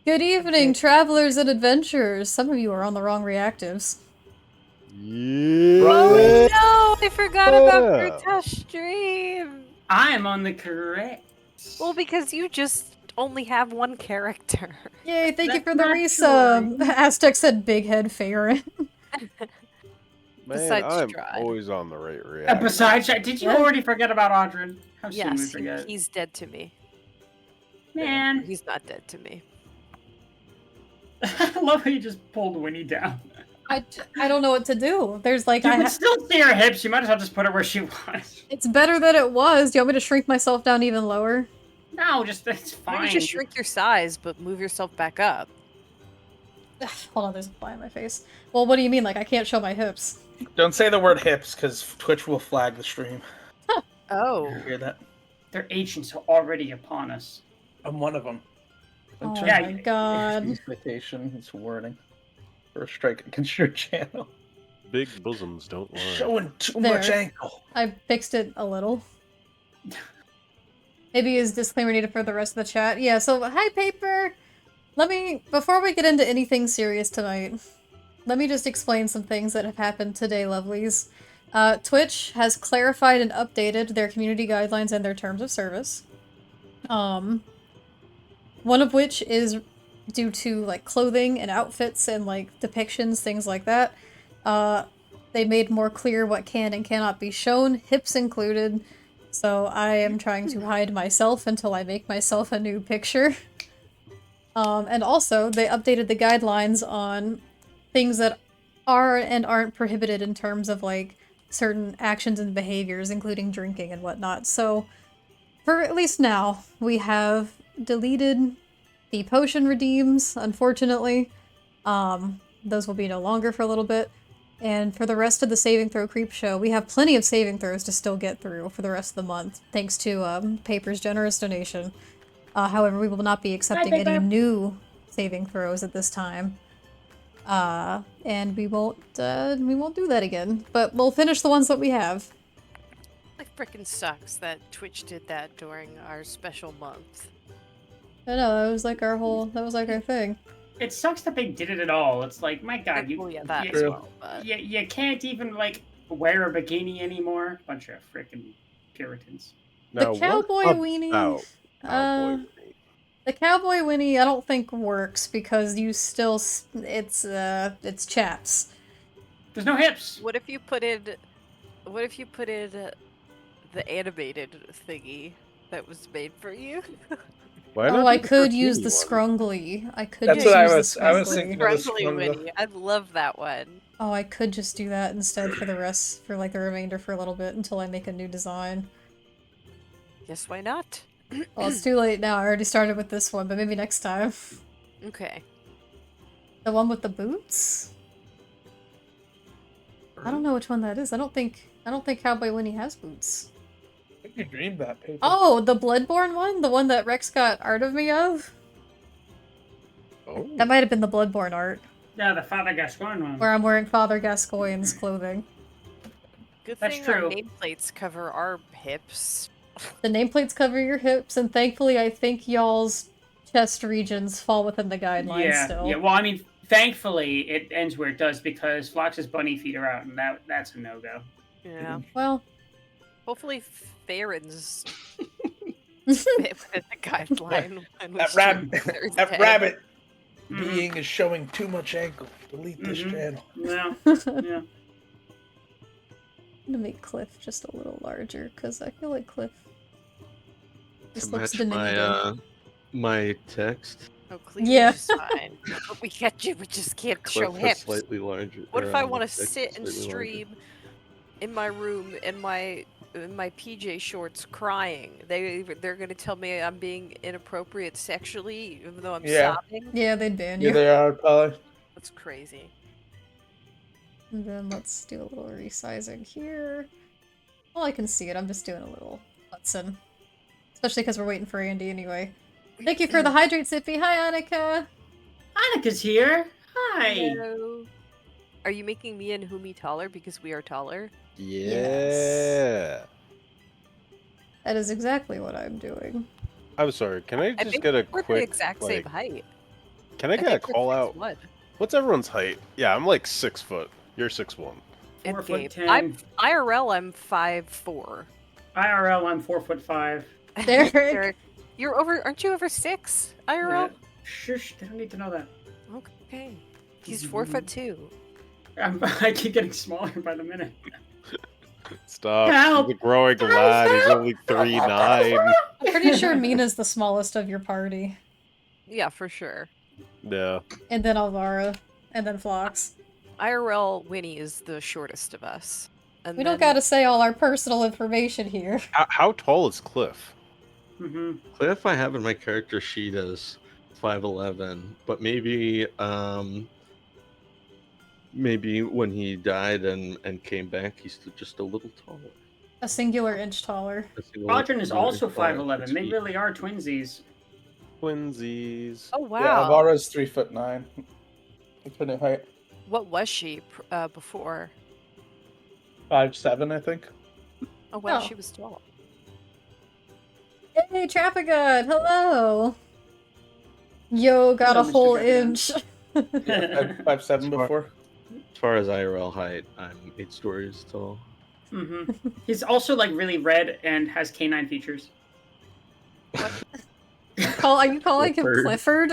Good evening, travelers and adventurers. Some of you are on the wrong reactives. Yeah. Oh no, I forgot about Gruta's stream. I'm on the correct. Well, because you just only have one character. Yay, thank you That's for the not resub. true. Aztec said big head Farron. Man, Besides I'm Strahd. always on the right reaction. Besides, did you Yeah. already forget about Audrin? How soon we Yes, forget? he's dead to me. Man, He's not dead to me. I love how you just pulled Winnie down. I don't know what to do. There's like, You can still see her hips. You might as well just put her where she was. it's better than it was. Do you want me to shrink myself down even lower? No, just it's Why fine. don't you just shrink your size, but move yourself back up? Hold on, there's a fly in my face. Well, what do you mean? Like, I can't show my hips. Don't say the word hips, because Twitch will flag the stream. Oh. You hear that? Their agents are already upon us. I'm one of them. Oh Yeah, my god. Citation, it's warning. For a strike against your channel. Big bosoms don't lie. Showing too There. much ankle. I fixed it a little. Maybe is disclaimer needed for the rest of the chat. Yeah, so hi Paper! Before we get into anything serious tonight, let me just explain some things that have happened today, lovelies. Twitch has clarified and updated their community guidelines and their terms of service. One of which is due to, like, clothing and outfits and, like, depictions, things like that. They made more clear what can and cannot be shown, hips included. So I am trying to hide myself until I make myself a new picture. And also, they updated the guidelines on things that are and aren't prohibited in terms of, like, certain actions and behaviors, including drinking and whatnot. So, for at least now, we have deleted the potion redeems, unfortunately. Those will be no longer for a little bit. And for the rest of the saving throw creep show, we have plenty of saving throws to still get through for the rest of the month, thanks to Paper's generous donation. However, we will not be accepting any new saving throws at this time. And we won't do that again. But we'll finish the ones that we have. It frickin' sucks that Twitch did that during our special month. I know, that was like our thing. It sucks that they did it at all. It's like, my god, Well, yeah, that you, as well, but... you can't even, like, wear a bikini anymore. Bunch of frickin' Puritans. Now, The cowboy what weenie. about cowboy weenie? The cowboy weenie I don't think works because you still it's chaps. There's no hips. What if you put in the animated thingy that was made for you? Why Oh, not I do the could use the cartoony one? scrungly. I could That's just what use the I was scrungly. thinking. Another Grunkly scrungle. Winnie. I love that one. Oh, I could just do that instead for like the remainder for a little bit until I make a new design. Yes, why not? Well, it's too late now. I already started with this one, but maybe next time. Okay. The one with the boots? I don't know which one that is. I don't think Cowboy Winnie has boots. I think you dreamed that, Paper. Oh, the Bloodborne one? The one that Rex got art of me of? Oh. That might have been the Bloodborne art, Yeah, the Father Gascoigne one. where I'm wearing Father Gascoigne's clothing. Good That's thing true. our nameplates cover our hips. The nameplates cover your hips, and thankfully I think y'all's chest regions fall within the guidelines still. Yeah, well, I mean, thankfully, it ends where it does because Flox's bunny feet are out, and that's a no-go. Yeah. Well, Hopefully Farron's fit within the guideline. That rabbit Mhm. being is showing too much ankle. Delete this channel. Yeah, yeah. I'm gonna make Cliff just a little larger, because I feel like Cliff just To looks match diminutive. my text. Oh, cleavage Yeah. is fine. But we just can't show Cliff has hips. slightly larger. What if I want to text is sit and slightly larger. stream in my room in my PJ shorts crying? They're gonna tell me I'm being inappropriate sexually, even though I'm Yeah. sobbing. Yeah, they'd ban Yeah, you. they are, Polly. That's crazy. And then let's do a little resizing here. Well, I can see it. I'm just doing a little Hudson. Especially because we're waiting for Andy anyway. Thank you for the hydrate, Sippy. Hi, Annika. Annika's here. Hi. Hello. Are you making me and Humi taller because we are taller? Yeah. That is exactly what I'm doing. I'm sorry. Can I I just think get a we're quick the exact same like, height. Can I get a think we're call six out? what? What's everyone's height? Yeah, I'm like 6 foot. You're 6'1". 4'10". I'm IRL. I'm 5'4". IRL, I'm 4'5". Derek. You're over. Aren't you over 6 IRL? Shush, they don't need to know that. Okay. He's 4'2". I keep getting smaller by the minute. Stop. Help! He's a growing lad. He's only 3'9". I'm pretty sure Mina's the smallest of your party. Yeah, for sure. Yeah. And then Alvara. And then Phlox. IRL Winnie is the shortest of us. And We then don't gotta say all our personal information here. How tall is Cliff? Cliff, I have in my character sheet as 5'11", but maybe when he died and came back, he's just a little taller. A singular inch taller. Audrin is also Inch taller, 5'11". 6 They feet. really are twinsies. Twinsies. Oh wow. Yeah, Alvara's 3'9". That's her new height. What was she before? 5'7", I think. Oh wow, Oh. she was tall. Hey, Trapagod! Hello! Yo, got Hello, a Mr. whole Trapagod. inch. Yeah, 5'7" before. As far as IRL height, I'm 8 stories tall. He's also like really red and has canine features. Are you calling him Clifford. Clifford?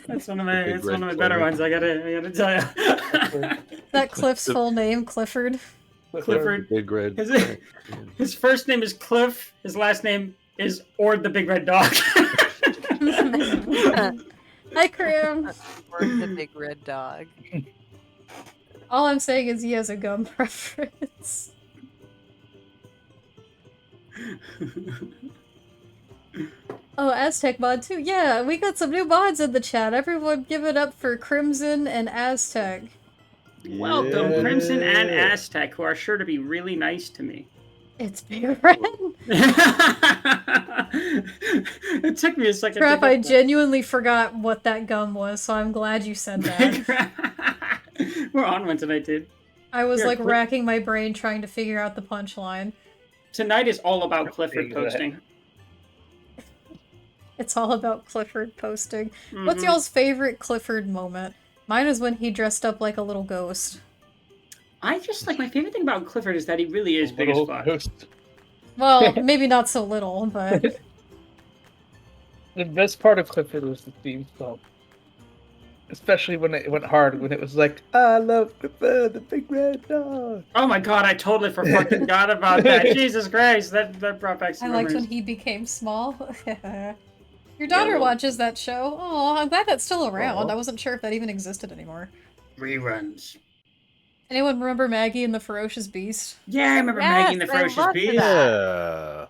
That's one of my Big it's one of red my better Clifford. ones. I gotta tell you. That Cliff's full name, Clifford. Clifford. Big red. Is it- His first name is Cliff. His last name is Ord the Big Red Dog. Hi, Krim. Or the big red dog. All I'm saying is he has a gum preference. Oh, Aztec mod too. Yeah, we got some new mods in the chat. Everyone give it up for Crimson and Aztec. Welcome, Yeah. Crimson and Aztec, who are sure to be really nice to me. It's Big Red. It took me a second. Crap, to I get that. genuinely forgot what that gum was, so I'm glad you said that. We're on one tonight, dude. I was Here, like Cliff- racking my brain trying to figure out the punchline. Tonight is all about Clifford Exactly. posting. It's all about Clifford posting. What's Mhm. y'all's favorite Clifford moment? Mine is when he dressed up like a little ghost. I just like my favorite thing about Clifford is that he really is big as Little fuck. ghost. Well, maybe not so little, but The best part of Clifford was the theme song. Especially when it went hard, when it was like, I love Clifford, the big red dog. Oh my god, I totally forgot about that. Jesus Christ, that brought back I some liked when memories. he became small. Your daughter well- watches that show. Oh, I'm glad that's still around. Aw. I wasn't sure if that even existed anymore. Reruns. Anyone remember Maggie and the Ferocious Beast? Yeah, I remember Yes, Maggie and the I Ferocious loved Beast. Yeah.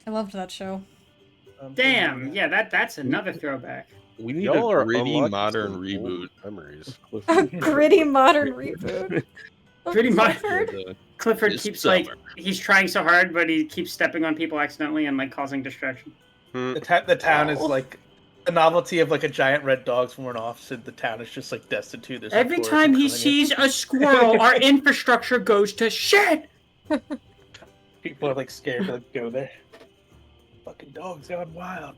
I loved that show. Damn, yeah, that's another throwback. We need Y'all a are gritty unlocking modern some reboot. old memories. A gritty modern reboot. of Pretty much. Clifford. Clifford This keeps summer. like he's trying so hard, but he keeps stepping on people accidentally and like causing distraction. The town is Oh. like the novelty of like a giant red dog somewhere off, so the town is just like destitute. There's, like, Every tourism time he coming in. sees a squirrel, our infrastructure goes to shit. People are like scared to like, go there. Fucking dogs gone wild.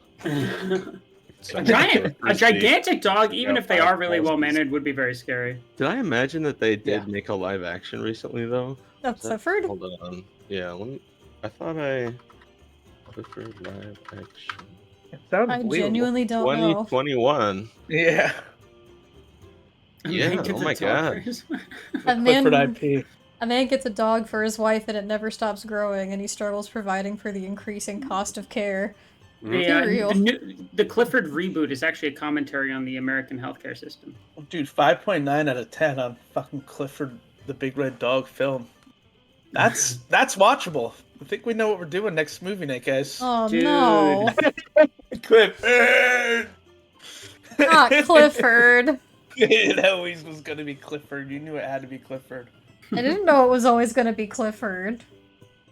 A gigantic dog, even if they are really well mannered, would be very scary. Did I imagine that they did Yeah. make a live action recently though? Of Is that- Clifford? Hold on. Yeah, let me. I thought I. Clifford live action. It sounds I believable. genuinely don't know. 2021. Yeah. Yeah, Make it oh the my God. doggers. A Clifford man, IP. a man gets a dog for his wife and it never stops growing, and he struggles providing for the increasing cost of care. Yeah, Be real. the Clifford reboot is actually a commentary on the American healthcare system. Dude, 5.9 out of 10 on fucking Clifford the Big Red Dog film. That's watchable. I think we know what we're doing next movie night, guys. Oh Dude. no. Clifford! Not Clifford. It always was gonna be Clifford. You knew it had to be Clifford. I didn't know it was always gonna be Clifford.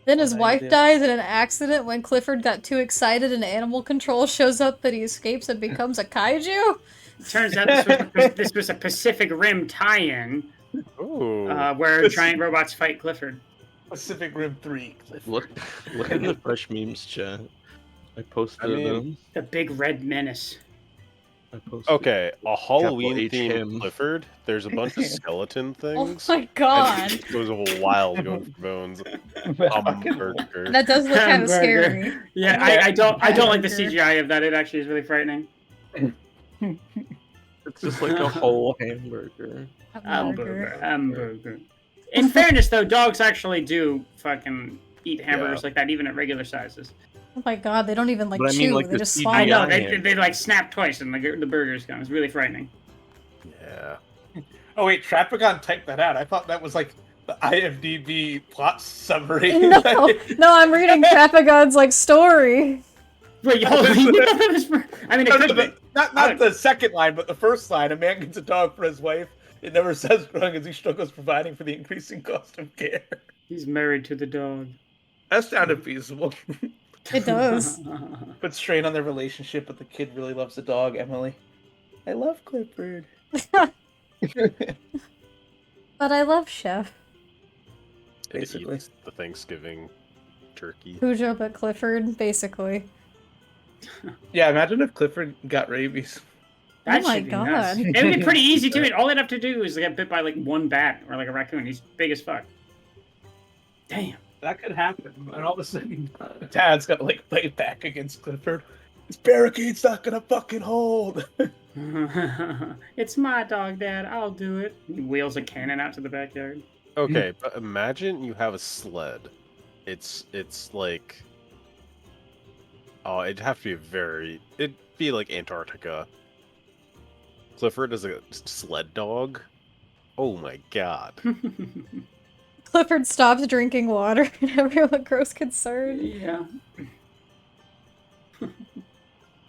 Then his Oh, no, wife you did. dies in an accident when Clifford got too excited and animal control shows up that he escapes and becomes a kaiju? Turns out this was a Pacific Rim tie-in Ooh. where giant robots fight Clifford. Pacific Rim 3, Clifford. Look at the fresh memes chat. I posted them. The big red menace. I posted. Okay, a Halloween H themed him. Clifford. There's a bunch of skeleton Oh things. my god. It was wild going for bones. Hamburger. That does look kind of Hamburger. scary. Yeah, I don't like the Hamburger. CGI of that. It actually is really frightening. It's just like a whole hamburger. Hamburger. In fairness, though, dogs actually do fucking eat hamburgers Yeah. like that, even at regular sizes. Oh my god, they don't even like But I chew, mean, like, they the just CGI swallow. I know, Yeah. they like snap twice and the burger's gone. It's really frightening. Yeah. Oh wait, Trapagon typed that out. I thought that was like the IMDb plot summary. No, no, I'm reading Trapagon's like story. Wait, hold on. You thought that was I mean, it could be. Not the second line, but the first line. A man gets a dog for his wife. It never says growing as he struggles providing for the increasing cost of care. He's married to the dog. That sounded feasible. It does. Put strain on their relationship, but the kid really loves the dog, Emily. I love Clifford. But I love Chef. Basically. It eats the Thanksgiving turkey. Cujo but Clifford, basically. Yeah, imagine if Clifford got rabies. That Oh my should be nuts. God. It would be pretty easy to. All they'd have to do is get bit by like one bat or like a raccoon. He's big as fuck. Damn. That could happen. And all of a sudden, Tad's got to like fight back against Clifford. This barricade's not gonna fucking hold. It's my dog, Dad. I'll do it. He wheels a cannon out to the backyard. Okay, but imagine you have a sled. It's like, oh, it'd have to be it'd be like Antarctica. Clifford is a sled dog. Oh my god. Clifford stops drinking water and everyone grows concerned. Yeah.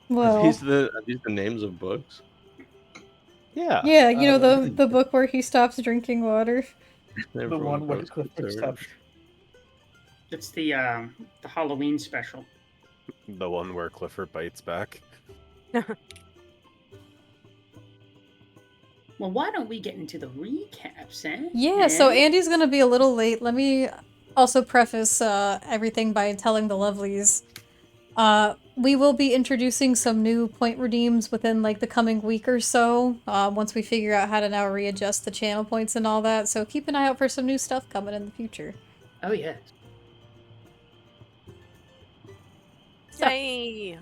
Well, Are these the names of books? Yeah. yeah, you know the book where he stops drinking water. The Everyone one where grows Clifford concerned. stops. It's the Halloween special. The one where Clifford bites back. Well, why don't we get into the recaps, eh? Yeah, so Andy's gonna be a little late. Let me also preface everything by telling the lovelies. We will be introducing some new point redeems within like the coming week or so, once we figure out how to now readjust the channel points and all that, so keep an eye out for some new stuff coming in the future. Oh, yes. Yay!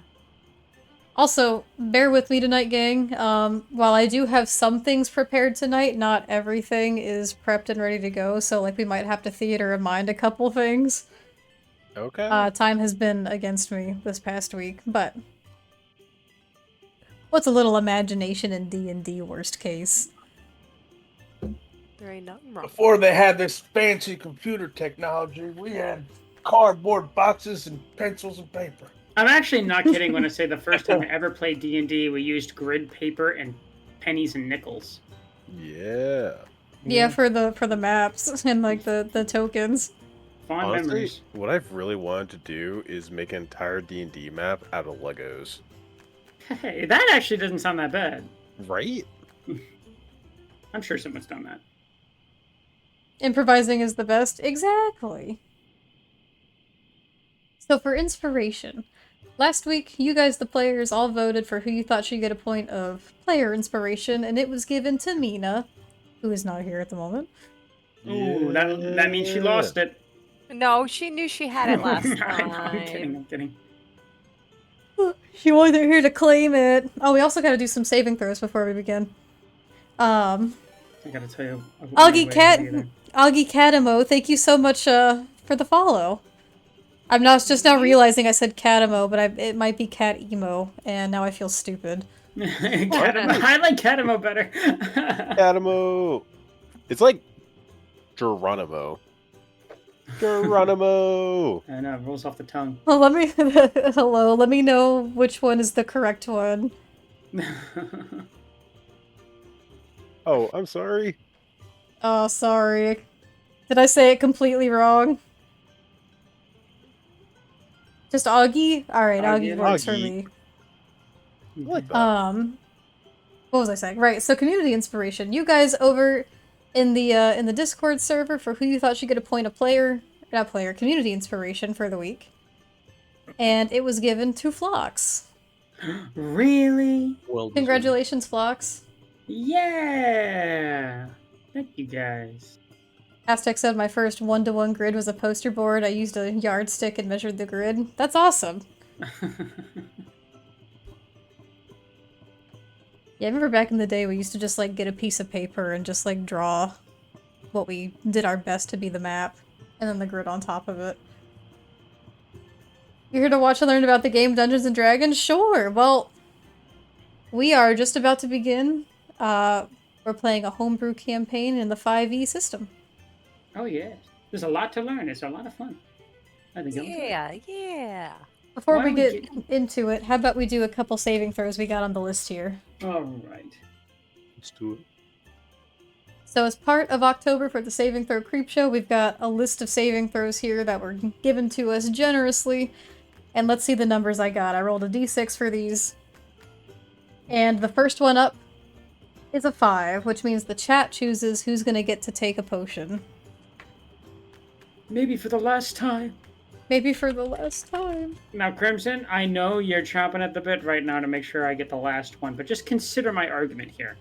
Also, bear with me tonight, gang. While I do have some things prepared tonight, not everything is prepped and ready to go, so like we might have to theater of mind a couple things. Okay. Time has been against me this past week, but what's a little imagination in D&D worst case? There ain't nothing wrong. Before they had this fancy computer technology, we had cardboard boxes and pencils and paper. I'm actually not kidding when I say the first time I ever played D&D, we used grid paper and pennies and nickels. Yeah. Yeah, for the maps and like the tokens. Fond Honestly, memories. what I've really wanted to do is make an entire D&D map out of Legos. Hey, that actually doesn't sound that bad. Right? I'm sure someone's done that. Improvising is the best. Exactly. So for inspiration, last week you guys, the players, all voted for who you thought should get a point of player inspiration, and it was given to Mina, who is not here at the moment. Ooh, that means she lost it. No, she knew she had it last time. I'm kidding. She wasn't here to claim it. Oh, we also gotta do some saving throws before we begin. I gotta tell you. Augie Catamo, thank you so much for the follow. I'm just now realizing I said Catamo, but it might be Cat Emo, and now I feel stupid. I like Catamo better. Adamo! It's like Geronimo. Geronimo! I know, it rolls off the tongue. Well, let me hello. Let me know which one is the correct one. Oh, I'm sorry. Oh, sorry. Did I say it completely wrong? Just Augie? Alright, Augie works for me. I like that. What was I saying? Right, so community inspiration. You guys over in the Discord server for who you thought should get a point of community inspiration for the week. and it was given to Phlox. Really? Well deserved. Congratulations, Phlox. Yeah. Thank you guys. Aztec said my first one-to-one grid was a poster board. I used a yardstick and measured the grid. That's awesome. Yeah, I remember back in the day we used to just like get a piece of paper and just like draw what we did our best to be the map, and then the grid on top of it. You're here to watch and learn about the game Dungeons & Dragons? Sure! Well, we are just about to begin. We're playing a homebrew campaign in the 5e system. Oh yes. There's a lot to learn. It's a lot of fun. I think you'll enjoy it. Yeah. Before Why we don't we get into it, how about we do a couple saving throws we got on the list here? All right. Let's do it. So as part of October for the Saving Throw Creep Show, we've got a list of saving throws here that were given to us generously. And let's see the numbers I got. I rolled a d6 for these. And the first one up is a 5, which means the chat chooses who's going to get to take a potion. Maybe for the last time. Maybe for the last time. Now, Crimson, I know you're chomping at the bit right now to make sure I get the last one, but just consider my argument here.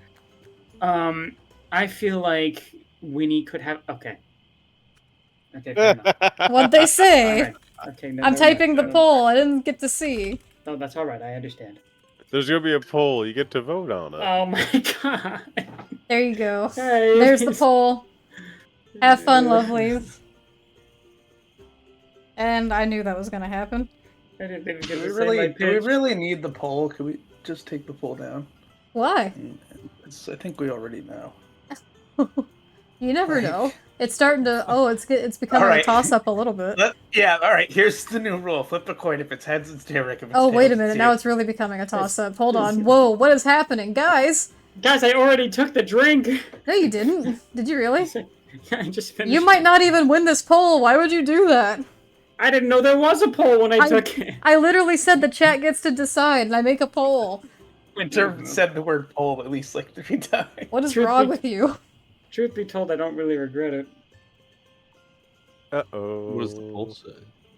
I feel like Winnie could have. Okay. Okay. Fair enough. What'd they say? All right. Okay. No, I'm never mind. typing the poll. I didn't get to see. Oh, that's all right. I understand. There's gonna be a poll. You get to vote on it. Oh my god. There you go. Hey. There's the poll. Have fun, lovelies. And I knew that was gonna happen. I didn't even Do get we to say really, my do we pitch. really need the poll? Could we just take the poll down? Why? I think we already know. You never know. It's starting to. Oh, it's becoming Alright. a toss up a little bit. Yeah, all right. Here's the new rule: flip a coin. If it's heads, it's Derek. If it's Oh, wait a tails, minute. it's Now you. it's really becoming a toss up. Hold on. Whoa, what is happening? Guys! Guys, I already took the drink. No, you didn't. Did you really? I just finished. You might not even win this poll. Why would you do that? I didn't know there was a poll when I took it. I literally said the chat gets to decide, and I make a poll. Winter said the word poll at least like 3 times. What is Truth wrong be- with you? Truth be told, I don't really regret it. Uh-oh. What does the poll say?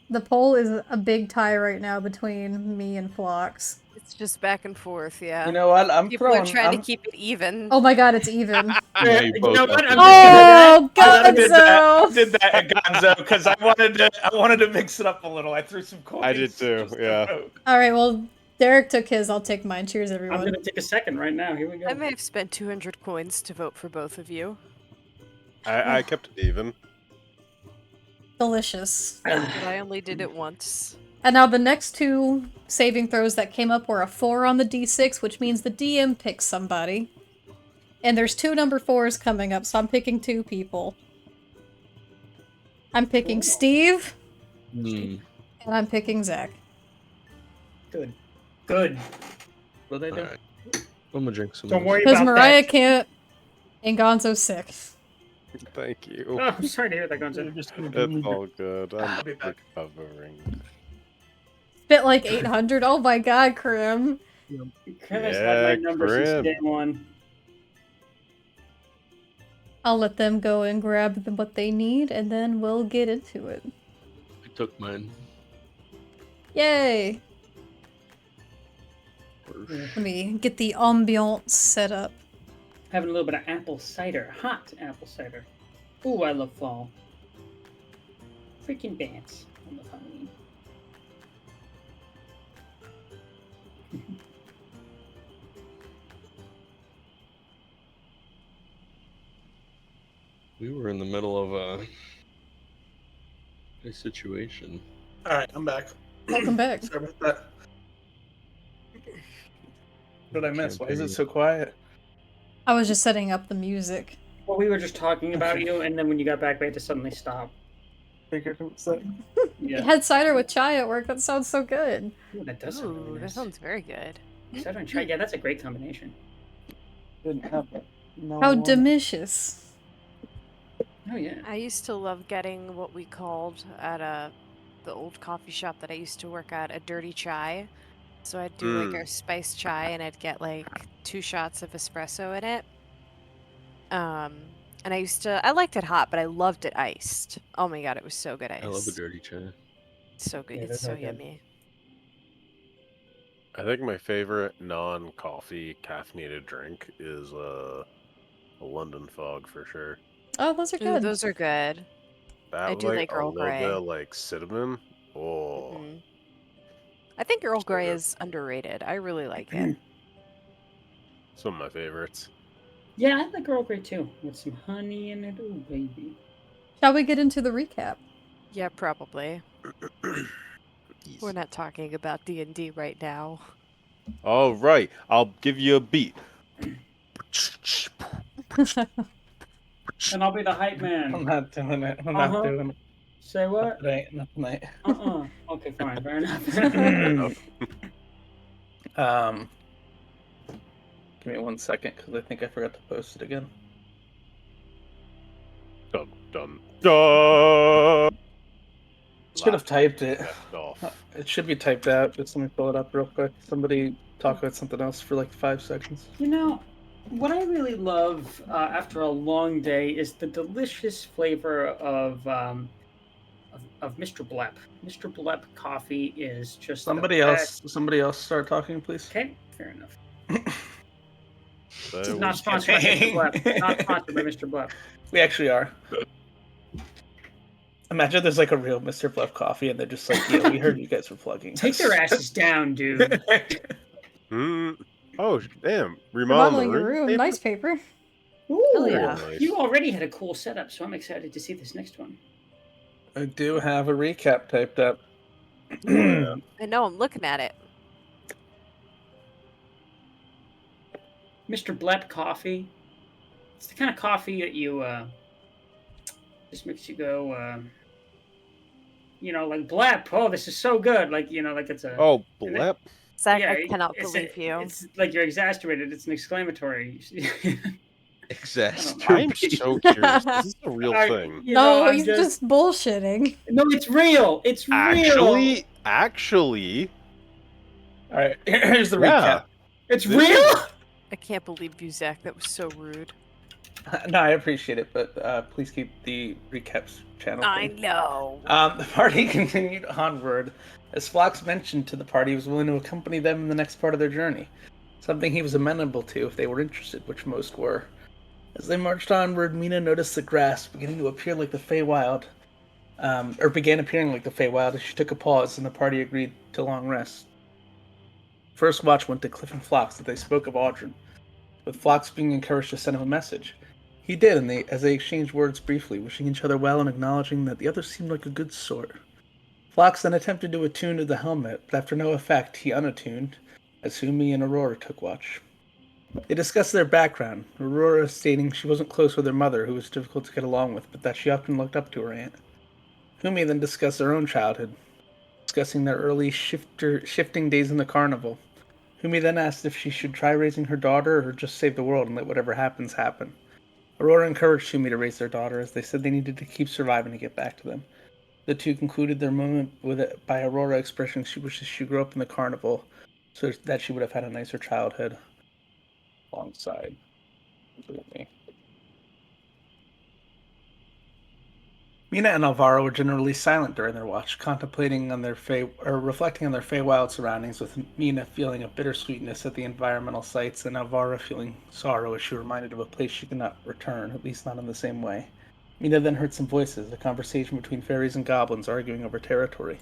The poll is a big tie right now between me and Phlox. It's just back and forth, yeah. You know what? I'm People throwing. are trying I'm, to keep it even. Oh my god, it's even. Yeah, you You both know have what? to I'm do Oh, I did that. I Gonzo! did that at Gonzo because I wanted to mix it up a little. I threw some coins. I did too, just to yeah. vote. Alright, well, Derek took his, I'll take mine. Cheers, I'm everyone. gonna take a second right now. Here we go. I may have spent 200 coins to vote for both of you. I kept it even. Delicious. But I only did it once. And now the next two saving throws that came up were a 4 on the d6, which means the DM picks somebody. And there's 2 number 4s coming up, so I'm picking 2 people. I'm picking Steve, Hmm. and I'm picking Zach. Good. Good. What did I do? Alright. I'm gonna drink some. Don't of this. worry Because about Mariah that. can't, and Gonzo's sick. Thank you. Oh, I'm sorry to hear that, Gonzo. Just gonna It's all good. I'll I'm be back. recovering. Spit like 800. Oh my god, Krim. Krim has had my Yeah, number since Krim. day one. I'll let them go and grab what they need, and then we'll get into it. I took mine. Yay! Let me get the ambiance set up. Having a little bit of apple cider. Hot apple cider. Ooh, I love fall. Freaking dance. I love Halloween. We were in the middle of a situation. All right, I'm back. Welcome back. Sorry about that. What did I miss? Why is it so quiet? I was just setting up the music. Well, we were just talking about you, and then when you got back, we had to suddenly stop. Figured it was that. You Yeah. had cider with chai at work. That sounds so good. Ooh, that does sound Ooh, really that nice. sounds very good. Cider and chai. Yeah, that's a great combination. Didn't have it. No How one. delicious. Oh, yeah. I used to love getting what we called at the old coffee shop that I used to work at, a dirty chai. So I'd do like a spiced chai, and I'd get like 2 shots of espresso in it. And I liked it hot, but I loved it iced. Oh my god, it was so good iced. I love a dirty chai. So good. Yeah, It's they're so so good. yummy. I think my favorite non-coffee caffeinated drink is a London Fog for sure. Oh, those are Ooh, good. those are good. That I with do like like a Earl little bit Grey. of like cinnamon. Oh, Hmm I think Earl so Grey good. is underrated. I really like it. Some of my favorites. Yeah, I like Earl Grey too, with some honey in it. Oh, baby. Shall we get into the recap? Yeah, probably. We're Easy. not talking about D&D right now. All right, I'll give you a beat. And I'll be the hype I'm man. not doing it. I'm not doing it. Say Not what? tonight. Not tonight. Okay, fine. Fair enough. Fair enough. um, give me 1 second because I think I forgot to post it again. Dun dun dun. Should have typed it. Left off. It should be typed out. Just let me pull it up real quick. Somebody talk about something else for like 5 seconds. You know, what I really love after a long day is the delicious flavor of Mr. Blep. Mr. Blep coffee is just Somebody the else. best. Somebody else start talking, please. Okay, fair enough. There Not we sponsored by Mr. Blep. Not sponsored by Mr. Blep. We actually are. Imagine there's like a real Mr. Bluff coffee, and they're just like, "Yeah, we heard you guys were plugging." Take their asses down, dude. Hmm. Oh damn! Remodeling Remodeling your the room. paper? Nice paper. Ooh, yeah. Very nice. you already had a cool setup, so I'm excited to see this next one. I do have a recap typed up. Yeah. I know, I'm looking at it. Mr. Blep coffee. It's the kind of coffee that you just makes you go, like Blep. Oh, this is so good. Like like it's a. Oh And it, blep. Zach, yeah, I cannot it's believe you. it's like you're exasperated. It's an exclamatory. I'm Exacerbate. so curious. Is this a real I, thing? No, I'm he's just bullshitting. no. It's real. It's real. Actually, All right, here's the yeah. recap. It's This real. I can't believe you, Zach. That was so rude. No, I appreciate it, but please keep the recaps channel I clean. know. The party continued onward. As Phlox mentioned to the party, he was willing to accompany them in the next part of their journey. Something he was amenable to if they were interested, which most were. As they marched onward, Mina noticed the grass beginning to appear like the Feywild, or began appearing like the Feywild as she took a pause and the party agreed to long rest. First watch went to Cliff and Phlox as they spoke of Audrin, with Phlox being encouraged to send him a message. He did, and as they exchanged words briefly, wishing each other well and acknowledging that the other seemed like a good sort. Phlox then attempted to attune to the helmet, but after no effect, he unattuned, as Humi and Aurora took watch. They discussed their background, Aurora stating she wasn't close with her mother, who was difficult to get along with, but that she often looked up to her aunt. Humi then discussed their own childhood, discussing their early shifting days in the carnival. Humi then asked if she should try raising her daughter or just save the world and let whatever happens happen. Aurora encouraged Humi to raise their daughter, as they said they needed to keep surviving to get back to them. The two concluded their moment with it by Aurora expressing she wishes she grew up in the carnival so that she would have had a nicer childhood alongside me. Mina and Alvaro were generally silent during their watch, contemplating on their reflecting on their Feywild surroundings, with Mina feeling a bittersweetness at the environmental sights and Alvaro feeling sorrow as she reminded of a place she could not return, at least not in the same way. Mina then heard some voices, a conversation between fairies and goblins arguing over territory.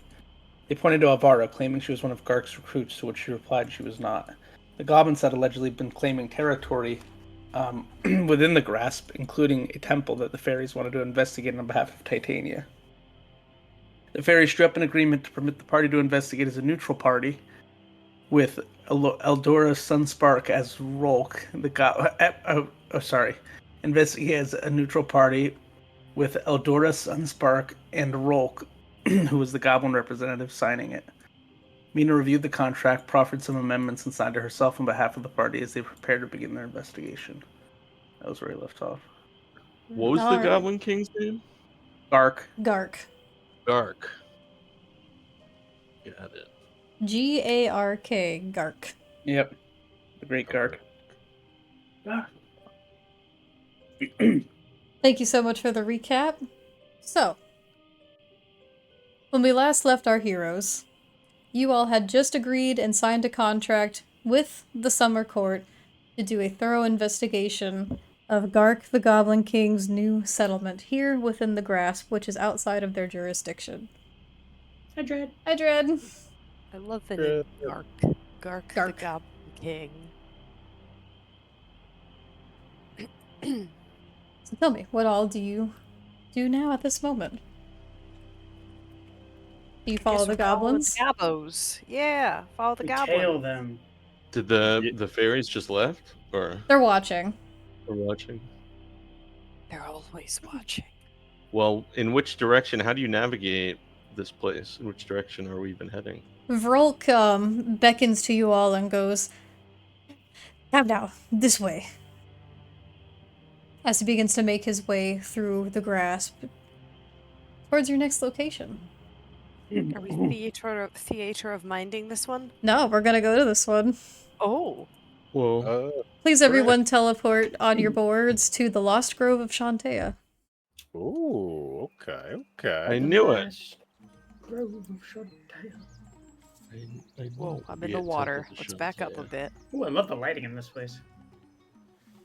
They pointed to Alvaro, claiming she was one of Gark's recruits, to which she replied she was not. The goblins had allegedly been claiming territory within the grasp, including a temple that the fairies wanted to investigate on behalf of Titania. The fairies drew up an agreement to permit the party to investigate as a neutral party, with Eldora Sunspark as Rolk, investigate as a neutral party with Eldora Sunspark and Rolk, who was the goblin representative, signing it. Mina reviewed the contract, proffered some amendments, and signed it herself on behalf of the party as they prepared to begin their investigation. That was where he left off. What was the Alright. Goblin King's name? Gark. Gark. Dark. Got it. Gark. Gark. Yep. The Great Gark. Thank you so much for the recap. So, when we last left our heroes, you all had just agreed and signed a contract with the Summer Court to do a thorough investigation of Gark the Goblin King's new settlement here within the Grasp, which is outside of their jurisdiction. Hi, Dread. Hi, Dread. I love the name Gark. Gark the Gark. Goblin King. So tell me, what all do you do now at this moment? Do you follow the goblins? Gobos. Yeah, follow the We goblin. tail them. Did the fairies just left or They're watching. are watching? They're always watching. Well, in which direction? How do you navigate this place? In which direction are we even heading? Vrolk beckons to you all and goes, "Come now, this way." As he begins to make his way through the grasp towards your next location. Are we theater of minding this one? No, we're gonna go to this one. Oh. Whoa. Please, everyone, teleport on your boards to the Lost Grove of Shantea. Ooh, okay, okay. I knew it. Whoa, I'm in the water. Let's back up a bit. Ooh, I love the lighting in this place.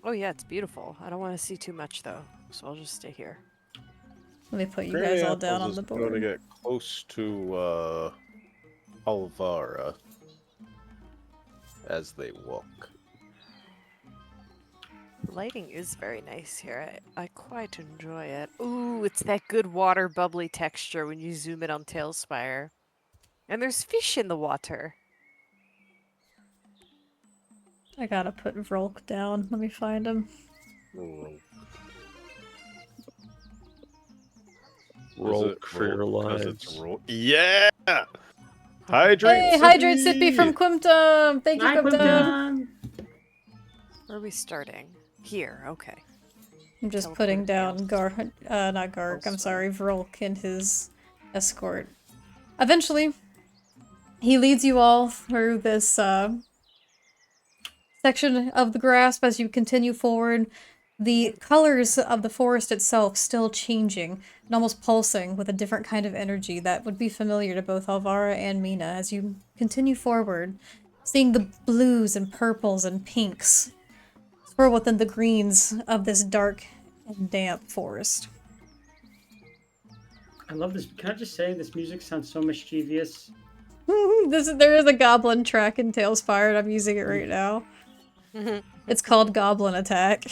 Oh yeah, it's beautiful. I don't want to see too much though, so I'll just stay here. Let me put you guys all down on Apples the is going to board. get close to Alvara as they walk. The lighting is very nice here. I quite enjoy it. Ooh, it's that good water bubbly texture when you zoom in on Tailspire. And there's fish in the water. I gotta put Vrolk down. Let me find him. Roll for your Because lives. it's roll. Yeah! Hydrate Hey, Hydrate Sippy from Quimtum! Thank you, Hi, Quimtum! Quimtum. Where are we starting? Here, okay. I'm just Teleport putting down down. not Gark, I'm sorry, Vrolk and his escort. Eventually, he leads you all through this section of the grasp as you continue forward. The colors of the forest itself still changing and almost pulsing with a different kind of energy that would be familiar to both Alvara and Mina as you continue forward, seeing the blues and purples and pinks swirl within the greens of this dark and damp forest. I love this. Can I just say this music sounds so mischievous? There is a goblin track in Tailspire and I'm using it right now. It's called Goblin Attack.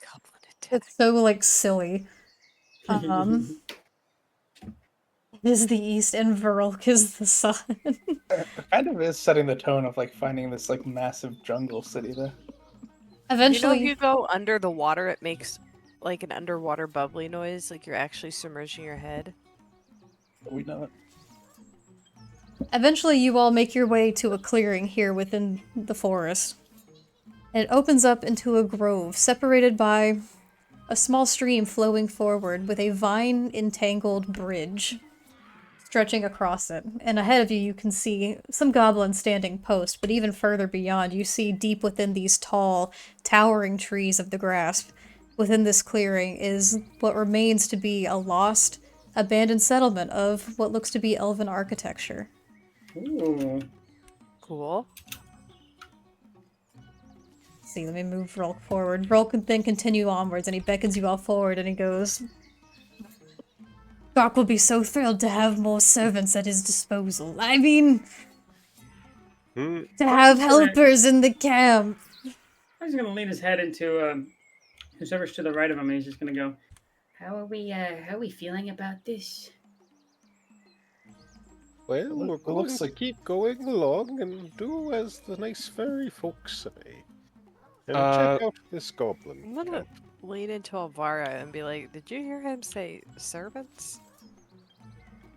Goblin attack. It's so, like, silly. It is the east and Vrolk is the sun. It kind of is setting the tone of like finding this like massive jungle city there. Eventually, You know, if you go under the water, it makes like an underwater bubbly noise, like you're actually submerging your head. We know it. Eventually, you all make your way to a clearing here within the forest. It opens up into a grove, separated by a small stream flowing forward with a vine-entangled bridge stretching across it. And ahead of you, you can see some goblins standing post, but even further beyond, you see deep within these tall, towering trees of the grasp, within this clearing is what remains to be a lost, abandoned settlement of what looks to be elven architecture. Ooh. Cool. See, let me move Vrolk forward. Vrolk can then continue onwards, and he beckons you all forward, and he goes, "Gark will be so thrilled to have more servants at his disposal. I mean, to have helpers in the camp." He's gonna lean his head into whoever's to the right of him, and he's just gonna go, how are we feeling about this? Well, we're It going looks to like- keep going along and do as the nice fairy folks say. And Uh, check out this goblin I'm gonna camp. lean into Alvara and be like, did you hear him say servants?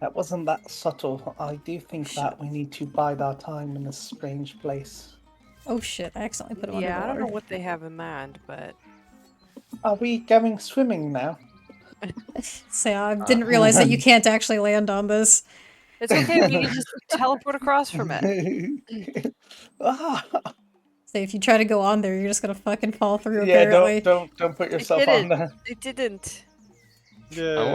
That wasn't that subtle. I do think that we need to bide our time in this strange place. Oh shit, I accidentally put him Yeah, I don't know underwater. what they have in mind, but Are we going swimming now? Say, I didn't realize that you can't actually land on this. it's okay. We can just teleport across from it. Ah! Say, if you try to go on there, you're just gonna fucking fall through, Yeah, apparently. don't put yourself on there. It didn't. I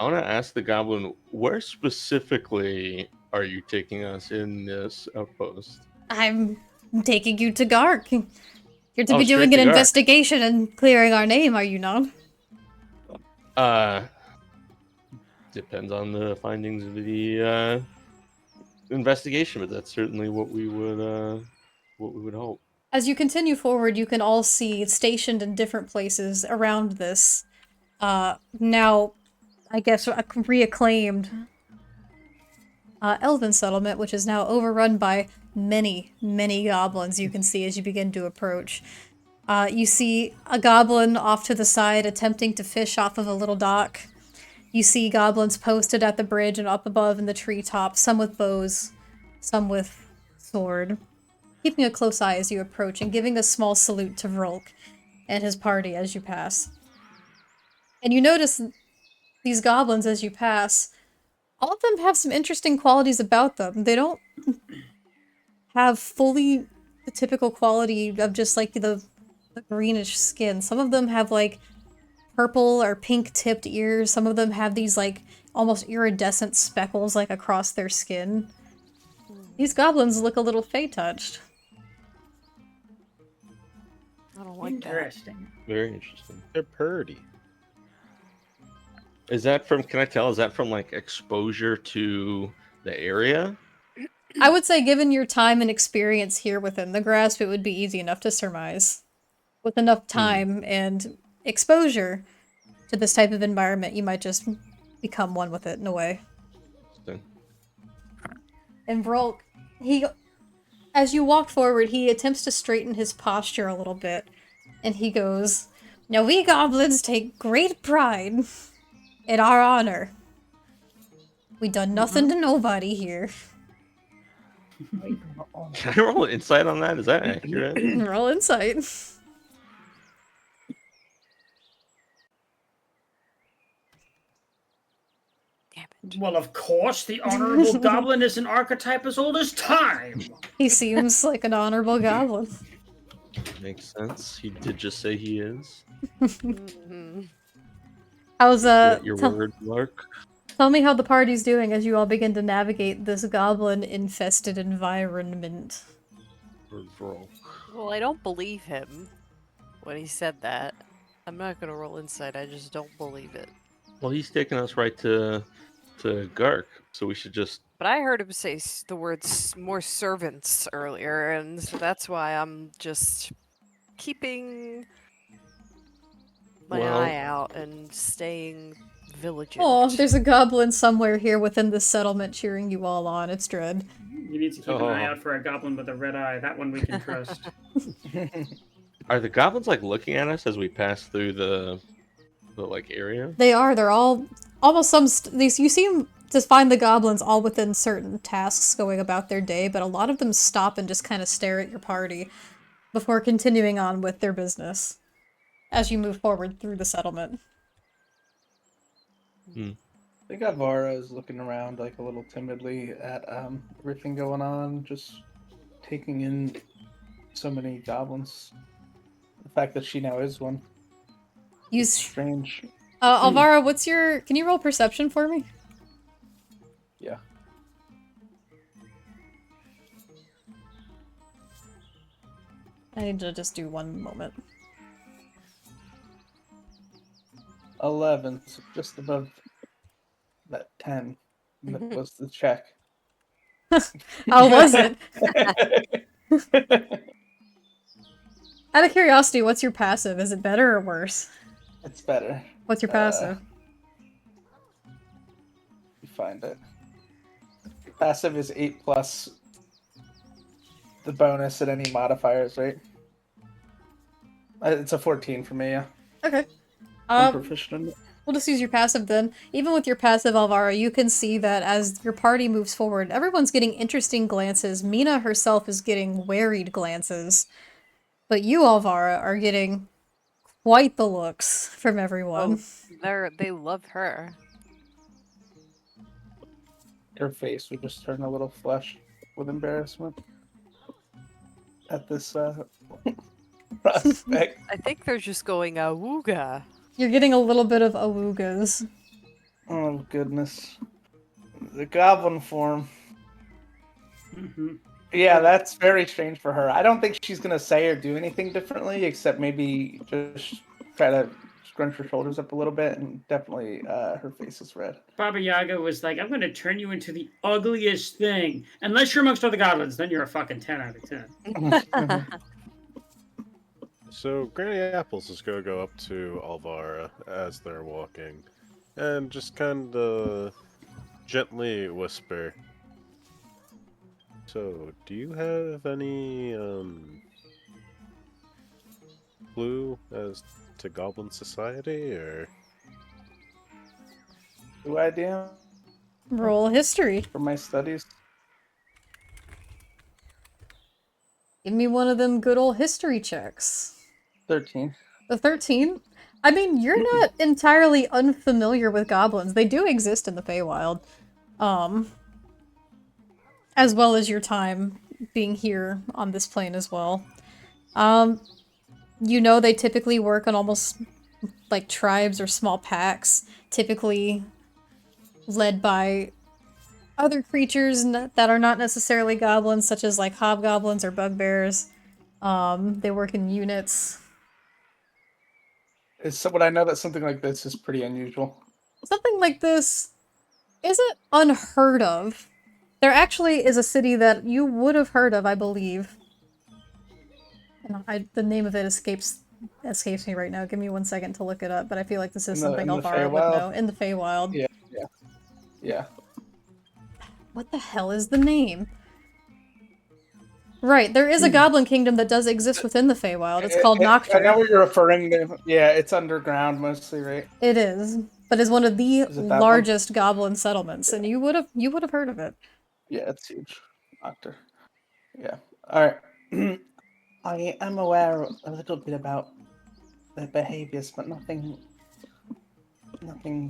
wanna ask the goblin, where specifically are you taking us in this outpost? I'm taking you to Gark. You're to Oh, be straight doing an to Gark. investigation and clearing our name, are you not? Depends on the findings of the investigation, but that's certainly what we would hope. As you continue forward, you can all see stationed in different places around this, now, I guess, reacclaimed elven settlement, which is now overrun by many, many goblins you can see as you begin to approach. You see a goblin off to the side attempting to fish off of a little dock. You see goblins posted at the bridge and up above in the treetops, some with bows, some with sword, keeping a close eye as you approach and giving a small salute to Vrolk and his party as you pass. And you notice these goblins as you pass, all of them have some interesting qualities about them. They don't have fully the typical quality of just like the greenish skin. Some of them have like purple or pink tipped ears. Some of them have these like almost iridescent speckles like across their skin. These goblins look a little fey-touched. I don't like that. Interesting. Very interesting. They're purdy. Is that from? Can I tell? Is that from like exposure to the area? I would say given your time and experience here within the grasp, it would be easy enough to surmise. With enough time and exposure to this type of environment, you might just become one with it in a way. Interesting. And Vrolk, as you walk forward, he attempts to straighten his posture a little bit, and he goes, "Now we goblins take great pride in our honor. We done nothing to nobody here." Can I roll an insight on that? Is that accurate? Roll insight. Damn it. Well, of course, the honorable goblin is an archetype as old as time. He seems like an honorable goblin. Makes sense. He did just say he is. Mhm. How's Your word, Lark. tell me how the party's doing as you all begin to navigate this goblin-infested environment. Or Vrolk. Well, I don't believe him when he said that. I'm not gonna roll insight, I just don't believe it. Well, he's taking us right to Gark, so we should just. But I heard him say the words more servants earlier, and so that's why I'm just keeping my eye out and staying vigilant. Oh, there's a goblin somewhere here within the settlement cheering you all on. It's Dread. You need to keep an eye out for a goblin with a red eye. That one we can trust. Are the goblins like looking at us as we pass through the like area? They are. They're all almost some. You seem to find the goblins all within certain tasks going about their day, but a lot of them stop and just kind of stare at your party before continuing on with their business as you move forward through the settlement. I think Avara is looking around like a little timidly at everything going on, just taking in so many goblins. The fact that she now is one. It's strange. Alvaro, can you roll perception for me? Yeah. I need to just do one moment. 11, so just above that 10. That was the check. How was it? Out of curiosity, what's your passive? Is it better or worse? It's better. What's your passive? You find it. Passive is 8 plus the bonus and any modifiers, right? It's a 14 for me, yeah. Okay. I'm proficient in it. We'll just use your passive then. Even with your passive, Alvaro, you can see that as your party moves forward, everyone's getting interesting glances. Mina herself is getting worried glances. But you, Alvaro, are getting quite the looks from everyone. They love her. Her face would just turn a little flushed with embarrassment at this prospect. I think they're just going awooga. You're getting a little bit of awoogas. Oh, goodness. The goblin form. Mm-hmm. Yeah, that's very strange for her. I don't think she's gonna say or do anything differently, except maybe just try to scrunch her shoulders up a little bit, and definitely her face is red. Baba Yaga was like, I'm going to turn you into the ugliest thing. Unless you're amongst other goblins, then you're a fucking 10 out of 10. So Granny Apples is gonna go up to Alvara as they're walking, and just kind of gently whisper. So, do you have any clue as to Goblin Society, or? Do I DM Roll history. for my studies? Give me one of them good old history checks. 13. The 13? I mean, you're not entirely unfamiliar with goblins. They do exist in the Feywild. As well as your time being here on this plane as well. You know they typically work on almost like tribes or small packs, typically led by other creatures that are not necessarily goblins, such as like hobgoblins or bugbears. They work in units. Would I know that something like this is pretty unusual? Something like this isn't unheard of. There actually is a city that you would have heard of, I believe. And the name of it escapes me right now. Give me 1 second to look it up, but I feel like this is something in the Alvaro would Feywild? know. In the Feywild. Yeah. What the hell is the name? Right, there is a goblin kingdom that does exist within the Feywild. It's called I know Nocturne. what you're referring to. Yeah, it's underground mostly, right? It is, but is one of the Is it that largest goblin settlements, and you would have heard of it. Yeah, it's huge. Doctor. Yeah. All right. I am aware a little bit about their behaviors, but nothing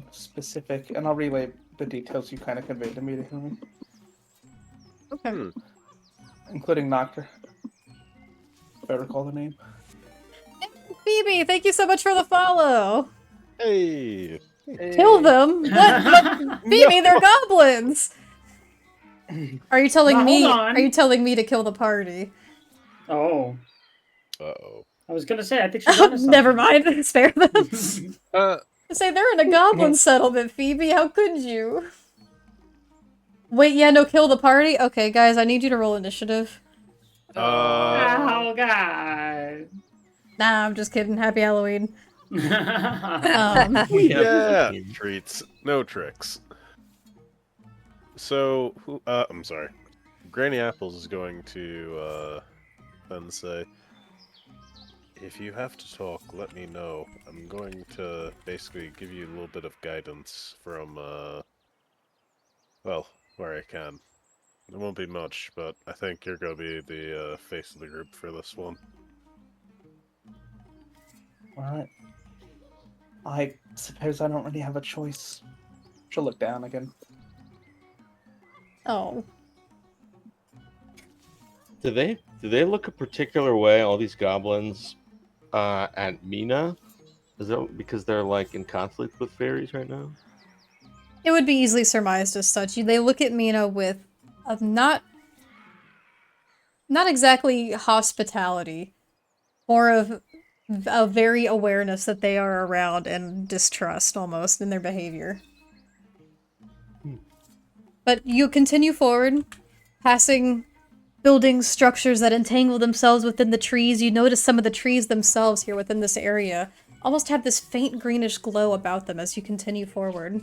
specific. And I'll relay the details you kind of conveyed to me to him, Okay. including Noctur. If I recall the name. Phoebe, thank you so much for the follow. Hey! Kill them? What? Phoebe, they're goblins. Are you telling Now, me? hold on. Are you telling me to kill the party? Oh. Uh-oh. I was going to say, I think she's on to something. Never mind. Spare them. Uh, Say they're in a goblin settlement, Phoebe. How could you? Wait, yeah, no, kill the party? Okay, guys, I need you to roll initiative. Oh, God. Nah, I'm just kidding. Happy Halloween. We have yeah! 15. Treats, no tricks. So, I'm sorry. Granny Apples is going to, then say, if you have to talk, let me know. I'm going to basically give you a little bit of guidance from, well, where I can. It won't be much, but I think you're going to be the face of the group for this one. Alright. I suppose I don't really have a choice. She'll look down again. Oh. Do they look a particular way, all these goblins, at Mina? Is that because they're like in conflict with fairies right now? It would be easily surmised as such. They look at Mina with not exactly hospitality, more of a very awareness that they are around and distrust almost in their behavior. But you continue forward, passing buildings, structures that entangle themselves within the trees. You notice some of the trees themselves here within this area almost have this faint greenish glow about them as you continue forward.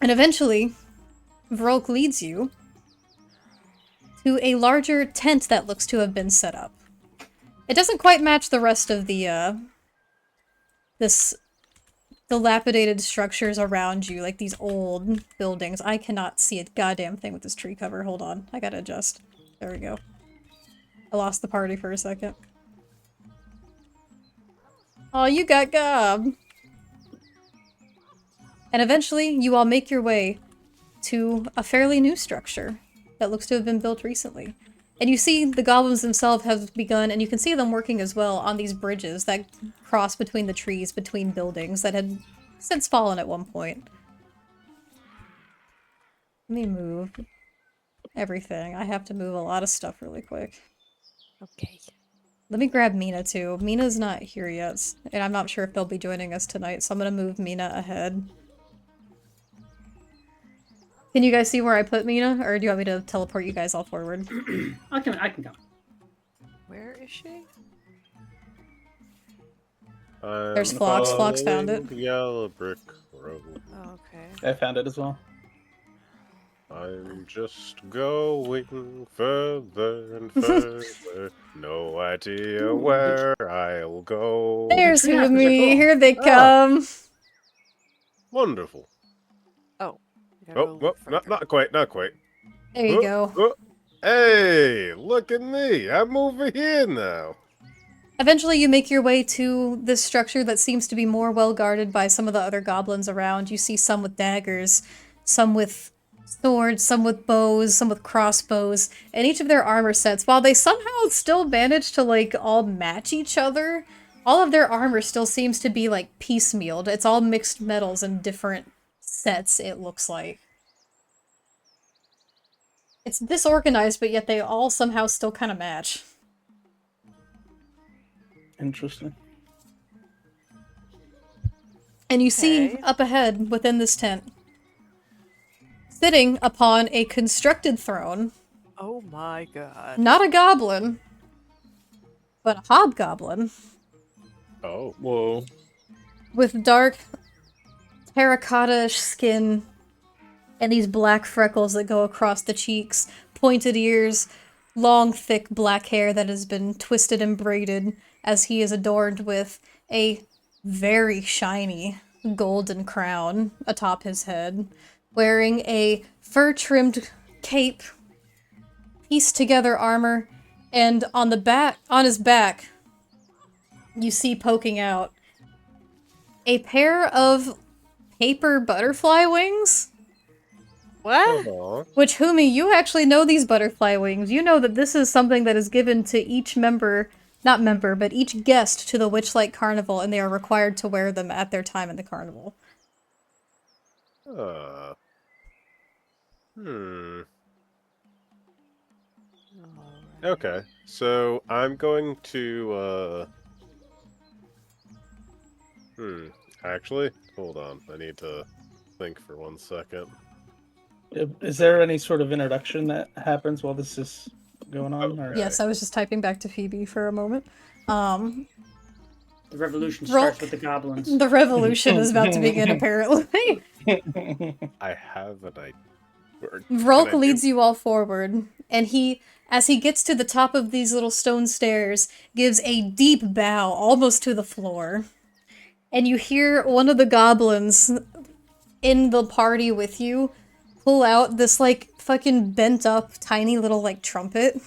And eventually, Vrolk leads you to a larger tent that looks to have been set up. It doesn't quite match the rest of the, this dilapidated structures around you, like these old buildings. I cannot see a goddamn thing with this tree cover. Hold on, I gotta adjust. There we go. I lost the party for a second. Oh, you got gob! And eventually, you all make your way to a fairly new structure that looks to have been built recently. And you see the goblins themselves have begun, and you can see them working as well on these bridges that cross between the trees, between buildings that had since fallen at one point. Let me move everything. I have to move a lot of stuff really quick. Okay. Let me grab Mina too. Mina's not here yet, and I'm not sure if they'll be joining us tonight, so I'm gonna move Mina ahead. Can you guys see where I put Mina, or do you want me to teleport you guys all forward? I can go. Where is she? There's Phlox. Phlox found it. The yellow brick road. Oh, okay. I found it as well. I'm just going further and further. No idea where I'll go. There's tree houses are Humi. cool. Here they Ah. come. Wonderful. Oh. we gotta Oh, go well, further. not quite, not quite. There you go. Oh, hey, look at me. I'm over here now. Eventually you make your way to this structure that seems to be more well guarded by some of the other goblins around. You see some with daggers, some with swords, some with bows, some with crossbows, and each of their armor sets, while they somehow still manage to like all match each other, all of their armor still seems to be like piecemealed. It's all mixed metals in different sets, it looks like. It's disorganized, but yet they all somehow still kind of match. Interesting. And you see Okay. up ahead within this tent, sitting upon a constructed throne, Oh my god. not a goblin, but a hobgoblin Oh, Whoa. with dark terracotta-ish skin and these black freckles that go across the cheeks, pointed ears, long, thick black hair that has been twisted and braided as he is adorned with a very shiny golden crown atop his head, wearing a fur-trimmed cape, pieced together armor, and on his back, you see poking out a pair of paper butterfly wings. What? aw. Which, Humi, you actually know these butterfly wings. You know that this is something that is given to each but each guest to the Witchlight Carnival, and they are required to wear them at their time in the carnival. Hmm. Alright. Okay, so I'm going to, actually, hold on. I need to think for 1 second. Is there any sort of introduction that happens while this is going on? Or... Yes, I was just typing back to Phoebe for a moment. The revolution Roll- starts with the goblins. The revolution is about to begin, apparently. I have an idea. Vrolk leads you all forward, and as he gets to the top of these little stone stairs, gives a deep bow almost to the floor. And you hear one of the goblins in the party with you pull out this, like, fucking bent up, tiny little, like, trumpet.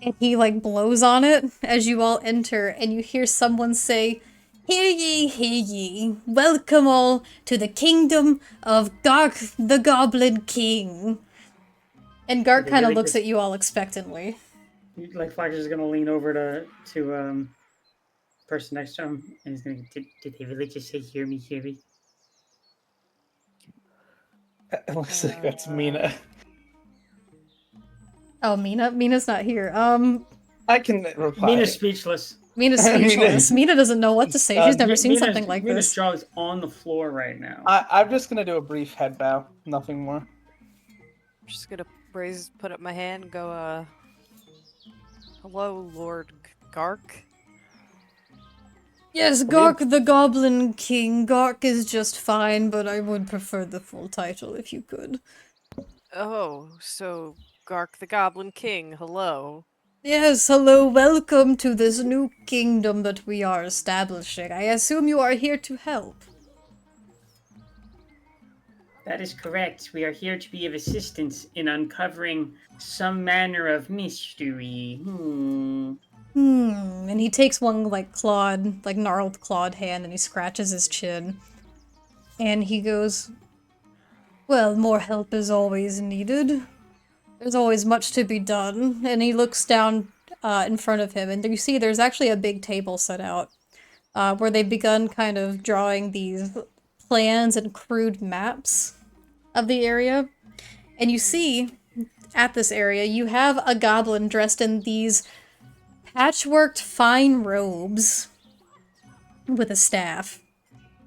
And he, like, blows on it as you all enter, and you hear someone say, hear ye, welcome all to the kingdom of Gark the Goblin King. And Gark They kind of really looks just- at you all expectantly. Like Flash is gonna lean over to person next to him, and he's gonna. Did they really just say "hear me, hear me"? It looks like that's Mina. Oh, Mina's not here. I can reply. Mina's speechless. Mina's speechless. Mina doesn't know what to say. She's never seen something like Mina's this. jaw is on the floor right now. I'm just gonna do a brief head bow. Nothing more. I'm just gonna put up my hand and go, hello, Lord Gark. Yes, Gark the Goblin King. Gark is just fine, but I would prefer the full title if you could. Oh, so Gark the Goblin King, hello. Yes, hello, welcome to this new kingdom that we are establishing. I assume you are here to help. That is correct. We are here to be of assistance in uncovering some manner of mystery. And he takes one, like, gnarled clawed hand and he scratches his chin. And he goes, well, more help is always needed. There's always much to be done. And he looks down in front of him, and you see there's actually a big table set out where they've begun kind of drawing these plans and crude maps of the area. And you see, at this area, you have a goblin dressed in these patchworked fine robes with a staff.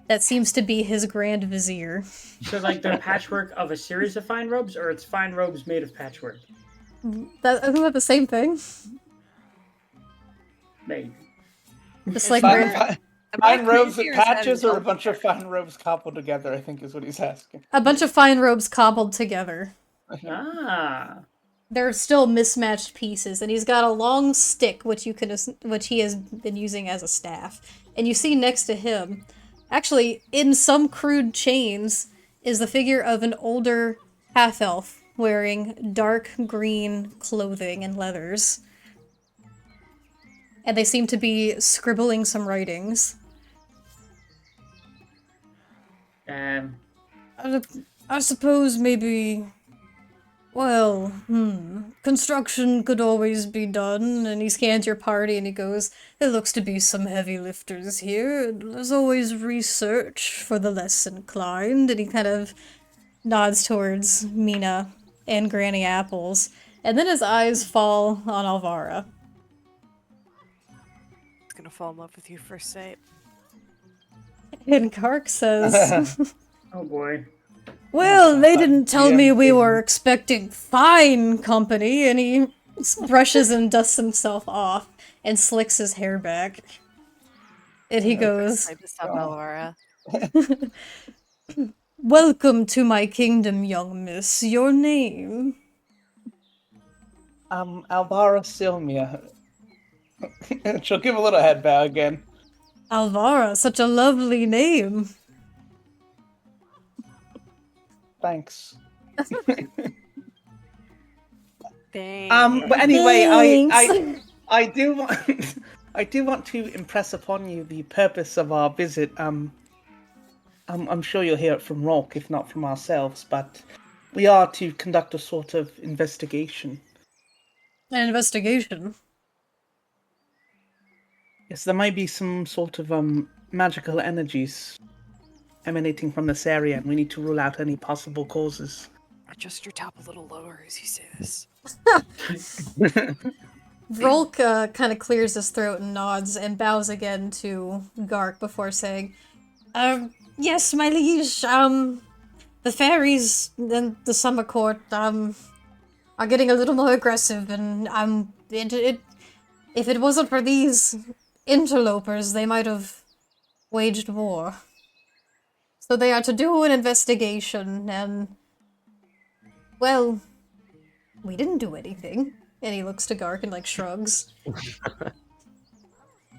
That seems to be his Grand Vizier. So, like, they're patchwork of a series of fine robes, or it's fine robes made of patchwork? Isn't that the same thing? Maybe. Just like Fine, Grand- fine robes with crazy or is that patches, an or a elf bunch of character? fine robes coupled together, I think is what he's asking. a bunch of fine robes cobbled together. Ah. They're still mismatched pieces, and he's got a long stick, which he has been using as a staff. And you see next to him, actually, in some crude chains, is the figure of an older half-elf wearing dark green clothing and leathers. And they seem to be scribbling some writings. I suppose maybe... Well, construction could always be done, and he scans your party and he goes, there looks to be some heavy lifters here, there's always research for the less inclined, and he kind of nods towards Mina and Granny Apples, and then his eyes fall on Alvara. He's gonna fall in love with you first sight. And Kark says, Oh boy. well, they didn't tell me we GM were expecting fine company, and he brushes and dusts himself off and slicks his hair back. And he goes, I just have Elvira. welcome to my kingdom, young miss. Your name? Alvara Silmia. She'll give a little head bow again. Alvara, such a lovely name. Thanks. Dang. But anyway, Thanks. I do want I do want to impress upon you the purpose of our visit. I'm sure you'll hear it from Rolk, if not from ourselves, but we are to conduct a sort of investigation. An investigation? Yes, there might be some sort of magical energies emanating from this area, and we need to rule out any possible causes. Adjust your top a little lower as you say this. Vrolk kind of clears his throat and nods and bows again to Gark before saying, yes, my liege, the fairies in the summer court, are getting a little more aggressive, and if it wasn't for these interlopers, they might have waged war. So they are to do an investigation, and, well, we didn't do anything. And he looks to Gark and, like, shrugs.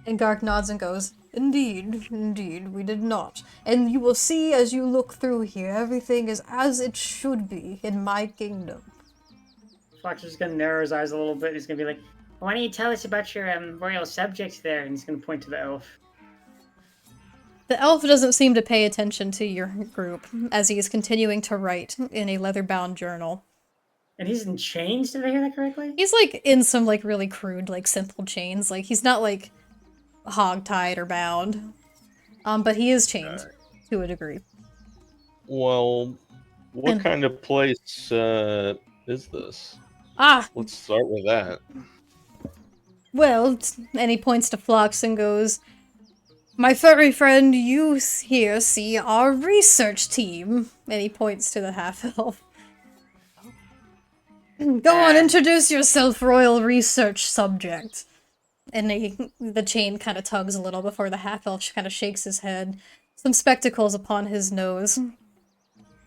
And Gark nods and goes, indeed, we did not. And you will see as you look through here, everything is as it should be in my kingdom. Fox is gonna narrow his eyes a little bit. He's gonna be like, why don't you tell us about your royal subjects there? And he's gonna point to the elf. The elf doesn't seem to pay attention to your group, as he is continuing to write in a leather-bound journal. And he's in chains, did I hear that correctly? He's, like, in some, like, really crude, like, simple chains. Like, he's not, like, hog-tied or bound. But he is chained, to a degree. Well, what And- kind of place is this? Ah, Let's start with that. well, and he points to Phlox and goes, my furry friend, you here see our research team. And he points to the half-elf. Go on, introduce yourself, royal research subject. And the chain kind of tugs a little before the half-elf kind of shakes his head. Some spectacles upon his nose.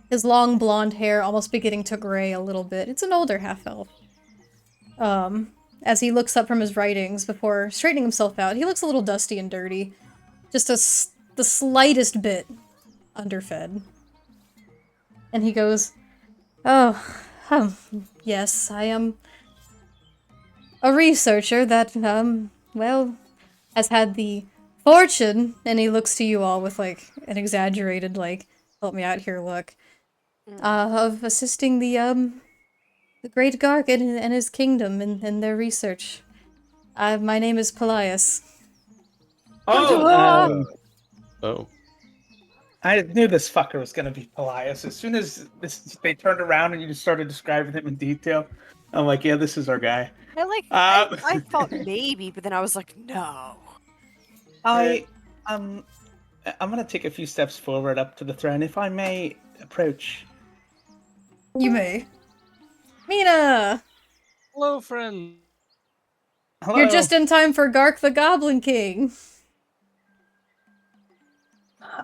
His long blonde hair almost beginning to gray a little bit. It's an older half-elf. As he looks up from his writings before straightening himself out, he looks a little dusty and dirty. Just the slightest bit underfed. And he goes, oh, yes, I am a researcher that, well, has had the fortune, and he looks to you all with, like, an exaggerated, like, help me out here look, of assisting the, the Great Garg and his kingdom and their research. My name is Paelias. Oh, Oh. I knew this fucker was gonna be Paelias. As soon as they turned around and you just started describing him in detail, I'm like, yeah, this is our guy. I thought maybe, but then I was like, no. I'm gonna take a few steps forward up to the throne, if I may approach. You may. Mina! Hello, friend. Hello. You're just in time for Gark the Goblin King.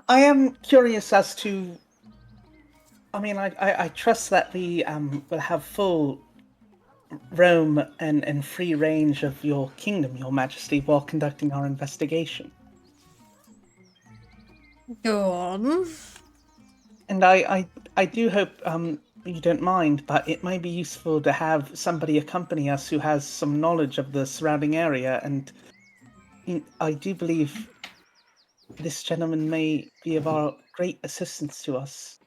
I am curious as to. I mean, I trust that we will have full roam and free range of your kingdom, Your Majesty, while conducting our investigation. Go on. And I do hope you don't mind, but it may be useful to have somebody accompany us who has some knowledge of the surrounding area, and I do believe this gentleman may be of our great assistance to us.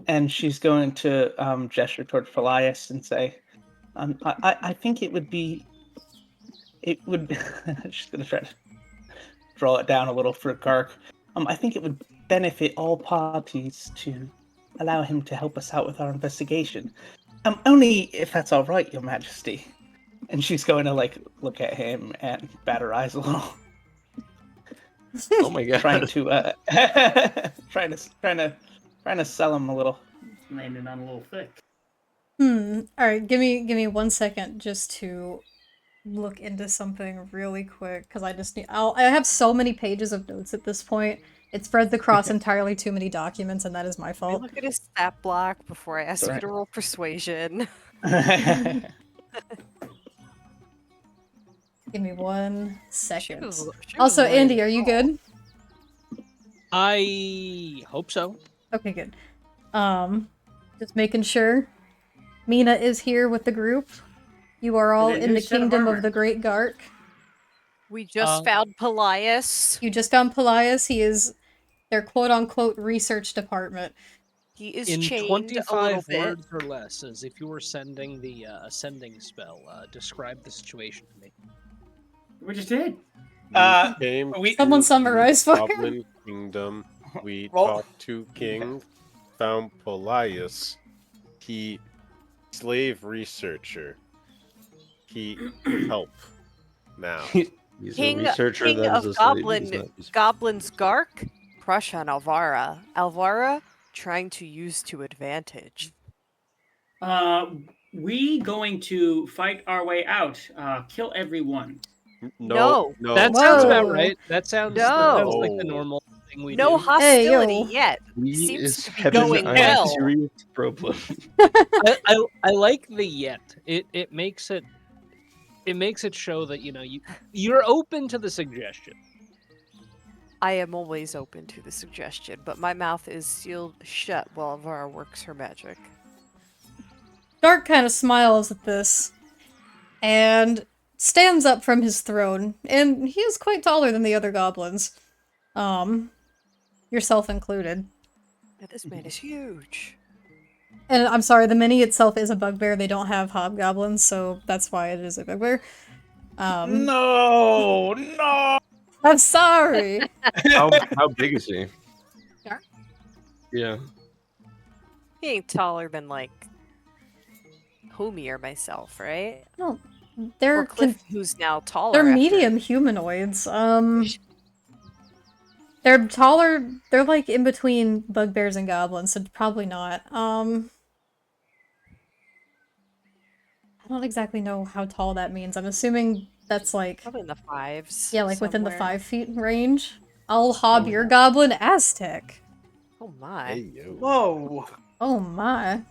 And she's going to gesture towards Paelias and say, I think it would be... It would... she's going to try to draw it down a little for Gark. I think it would benefit all parties to allow him to help us out with our investigation. Only if that's all right, Your Majesty. And she's going to like look at him and bat her eyes a little, Oh my god. trying to trying to sell him a little. Landed on a little thick. Alright, give me 1 second just to look into something really quick, because I just need- I have so many pages of notes at this point. It spreads across entirely too many documents, and that is my Can we fault. look at his stat block before I ask you Alright. to roll persuasion. Give me 1 She second. was- she was Also, ready Andy, to are you roll. good? I hope so. Okay, good. Just making sure. Mina is here with the group. You are all With a in new the set of kingdom of armor. the Great Gark. We just found Paelias. You just found Paelias. He is their quote-unquote research department. He is In chained a little 25 bit. words or less, as if you were sending the ascending spell, describe the situation to me. We just did. We came Someone to summarize the for him. Goblin Kingdom. We Roll. talked to King, found Paelias. He slave researcher. He help now. He's King, a researcher king that is of a slave. He's not just- Goblin's Gark, crush on Alvara. Alvara trying to use to advantage. We going to fight our way out. Kill everyone. No, That sounds about Whoa. right. That sounds like the No. normal thing we No do. hostility yo. yet. He Seems is to be having going a well. serious problem. I like the yet. It makes it show that you're open to the suggestion. I am always open to the suggestion, but my mouth is sealed shut while Alvara works her magic. Dark kind of smiles at this and stands up from his throne, and he is quite taller than the other goblins. Yourself included. Now, this man is huge. And I'm sorry, the mini itself is a bugbear. They don't have hobgoblins, so that's why it is a bugbear. No. I'm sorry. How big is he? Dark? Yeah. He ain't taller than like Homie or myself, right? No, they're Or Cliff, who's now taller. they're after- medium humanoids. They're taller. They're like in between bugbears and goblins, so probably not. I don't exactly know how tall that means. I'm assuming that's like, Probably in the 5s. yeah, like within the somewhere. 5 feet range. I'll hob your goblin Aztec. Oh my. Hey, yo. Whoa. Oh my.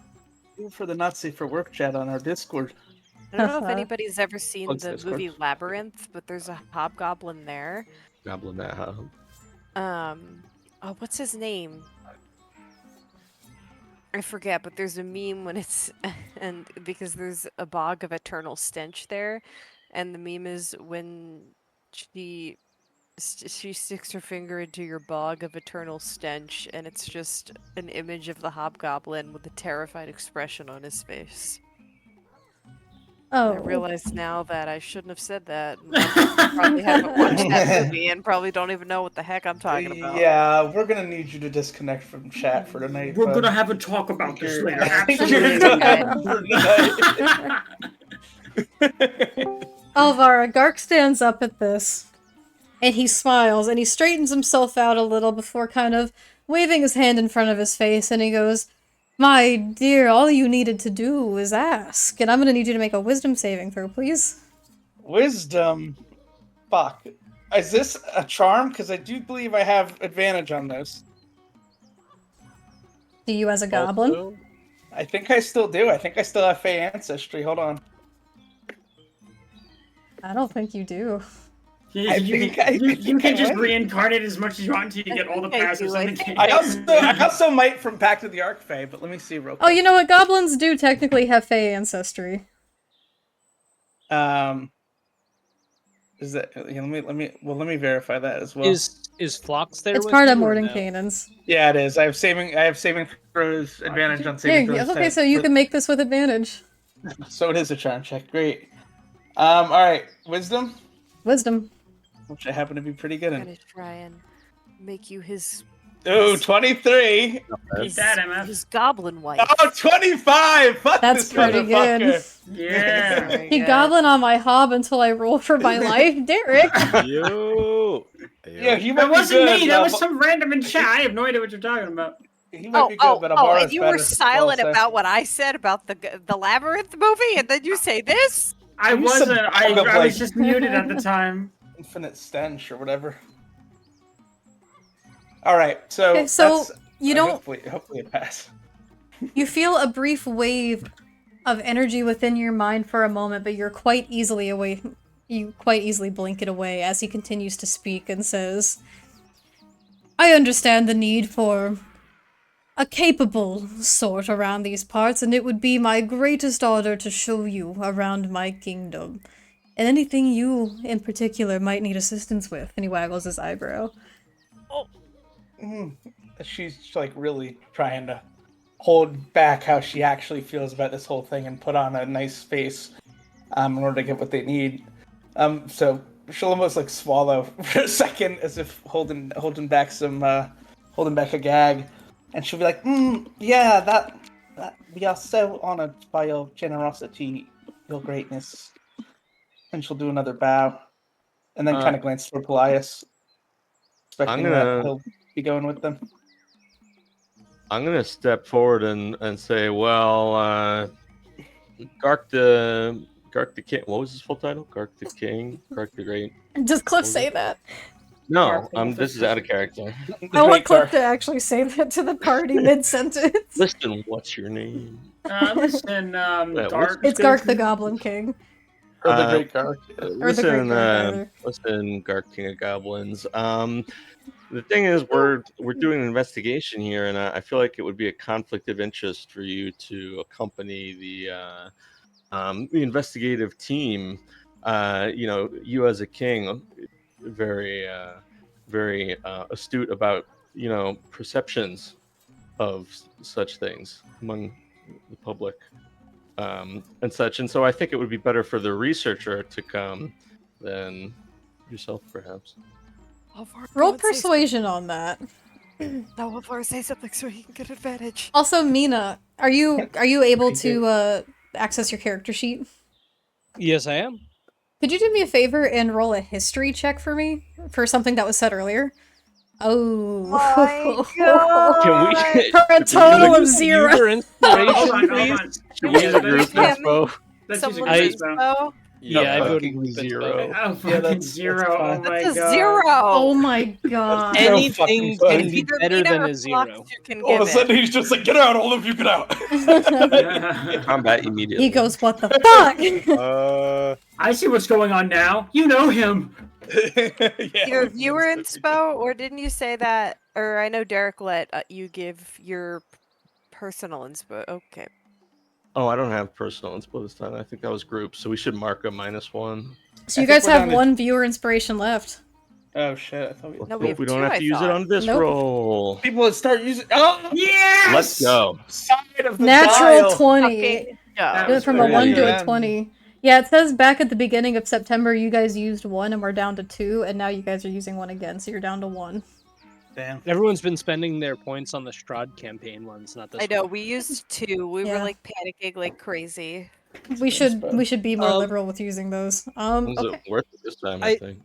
For the not safe for work chat on our Discord. I don't know if anybody's ever seen Plugs the Discord. movie Labyrinth, but there's a hobgoblin there. Goblin that house. Oh, what's his name? I forget, but there's a meme when it's and because there's a bog of eternal stench there, and the meme is when she sticks her finger into your bog of eternal stench, and it's just an image of the hobgoblin with a terrified expression on his face. Oh. I realize now that I shouldn't have said that. I probably haven't watched that movie and probably don't even know what the heck I'm talking about. Yeah, we're gonna need you to disconnect from chat for tonight. We're bud. gonna have a talk about this later. I think Absolutely. you're done for tonight. Alvara, Gark stands up at this, and he smiles, and he straightens himself out a little before kind of waving his hand in front of his face, and he goes, "My dear, all you needed to do was ask, and I'm gonna need you to make a wisdom saving throw, please." Wisdom. Fuck. Is this a charm? Because I do believe I have advantage on this. Do you as a goblin? Also, I think I still do. I think I still have Fey ancestry. Hold on. I don't think you do. I You think can I just might. reincarnate as much as you want until you get all the think I passes do, in I the think. game. I also might from Pact of the Archfey, but let me see real quick. Oh, you know what? Goblins do technically have Fey ancestry. Is that? Yeah, let me verify that as well. is Phlox there? It's with part of you or no? Mordenkainen's. Yeah, it is. I have saving throws advantage on saving Here, throws. okay, so you can make this with advantage. So it is a charm check. Great. All right, wisdom, Wisdom. which I happen to be pretty good I'm in. gonna try and make you his Oh, 23. Keep that, MF. his goblin wife. Oh, 25. Fuck That's this pretty good. motherfucker. Yeah. Very He good. goblin on my hob until I roll for my life. Derek! Yo. Yeah, he might That be wasn't good. me. That was but some random in chat. I have no idea what you're talking about. He might be good, but and Amara's you were better. silent Well, so- about what I said about the Labyrinth movie, and then you say this? I Give me some wasn't. I bug of, was like- just muted at the time. Infinite stench or whatever. All right, so Okay, so that's- you don't. hopefully it pass. You feel a brief wave of energy within your mind for a moment, but you're quite easily away. You quite easily blink it away as he continues to speak and says, "I understand the need for a capable sort around these parts, and it would be my greatest honor to show you around my kingdom. And anything you, in particular, might need assistance with." And he waggles his eyebrow. She's like really trying to hold back how she actually feels about this whole thing and put on a nice face in order to get what they need. So she'll almost like swallow for a second as if holding back a gag, and she'll be like, "Yeah, that we are so honored by your generosity, your greatness." And she'll do another bow, and then kind of glance toward Paelias, expecting that he'll be going with them. I'm gonna step forward and say, well, Gark the King. What was his full title? Gark the King, Gark the Great. Does Cliff say that? No, this is out of character. I want Cliff to actually say that to the party mid-sentence. Listen, what's your name? Listen, Gark. It's Gark the Goblin King. Or the Great Gark. Or the Great Gark, either. Listen, Gark King of Goblins. The thing is, we're doing an investigation here, and I feel like it would be a conflict of interest for you to accompany the investigative team. You as a king, very astute about perceptions of such things among the public and such. And so I think it would be better for the researcher to come than yourself, perhaps. Roll persuasion on that. No, Alvaro, say something so he can get advantage. Also, Mina, are you able to access your character sheet? Yes, I am. Could you do me a favor and roll a history check for me for something that was said earlier? Oh My God. Can we? For a total of 0. User inspiration, Hold on. please. Should we use a group Him. inspo? Let's use a Someone's group inspo. inspo? Yeah, I No, voted fucking 0. Oh, fucking that's 0. Oh fine. my That's a god. 0. Oh my god. Any- Anything fucking can be Either better Mina than or a Fox 0. you can All of a give sudden, it. he's just like, "Get out, all of you, get out!" Combat immediately. He goes, "What the fuck?" I see what's going on now. You know him. Yeah, Either viewer inspo, or didn't you say that? Or I know Derek let you give your personal inspo. Okay. Oh, I don't have personal inspo this time. I think that was group, so we should mark a -1. So you I think guys we're have down to- one viewer inspiration left. Oh shit! I thought we. No, we Hope have we don't two, have I to use it thought. on this Nope. roll. People would start using. Oh, Yes. Let's go. side of the Natural dial. 20. Fucking That Go was from a very 1 to a good. 20. Yeah, it says back at the beginning of September you guys used 1 and we're down to 2, and now you guys are using 1 again, so you're down to 1. Damn. Everyone's been spending their points on the Strahd campaign ones, not this I know, one. we used 2. We were Yeah. like panicking like crazy. We should bad. be more Um, liberal with using those. Was Okay. it worth it this time? I I- think.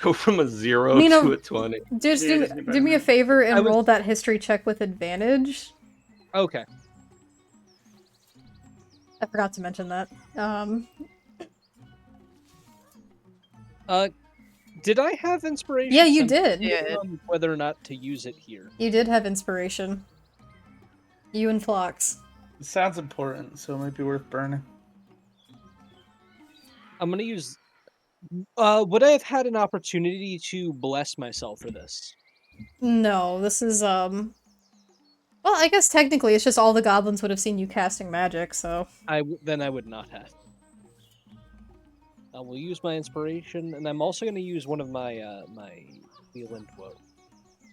Go from a 0 Mina, to a 20. Just Yeah, it isn't do me a bad. favor and I was- roll that history check with advantage. Okay. I forgot to mention that. Did I have inspiration? Yeah, you I'm did. Yeah. on whether or not to use it here. You did have inspiration. You and Phlox. It sounds important, so it might be worth burning. I'm gonna use. Would I have had an opportunity to bless myself for this? No, this is well, I guess technically it's just all the goblins would have seen you casting magic, so Then I would not have. I will use my inspiration, and I'm also gonna use one of my my heal and woe.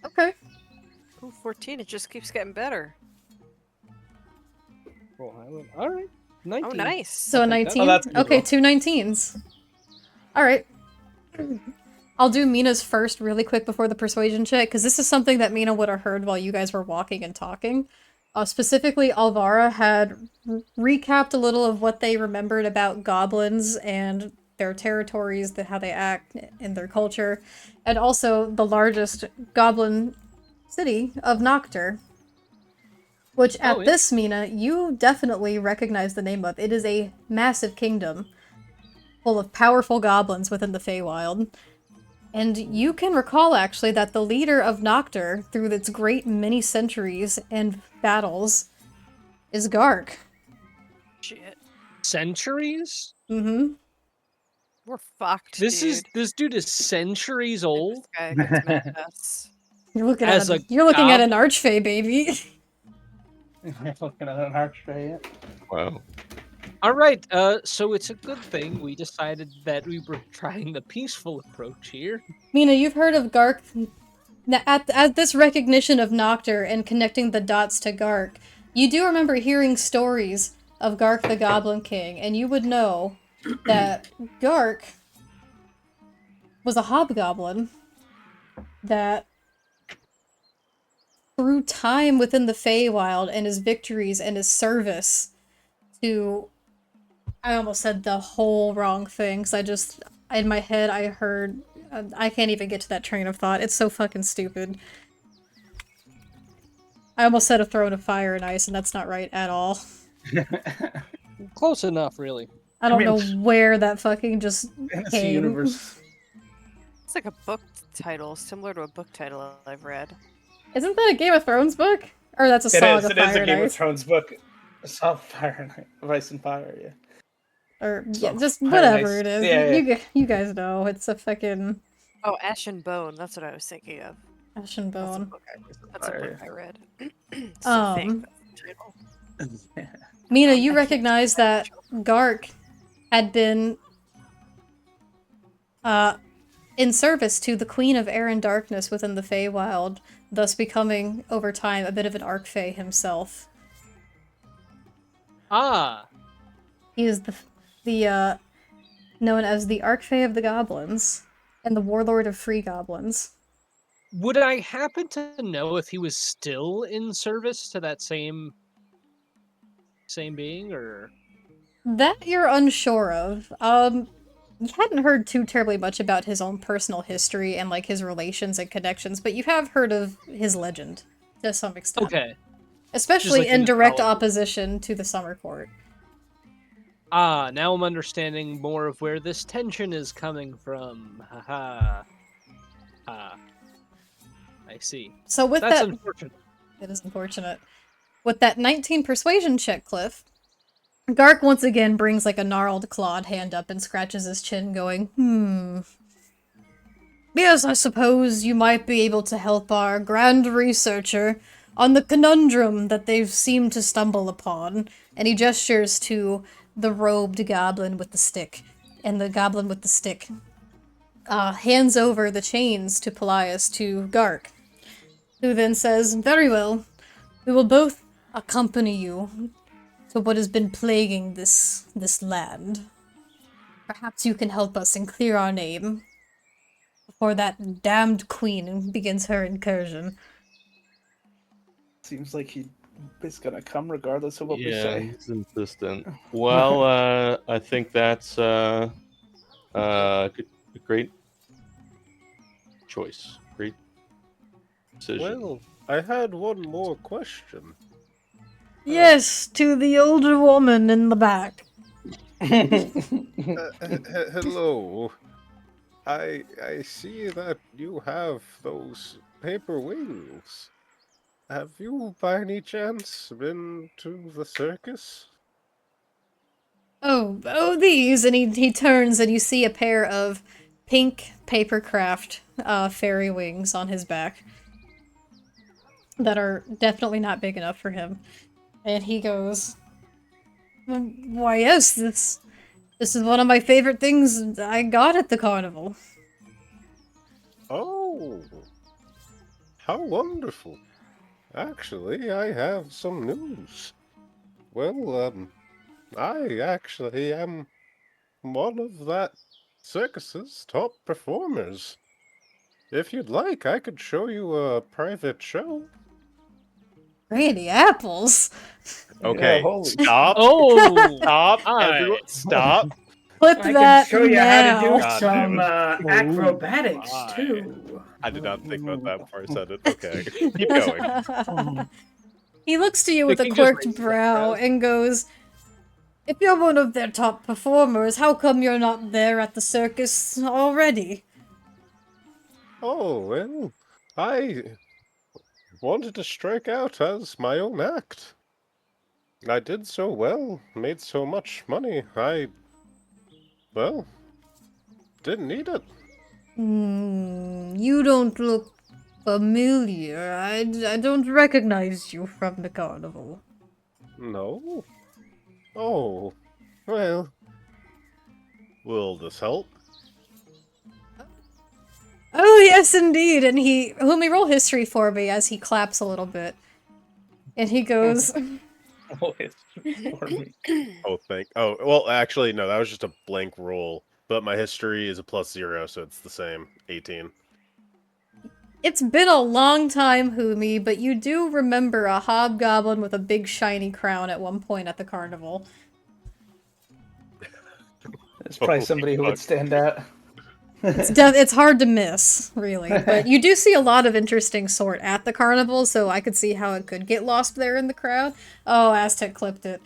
okay. Ooh, 14, it just keeps getting better. Roll high one. All right, 19. Oh, nice. So a I'll take that. 19? Oh, that's a good Okay, roll. 2 19s. Alright. I'll do Mina's first really quick before the persuasion check, because this is something that Mina would have heard while you guys were walking and talking. Specifically, Alvara had recapped a little of what they remembered about goblins and their territories, how they act in their culture, and also the largest goblin city of Noctur. Which, at Oh, yeah. this, Mina, you definitely recognize the name of. It is a massive kingdom full of powerful goblins within the Feywild. And you can recall, actually, that the leader of Noctur, through its great many centuries and battles, is Gark. Shit. Centuries? Mm-hmm. We're fucked, This dude. is centuries This old. guy gets mad at us. You're looking As at a you're looking at gob- an archfey, baby. Looking at an archway. Wow. All right. So it's a good thing we decided that we were trying the peaceful approach here. Mina, you've heard of Gark. At this recognition of Noctur and connecting the dots to Gark, you do remember hearing stories of Gark the Goblin King, and you would know that Gark was a hobgoblin that, through time within the Feywild and his victories and his service to... I almost said the whole wrong thing, because in my head, I heard... I can't even get to that train of thought. It's so fucking stupid. I almost said a throne of fire and ice, and that's not right at all. Close enough, really. I don't mean, know where that fucking just Fantasy came. universe. It's like a book title, similar to a book title I've read. Isn't that a Game of Thrones book? Or that's a It Song is. of It is Fire a and Game of Ice? Thrones book. A Song of Fire and of Ice and Fire. Yeah. Or, yeah, Song of just Fire and whatever Ice. it is. Yeah, yeah. You guys know. It's a fucking Oh, Ash and Bone. That's what I was thinking of. Ash and That's a Bone. book that's a book Fire. I read. So I think that's the title. Mina, I you can't recognize that Gark had been in service to the Queen of Air and Darkness within the Feywild, thus becoming, over time, a bit of an Archfey himself. Ah, He is the known as the Archfey of the Goblins and the Warlord of Free Goblins. would I happen to know if he was still in service to that same being, or That you're unsure of. You hadn't heard too terribly much about his own personal history and like his relations and connections, but you have heard of his legend to some extent. okay? Especially like in the direct mythology. opposition to the Summer Court. Ah, now I'm understanding more of where this tension is coming from. Haha. Ah, I see. So with That's that, unfortunate. it is unfortunate. With that 19 persuasion check, Cliff, Gark once again brings like a gnarled clawed hand up and scratches his chin going, Yes, I suppose you might be able to help our grand researcher on the conundrum that they've seemed to stumble upon. And he gestures to the robed goblin with the stick. And the goblin with the stick hands over the chains to Paelias to Gark, who then says, Very well, we will both accompany you to what has been plaguing this land. Perhaps you can help us and clear our name before that damned queen begins her incursion. Seems like he is gonna come regardless of what we Yeah, say. he's insistent. Well, I think that's a great choice. Great decision. Well, I had one more question. Yes, to the older woman in the back. Hello. I see that you have those paper wings. Have you, by any chance, been to the circus? Oh, these! And he turns and you see a pair of pink papercraft fairy wings on his back that are definitely not big enough for him. And he goes, why yes, this is one of my favorite things I got at the carnival. Oh, how wonderful. Actually, I have some news. Well, I actually am one of that circus's top performers. If you'd like, I could show you a private show. Randy apples. Okay, holy stop. Oh, Stop, my. everyone, stop. Clip I can that show you now. how to do God some damn acrobatics my. too. I did not think about that before I said it. Okay, keep going. He looks to you with The a king just quirked raises brow eyebrows. and goes, if you're one of their top performers, how come you're not there at the circus already? Oh, well, I wanted to strike out as my own act. I did so well, made so much money, well, didn't need it. You don't look familiar. I don't recognize you from the carnival. No? Oh, well, will this help? Oh, yes, indeed. And let me roll history for me as he claps a little bit. And he goes, Well, actually, no, that was just a blank roll. But my history is a +0, so it's the same, 18. it's been a long time, Humi, but you do remember a hobgoblin with a big shiny crown at one point at the carnival. It's probably somebody who would stand out. It's hard to miss, really. But you do see a lot of interesting sort at the carnival, so I could see how it could get lost there in the crowd. Oh, Aztec clipped it.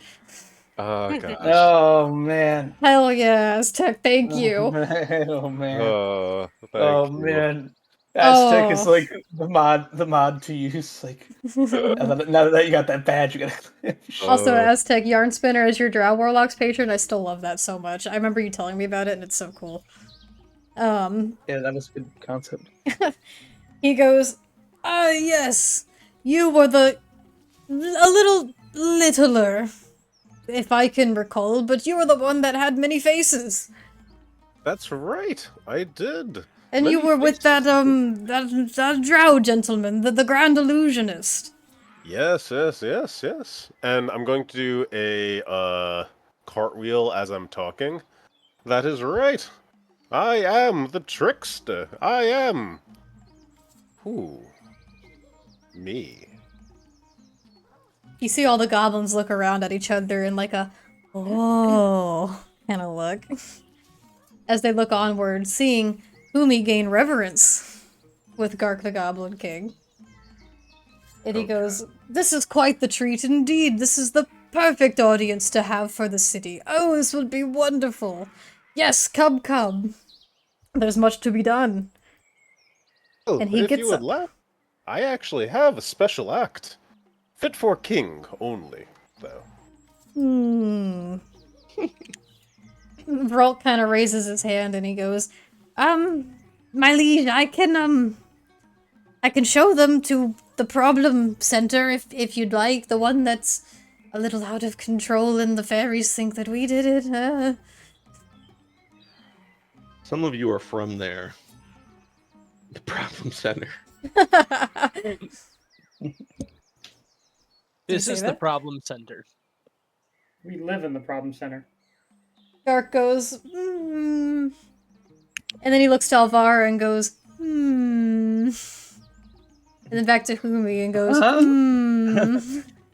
Oh, gosh. Oh man. Hell yeah, Aztec, thank you. Oh man. Thank Oh you. man. Aztec is Oh. like the mod to use. Like now that you got that badge, you gotta. Also, Aztec Yarn Spinner as your Drow Warlock's patron, I still love that so much. I remember you telling me about it, and it's so cool. Yeah, that was a good concept. He goes, yes, you were a little littler, if I can recall, but you were the one that had many faces. That's right, I did. And Many you were with faces. that drow gentleman, the Grand Illusionist. Yes. And I'm going to do a cartwheel as I'm talking. That is right. I am the trickster. I am. Who? Me. You see all the goblins look around at each other in like a, oh, kind of look. As they look onward, seeing Humi gain reverence with Gark the Goblin King. And he goes, this is quite the treat indeed. This is the perfect audience to have for the city. Oh, this would be wonderful. Yes, come. There's much to be done. Well, And he if gets you would up. laugh, I actually have a special act. Fit for king only, though. Vralt kind of raises his hand and he goes, my liege, I can show them to the problem center if you'd like, the one that's a little out of control and the fairies think that we did it. Some of you are from there. The problem center. This say is the that? problem center. We live in the problem center. Gark goes, and then he looks to Alvara and goes, and then back to Humi and goes,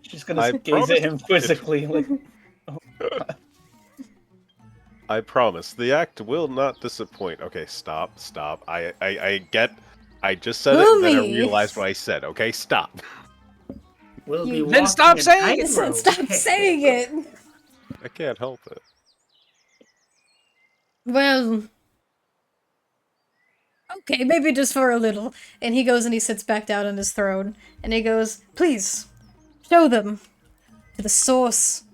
She's gonna I gaze at promise- him quizzically, like, I promise, the act will not disappoint. Okay, stop. I get. I just said it, and then I Humi! realized what I said. Okay, stop. We'll be You- walking Then stop a saying it! tightrope. Stop saying it! I can't help it. Well, okay, maybe just for a little. And he goes and he sits back down on his throne, and he goes, please, show them to the source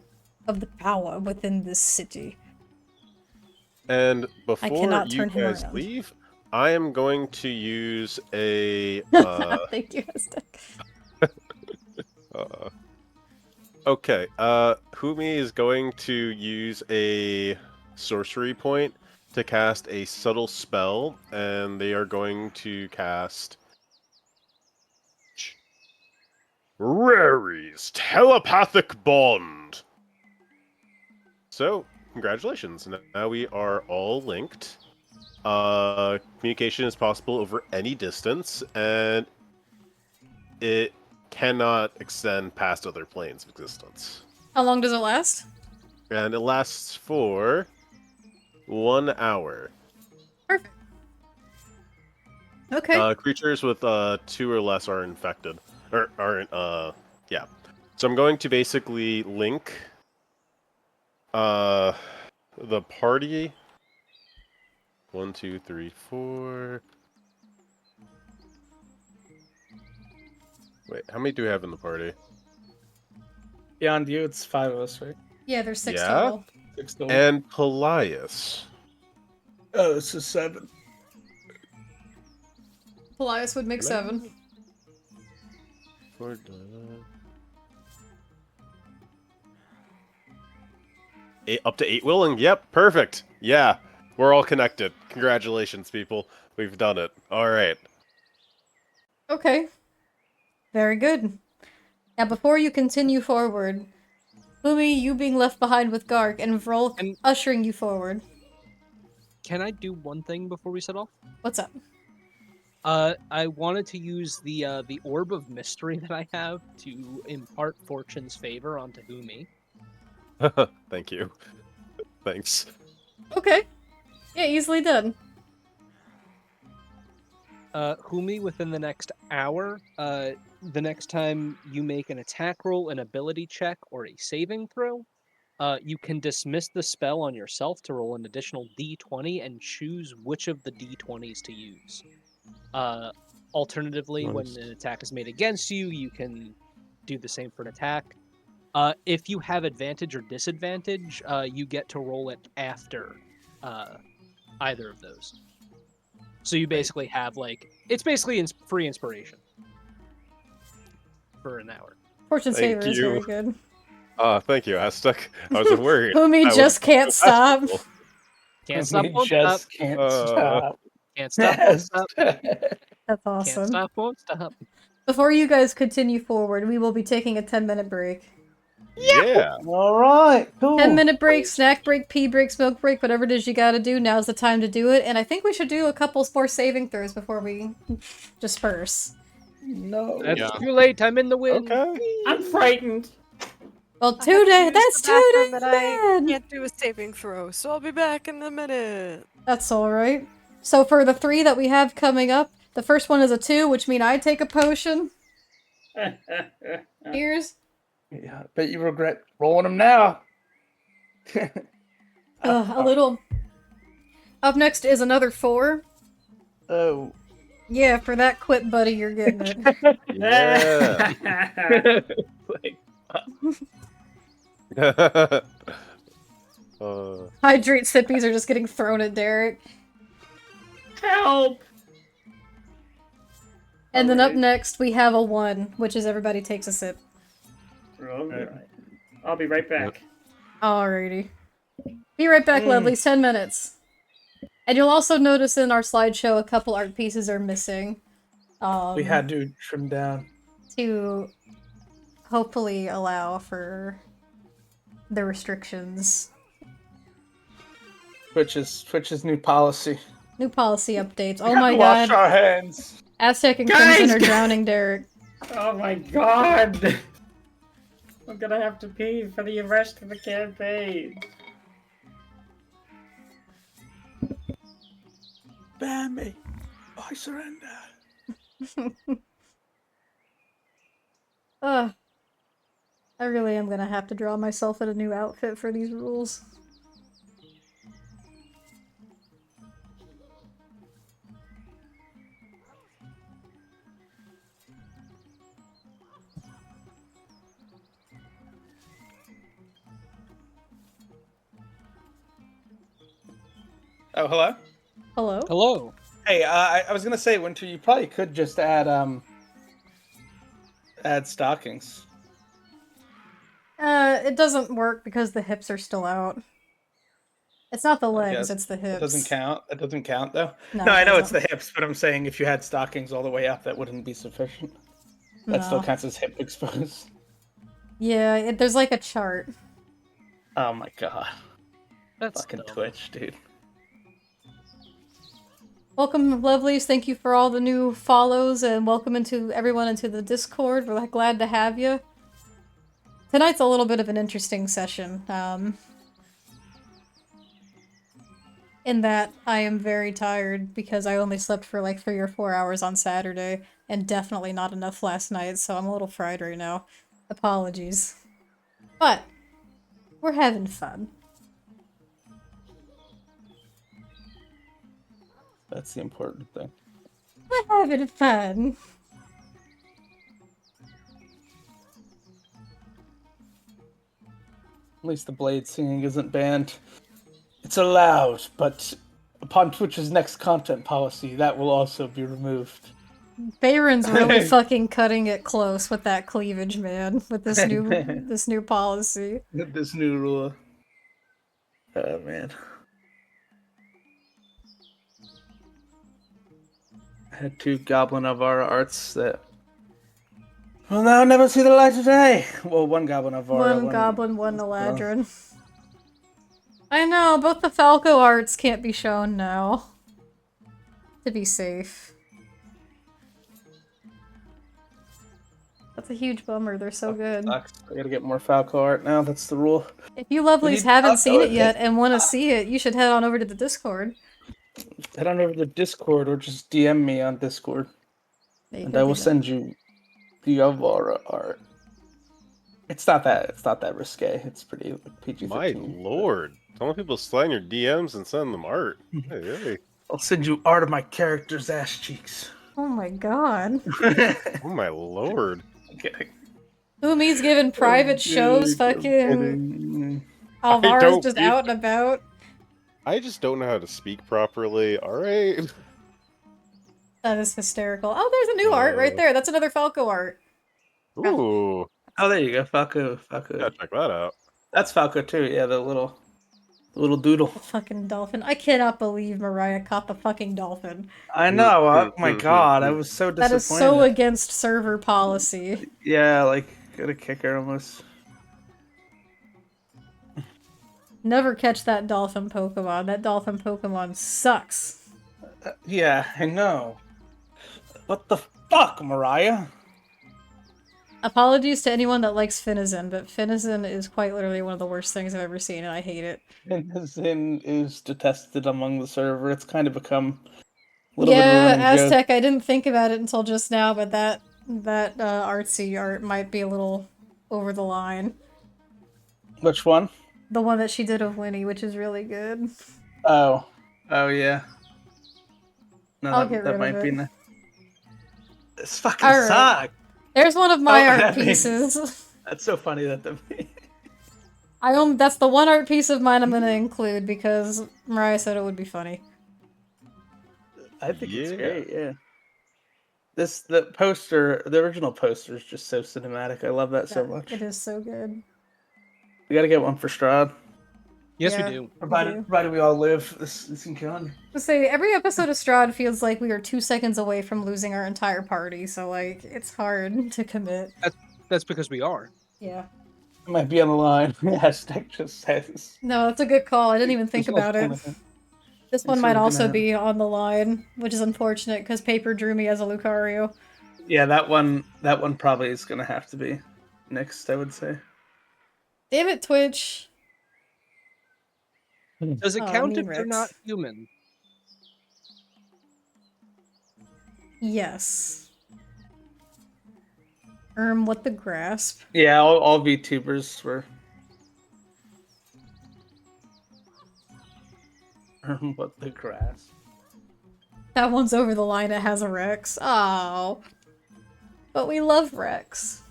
of the power within this city. And before cannot you turn him guys around. leave, I am going to use a. Thank you, Aztec. Okay. Humi is going to use a sorcery point to cast a subtle spell, and they are going to cast Rary's telepathic bond. So, congratulations. Now we are all linked. Communication is possible over any distance, and it cannot extend past other planes of existence. How long does it last? And it lasts for 1 hour. Perfect. Okay. Creatures with 2 or less are infected. Or aren't, yeah. So I'm going to basically link the party. 1, 2, 3, 4. Wait, how many do we have in the party? beyond you, it's 5 of us, right? Yeah, there's 6 Yeah? total. 6 total. And Paelias. Oh, this is 7. Paelias would make Can I- 7. Up to 8 willing? Yep, perfect. Yeah, we're all connected. Congratulations, people. We've done it. Alright. Okay. Very good. Now, before you continue forward, Boomy, you being left behind with Gark, and Vrolk And- ushering you forward. Can I do one thing before we set off? What's up? I wanted to use the orb of mystery that I have to impart fortune's favor onto Humi. Thank you. Thanks. Okay. Yeah, easily done. Humi, within the next hour, the next time you make an attack roll, an ability check, or a saving throw, you can dismiss the spell on yourself to roll an additional d20 and choose which of the d20s to use. Alternatively, when Nice. an attack is made against you, you can do the same for an attack. If you have advantage or disadvantage, you get to roll it after either of those. So you basically have, like, it's basically free inspiration for an hour. Fortune's Thank favor is you. very good. Thank you, Aztec. I was worried. Boomy I just was- can't stop. Can't stop, We won't stop. just can't stop. Can't stop, won't stop. That's Can't awesome. stop, won't stop. Before you guys continue forward, we will be taking a 10-minute break. Yeah. All right, cool. 10-minute break, snack break, pee break, smoke break, whatever it is you gotta do, now's the time to do it. And I think we should do a couple more saving throws before we disperse. No. That's Yeah. too late, I'm in the wind. Okay. I'm frightened. Well, I 2 have to days, use that's the 2 bathroom, days but I then! can't do a saving throw, so I'll be back in a minute. That's alright. So for the 3 that we have coming up, the first one is a 2, which means I take a potion. Here's Yeah, I bet you regret rolling them now. a little. Up next is another 4. Oh. Yeah, for that quit, buddy, you're getting it. Yeah. Like, Hydrate sippies are just getting thrown at Derek. Help! And then up Alright. next, we have a 1, which is everybody takes a sip. Alright. I'll be right back. Alrighty. Be right back, lovelies. 10 minutes. And you'll also notice in our slideshow a couple art pieces are missing. we had to trim down. To hopefully allow for the restrictions. Twitch's new policy. New policy updates. We Oh gotta my wash god. our hands. Aztec and Guys! Crimson are drowning Derek. Oh my god! I'm gonna have to pay for the rest of the campaign. Ban me. I surrender. Ugh. I really am gonna have to draw myself in a new outfit for these rules. Oh, hello? Hello? Hello. Hey, I was gonna say, Winter, you probably could just add stockings. It doesn't work because the hips are still out. It's not the legs, guess it's the hips. It doesn't count. It doesn't count though. No, No, it I know it's doesn't. the hips, but I'm saying if you had stockings all the way up, that wouldn't be sufficient. That still No. counts as hip exposed. Yeah, there's like a chart. Oh my god. That's Fucking dumb. Twitch, dude. Welcome, lovelies. Thank you for all the new follows, and welcome into everyone into the Discord. We're glad to have you. Tonight's a little bit of an interesting session. In that I am very tired because I only slept for like 3 or 4 hours on Saturday, and definitely not enough last night, so I'm a little fried right now. Apologies. But, we're having fun. That's the important thing. We're having fun. At least the blade singing isn't banned. It's allowed, but upon Twitch's next content policy, that will also be removed. Baron's really fucking cutting it close with that cleavage, man. With this new policy. This new rule. Oh man. I had 2 Goblin Avara arts that will now never see the light of day. Well, 1 Goblin Avara. One goblin, one Eladrin. I know, both the Falco arts can't be shown now. To be safe. That's a huge bummer, they're so good. Sucks. I gotta get more Falco art now, that's the rule. If you lovelies need haven't Falco seen it art. yet and want to see it, you should head on over to the Discord. Head on over to Discord or just DM me on Discord. There you And go, I will do that. send you the Avara art. It's not that risque. It's pretty PG-13. My lord. Don't people slide in your DMs and send them art. Hey, hey. I'll send you art of my character's ass cheeks. Oh my god. Oh my lord. Okay. Umi's giving private shows, fucking Alvara's don't just be- out and about. I just don't know how to speak properly. Alright. That is hysterical. Oh, there's a new art right there. That's another Falco art. Ooh. Oh, there you go, Falco. Falco. Gotta check that out. That's Falco too. Yeah, the little doodle. The fucking dolphin. I cannot believe Mariah caught the fucking dolphin. I know. Oh my god, I was so disappointed. That is so against server policy. Yeah, like gotta kick her almost. Never catch that dolphin Pokemon. That dolphin Pokemon sucks. Yeah, I know. What the fuck, Mariah? Apologies to anyone that likes Finizen, but Finizen is quite literally one of the worst things I've ever seen, and I hate it. Finizen is detested among the server. It's kind of become a little Yeah, bit of a running joke. Aztec, I didn't think about it until just now, but that artsy art might be a little over the line. Which one? The one that she did of Winnie, which is really good. Oh yeah. No, I'll get rid that of might be it. nice. This fucking All right. sucks. There's one of my Oh, art that makes- pieces. That's so funny that the That's the one art piece of mine I'm gonna include because Mariah said it would be funny. I think it's Yeah. great. Yeah. The original poster is just so cinematic. I love that so Yeah, much. It is so good. We gotta get one for Strahd. Yes, Yeah. we do. Provided we all live this encounter. Let's say every episode of Strahd feels like we are 2 seconds away from losing our entire party, so like it's hard to commit. That's because we are. Yeah. It might be on the line. Hashtag just says. No, that's a good call. I didn't even think about it. This one So might we're also gonna- be on the line, which is unfortunate because Paper drew me as a Lucario. Yeah, that one probably is gonna have to be next, I would say. Damn it, Twitch. Does it Oh, count mean if they're not Rex. human? Yes. What the grasp? Yeah, all VTubers were. What the grass. That one's over the line, it has a Rex. Oh. But we love Rex.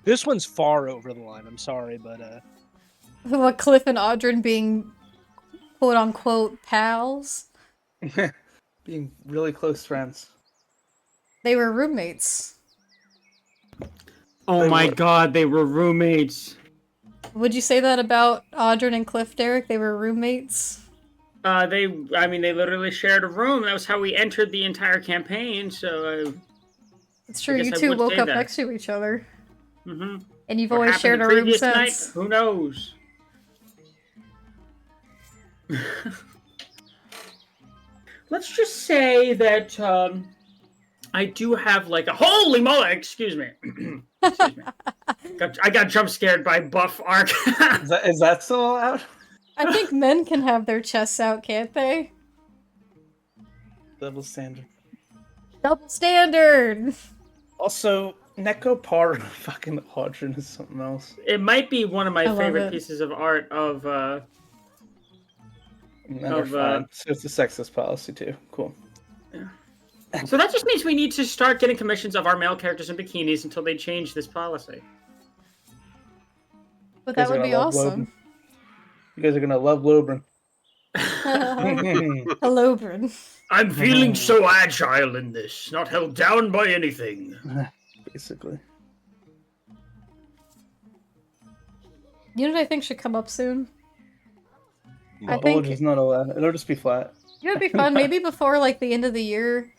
This one's far over the line. I'm sorry, but What, Cliff and Audrin being quote-unquote pals? Being really close friends. They were roommates. Oh They my were- god, they were roommates. Would you say that about Audrin and Cliff, Derek? They were roommates? They literally shared a room. That was how we entered the entire campaign. So, It's true, guess you I two would woke say up that. next to each other. mm-hmm. And you've What always happened shared the a room previous night? since. Who knows? Let's just say that I do have like a holy moly. Excuse me. Excuse me. I got jump scared by Buff Arc. Is that still out? I think men can have their chests out, can't they? Double standard. Double standard! Also, Neko part of fucking Audrin is something else. It might be one of my I love favorite it. pieces of art of And then they're Of, fine. So it's a sexist policy too. Cool. So that just means we need to start getting commissions of our male characters in bikinis until they change this policy. But Guys that are would be gonna love awesome. You guys are gonna love Lobrin. Hello, Bryn. I'm feeling so agile in this, not held down by anything. Basically. You know what I think should come up soon? I Oh, think it's not allowed. It'll just be flat. it would be fun. Maybe before like the end of the year,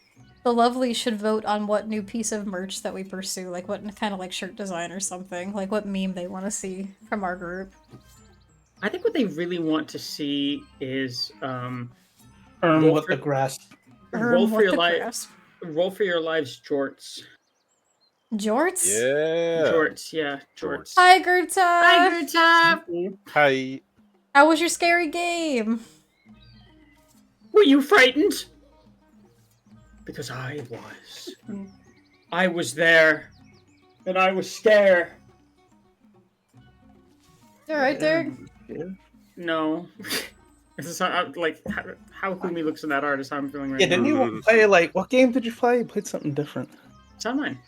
the lovely should vote on what new piece of merch that we pursue, like what kind of like shirt design or something, like what meme they want to see from our group. I think what they really want to see is Earn Roll what for- the grasp. roll What for your the life. grasp. Roll for your lives, jorts. Jorts? Yeah. Jorts, yeah, jorts. Hi, Gerta! Hi, Gerta! Hi. How was your scary game? Were you frightened? Because I was. I was there, and I was scared. Alright, Derek. Yeah. No. This is like how Humi looks in that art is how I'm feeling right Yeah, now. didn't you play like what game did you play? You played something different. It's on mine.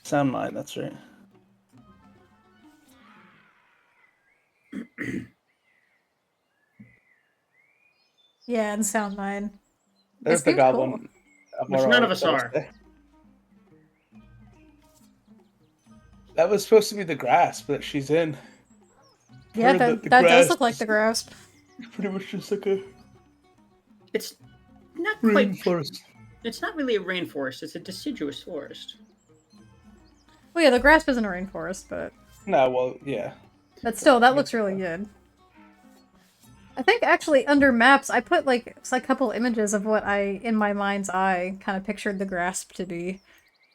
Sound Mind, that's right. Yeah, and Sound Mine. There's This the game's goblin. Which none of us are. That was supposed to be the grasp that she's in. Yeah, Or that the does grasp look like is the grasp. Pretty much just like a It's not quite. rainforest. It's not really a rainforest. It's a deciduous forest. Well, yeah, the grasp isn't a rainforest, but No, well, yeah. still, that looks really good. I think actually under maps, I put like a couple images of what I, in my mind's eye, kind of pictured the grasp to be.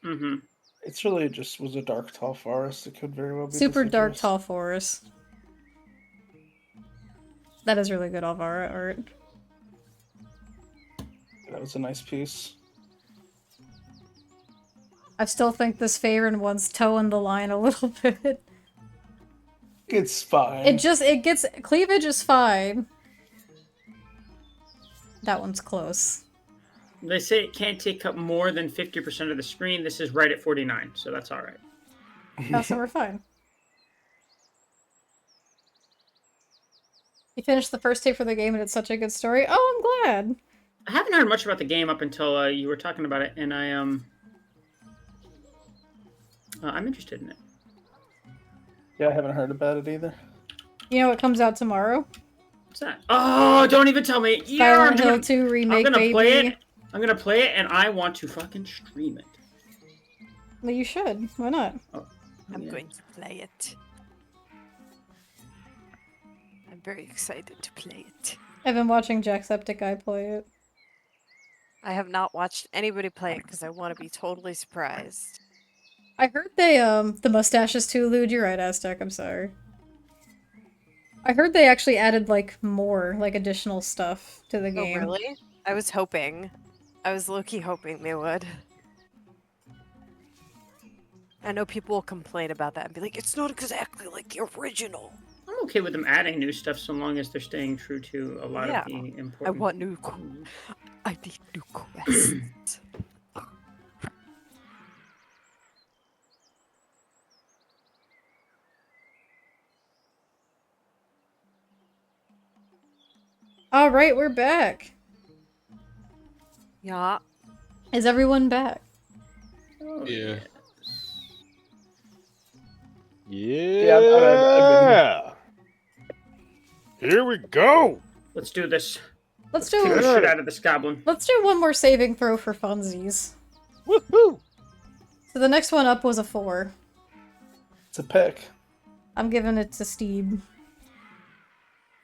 Mm-hmm. It's really just was a dark tall forest. It could very well be Super dark deciduous. tall forest. That is really good Alvaro art. That was a nice piece. I still think this Faerun one's toeing the line a little bit. It's fine. It gets, cleavage is fine. That one's close. They say it can't take up more than 50% of the screen. This is right at 49, so that's all right. Oh, so we're fine. You finished the first tape for the game and it's such a good story. Oh, I'm glad. I haven't heard much about the game up until you were talking about it, and I'm interested in it. Yeah, I haven't heard about it either. You know what comes out tomorrow? What's that? Oh, don't even tell me. Yeah, Silent Hill 2 remake, I'm gonna baby. play it. I'm gonna play it, and I want to fucking stream it. Well, you should. Why not? I'm Yeah. going to play it. I'm very excited to play it. I've been watching Jacksepticeye play it. I have not watched anybody play it because I want to be totally surprised. I heard they, the mustache is too lewd. You're right, Aztec, I'm sorry. I heard they actually added, like, more, like, additional stuff to the Oh, game. really? I was hoping. I was low-key hoping they would. I know people will complain about that and be like, it's not exactly like the original. I'm okay with them adding new stuff so long as they're staying true to a lot Yeah. of the important. I want new. I need new quests. Alright, we're back. Yeah. Is everyone back? Oh, Yeah. Yeah. I'm Here we go. Let's do this. Let's Kick the do shit out of this goblin. let's do one more saving throw for funsies. Woohoo! So the next one up was a 4. It's a pick. I'm giving it to Steve.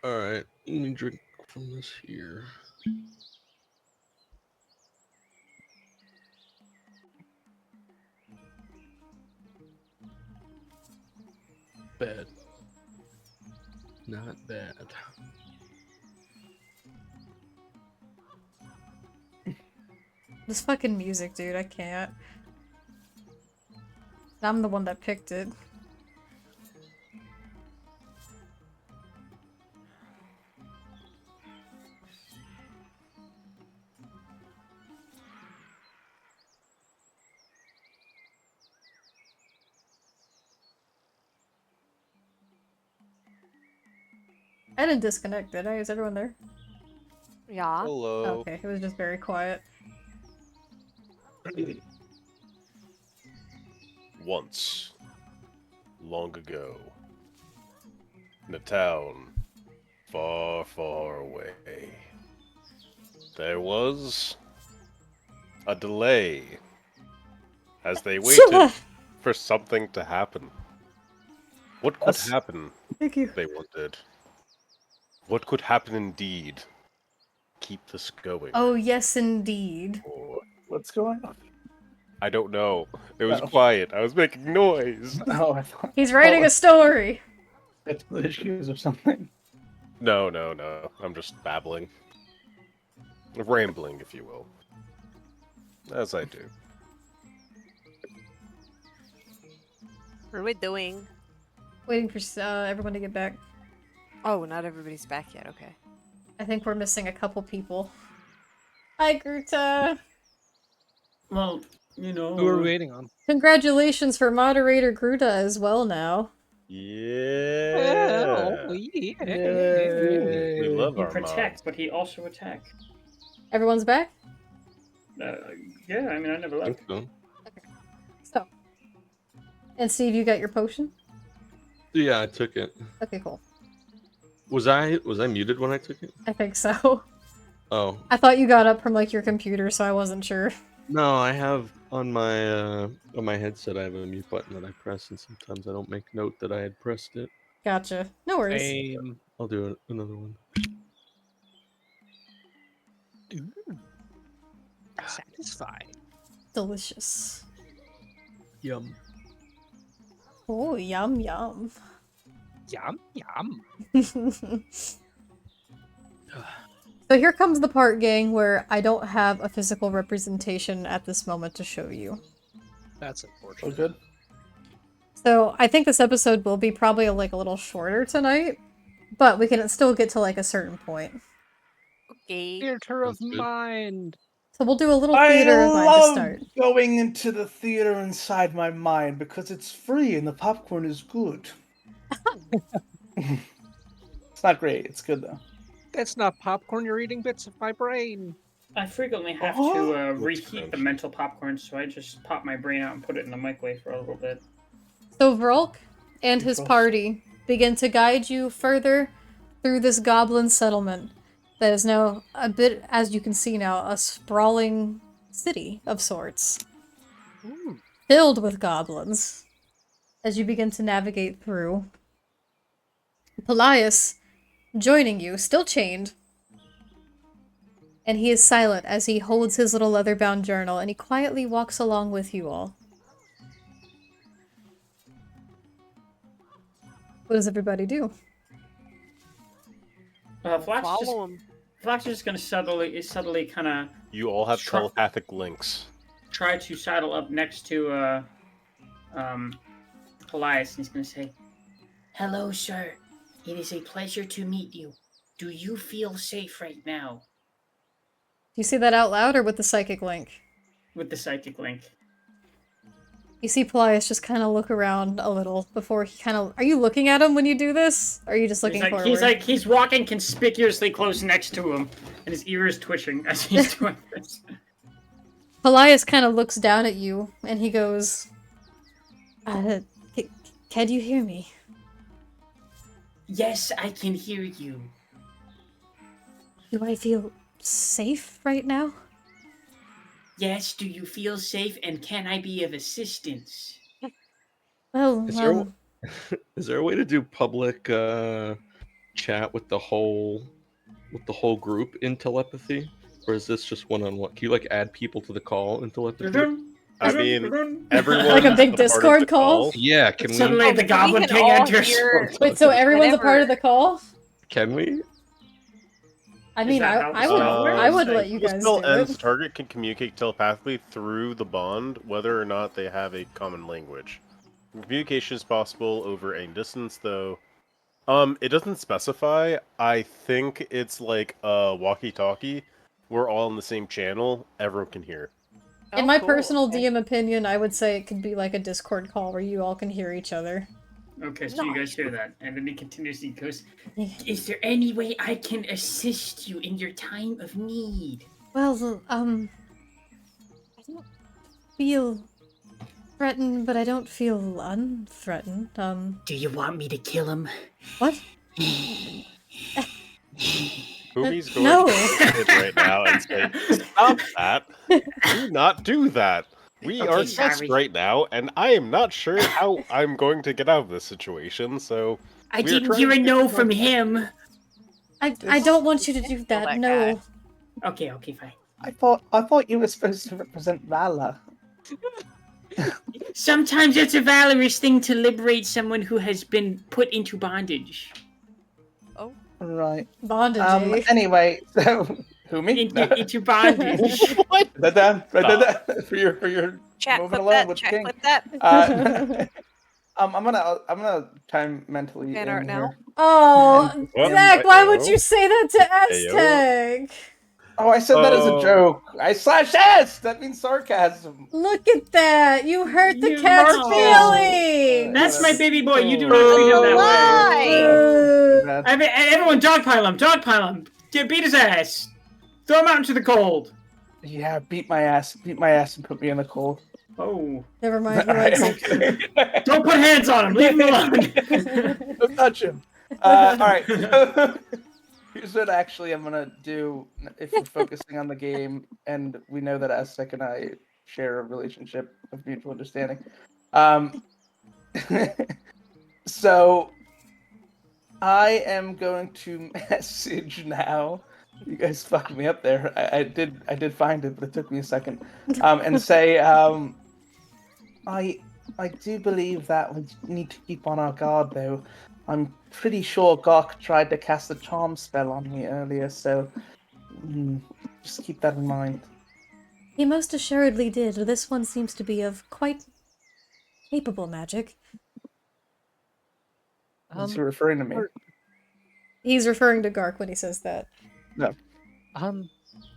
All right, let me drink from this here. Bad. Not bad. This fucking music, dude, I can't. I'm the one that picked it. I didn't disconnect, did I? Is everyone there? Yeah. Hello. Okay, it was just very quiet. Once, long ago, in a town far, far away, there was a delay as they waited for something to happen. What could That's- happen, Thank you. they wondered. What could happen indeed? Keep this going. Oh, yes, indeed. Or- What's going on? I don't know. It was Oh. quiet. I was making noise. Oh, I thought He's writing a story! technical issues or something. No, no, no. I'm just babbling. Rambling, if you will. As I do. What are we doing? Waiting for everyone to get back. Oh, not everybody's back yet. Okay. I think we're missing a couple people. Hi, Gruta! Well, you know. Who are we waiting on? Congratulations for moderator Gruta as well now. Yeah. Oh, yeah. We love He our protects, mods. but he also attacks. Everyone's back? Yeah, I mean, I never I left. think so. So. And Steve, you got your potion? Yeah, I took it. Okay, cool. Was I muted when I took it? I think so. Oh I thought you got up from, like, your computer, so I wasn't sure. no, I have on my headset. I have a mute button that I press, and sometimes I don't make note that I had pressed it. Gotcha. No worries. Same. I'll do another one. Satisfying. Delicious. Yum. Oh, yum yum. Yum, yum. So here comes the part, gang, where I don't have a physical representation at this moment to show you. That's Oh, unfortunate. good. So I think this episode will be probably like a little shorter tonight, but we can still get to like a certain point. Okay. Theater of Sounds good. mind. So we'll do a little I theater of mind to love start. going into the theater inside my mind because it's free and the popcorn is good. It's not great. It's good though. That's not popcorn. You're eating bits of my brain. I frequently have Oh, to looks reheat the crunchy. mental popcorn, so I just pop my brain out and put it in the microwave for a little bit. So Vrolk and his Gross. party begin to guide you further through this goblin settlement that is now a bit, as you can see now, a sprawling city of sorts, Ooh. filled with goblins. as you begin to navigate through. Paelias joining you, still chained. And he is silent as he holds his little leather-bound journal, and he quietly walks along with you all. What does everybody do? Follow him. Flax is just gonna subtly kind of You all have Sure. telepathic links. try to saddle up next to Paelias, and he's gonna say, "Hello, sir. It is a pleasure to meet you. Do you feel safe right now?" Do you say that out loud or with the psychic link? With the psychic link. You see Paelias just kind of look around a little before he kind of... Are you looking at him when you do this? Or are you just looking forward? He's walking conspicuously close next to him, and his ear is twitching as he's doing this. Paelias kind of looks down at you, and he goes... Can you hear me? Yes, I can hear you. Do I feel safe right now? Yes, do you feel safe, and can I be of assistance? Well, Is there a way to do public chat with the whole group in telepathy, or is this just one-on-one? Can you like add people to the call in telepathy? I mean, everyone like a big Discord call? Yeah, can Suddenly the goblin we can king all enters. hear- Wait, so everyone's a part Whatever. of the call? Can we? I mean, that how I the would, spell works? I would Like, let you The guys spell do ends. it. The target can communicate telepathically through the bond, whether or not they have a common language. Communication is possible over any distance, though. It doesn't specify. I think it's like a walkie-talkie. We're all in the same channel. Everyone can hear. In Oh, my cool, personal okay. DM opinion, I would say it could be like a Discord call where you all can hear each other. Okay, so you guys hear that, and then he continues. He goes, Yeah. "Is there any way I can assist you in your time of need?" Well, I don't feel threatened, but I don't feel unthreatened. Do you want me to kill him? What? Fumi's going no. to sit right now and say, "Stop that! Do not do that! We Okay, are guests sorry. right now, and I am not sure how I'm going to get out of this situation, so..." I We are didn't hear a trying to no get from along. him. I don't want you to do that, that no. guy. Okay, fine. I thought you were supposed to represent Valor. Sometimes it's a valorous thing to liberate someone who has been put into bondage. Right. Bondage, eh? Anyway, so who me? Into bondage. What? Write that down for your Chat, moving clip along that. with Chat, King. clip that. I'm gonna time mentally Fan in art now? here. Oh, Well, Zach, why would Ayo. you say that to Ayo. Aztec? Oh, I said that as a Oh. joke. I slash S. That means sarcasm. Look at that! You hurt the You cat's marked feelings! That's my baby boy. You do Oh. not treat him that way. Why? Too bad. I mean, everyone dogpile him. Beat his ass. Throw him out into the cold. Yeah, beat my ass and put me in the cold. Oh. Never mind, he Alright, likes I'm it. kidding. Don't put hands on him. Leave him alone. Don't touch him. Alright. Here's what actually I'm gonna do if we're focusing on the game and we know that Aztec and I share a relationship of mutual understanding. So I am going to message now. You guys fucked me up there. I did find it, but it took me a second. And say, I do believe that we need to keep on our guard, though. I'm pretty sure Gok tried to cast a charm spell on me earlier, so just keep that in mind. He most assuredly did. This one seems to be of quite capable magic. Is he referring to me? He's referring to Gark when he says that.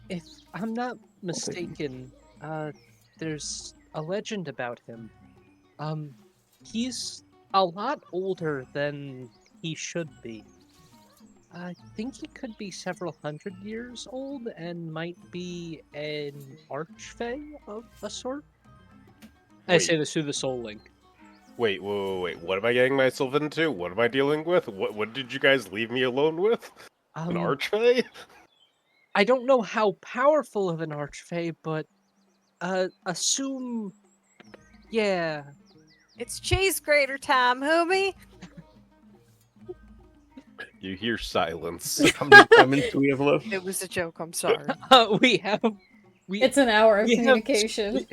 If I'm not mistaken, there's a legend about him. He's a lot older than he should be. I think he could be several hundred years old and might be an archfey of a sort. I Wait. say this through the soul link. Wait. What am I getting myself into? What am I dealing with? What did you guys leave me alone with? An archfey? I don't know how powerful of an archfey, but assume, yeah, It's cheese grater time, homie. You hear silence. How many diamonds do we have left? It was a joke. I'm sorry. We have It's an hour of we have- communication.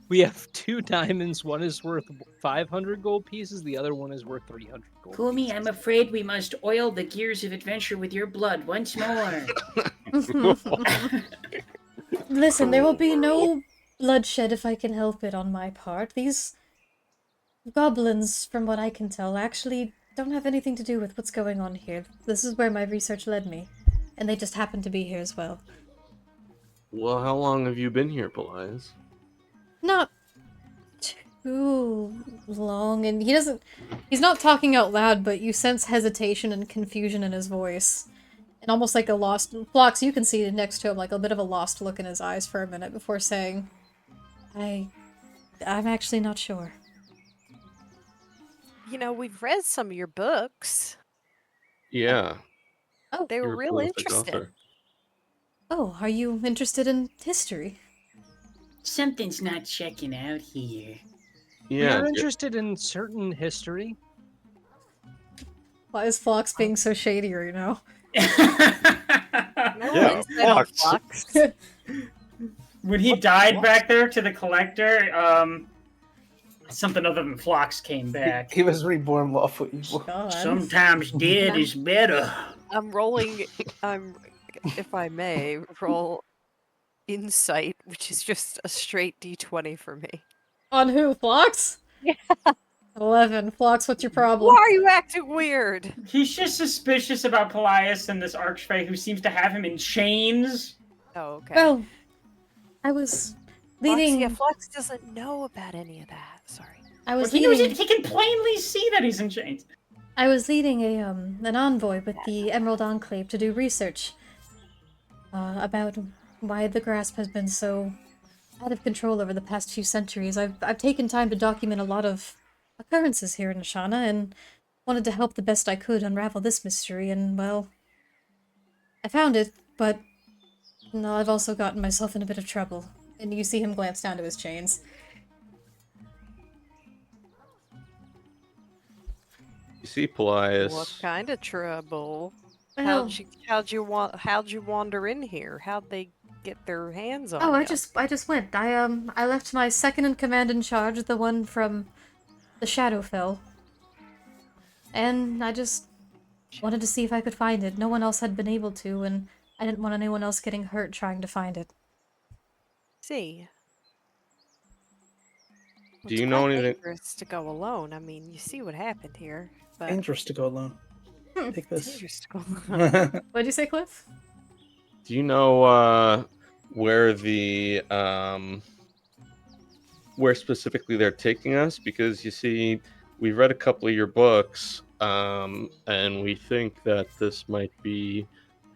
we have 2 diamonds. One is worth 500 gold pieces. The other one is worth 300 gold. Kumi, pieces. I'm afraid we must oil the gears of adventure with your blood once more. Listen, there will be no bloodshed if I can help it on my part. These goblins, from what I can tell, actually don't have anything to do with what's going on here. This is where my research led me. And they just happen to be here as well. Well, how long have you been here, Paelias? Not too long, and he's not talking out loud, but you sense hesitation and confusion in his voice. And almost like a lost... Phlox, you can see next to him, like a bit of a lost look in his eyes for a minute before saying, I'm actually not sure. You know, we've read some of your books. Yeah. Oh, They were You're a real prolific interesting. author. oh, are you interested in history? Something's not checking out here. We Yeah. are interested in certain history. Why is Phlox being so shady right now? No Yeah, insight on Phlox. Phlox. When he died back there to the collector, something other than Phlox came back. He was reborn lawful evil. God. Sometimes dead is better. I'm rolling. If I may, roll insight, which is just a straight d20 for me. On who, Phlox? Yeah. 11. Phlox, what's your problem? Why are you acting weird? He's just suspicious about Paelias and this Archfey who seems to have him in chains. Oh, okay. Well, I was leading... Yeah, Phlox doesn't know about any of that. Sorry. I was He knows leading... it. He can plainly see that he's in chains. I was leading an envoy with the Emerald Enclave to do research about why the grasp has been so out of control over the past few centuries. I've taken time to document a lot of occurrences here in Ashana and wanted to help the best I could unravel this mystery, and, well, I found it, but no, I've also gotten myself in a bit of trouble. And you see him glance down to his chains. You see, Paelias. What kind of trouble? Well, How'd you wander in here? How'd they get their hands on oh, you? I just went. I left my second in command in charge, the one from the Shadowfell. And I just wanted to see if I could find it. No one else had been able to, and I didn't want anyone else getting hurt trying to find it. See. Do you know anything? Dangerous to go alone. I mean, you see what happened here. But Dangerous to go alone. Take this. dangerous to go alone. What'd you say, Cliff? Do you know where the where specifically they're taking us? Because you see, we've read a couple of your books, and we think that this might be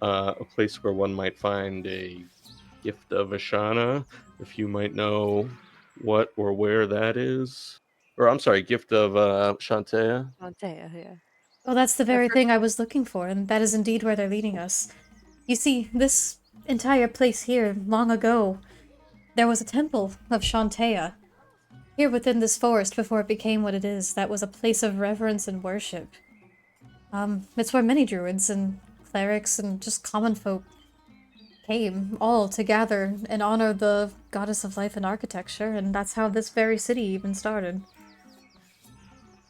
a place where one might find a gift of Ashana. If you might know what or where that is, or I'm sorry, gift of Shantea. Antea, yeah. Well, that's the very thing I was looking for, and that is indeed where they're leading us. You see, this entire place here, long ago, there was a temple of Shantea. Here within this forest before it became what it is, that was a place of reverence and worship. It's where many druids and clerics and just common folk came, all to gather and honor the goddess of life and architecture, and that's how this very city even started.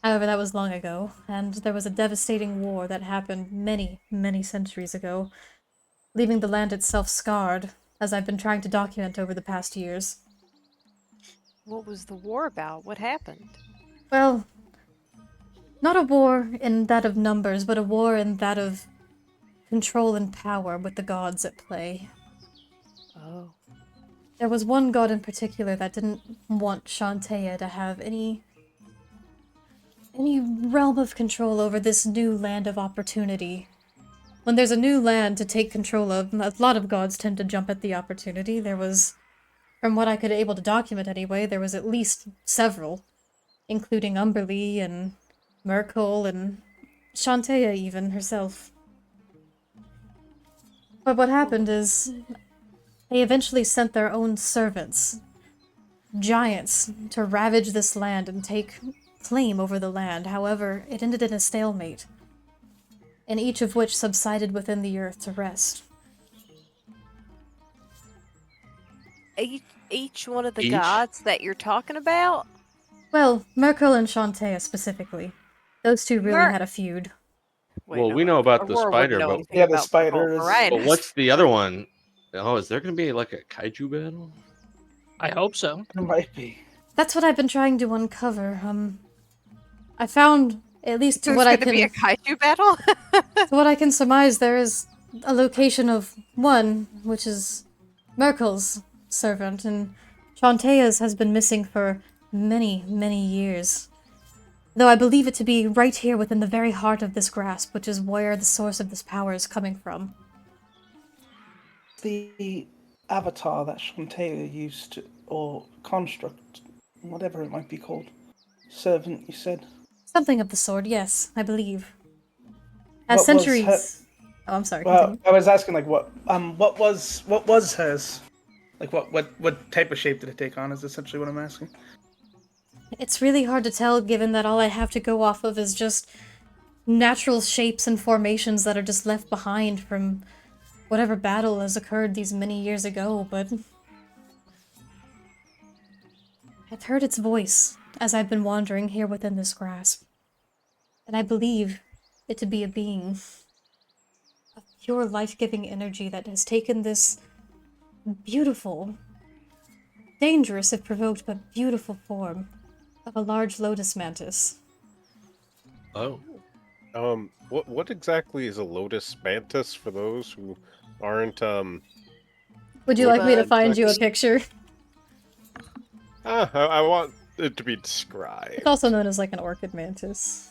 However, that was long ago, and there was a devastating war that happened many, many centuries ago, leaving the land itself scarred, as I've been trying to document over the past years. What was the war about? What happened? Well, not a war in that of numbers, but a war in that of control and power with the gods at play. Oh. There was one god in particular that didn't want Shantea to have any realm of control over this new land of opportunity. When there's a new land to take control of, a lot of gods tend to jump at the opportunity. There was, from what I could able to document anyway, there was at least several, including Umberlee and Merkel and Shantea even herself. But what happened is, they eventually sent their own servants, giants to ravage this land and take claim over the land. However, it ended in a stalemate, and each of which subsided within the earth to rest. Each one of the Each? gods that you're talking about? Well, Merkel and Shantea specifically. Those two really Mer- had a feud. Wait, Well, no, we know about the Aurora wouldn't spider, know but anything Yeah, the about spiders. but what's the other one? Oh, is there going to be like a kaiju battle? I hope so. It might be. That's what I've been trying to uncover. I found, at least to There's what I going to be a can, kaiju battle? to what I can surmise, there is a location of one, which is Merkel's servant, and Shantea's has been missing for many, many years. Though I believe it to be right here within the very heart of this grasp, which is where the source of this power is coming from. The avatar that Shantae used to, or construct, whatever it might be called. Servant, you said? Something of the sort, yes, I believe. As What was centuries... her- Oh, I'm sorry, Well, continue. I was asking, like, what was hers? Like, what type of shape did it take on, is essentially what I'm asking. It's really hard to tell, given that all I have to go off of is just natural shapes and formations that are just left behind from whatever battle has occurred these many years ago, but I've heard its voice as I've been wandering here within this grasp, and I believe it to be a being of pure life-giving energy that has taken this beautiful, dangerous if provoked, but beautiful form of a large lotus mantis. Oh. What exactly is a lotus mantis for those who aren't Would you like me to But- find you a picture? I want it to be It's described. also known as like an orchid mantis.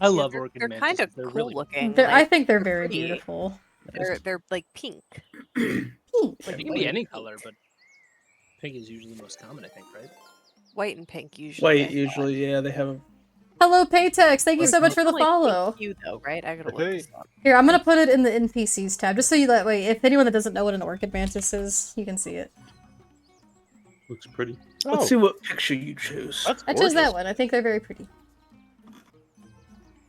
I love they're, orchid they're mantises. kind of They're cool really looking. I like, think they're they're very pretty. beautiful. They're like pink. Pink. Like, it can be any color, but pink is usually the most common, I think, right? White and pink usually. White, usually, yeah, they have a... Hello, Paytex. Thank you so much for the Only pink follow. hue, though, right? I gotta Are look they- this up. Here, I'm gonna put it in the NPCs tab, just so you that way, if anyone that doesn't know what an orchid mantis is, you can see it. Looks pretty. Let's see what picture you choose. That's I gorgeous. chose that one. I think they're very pretty.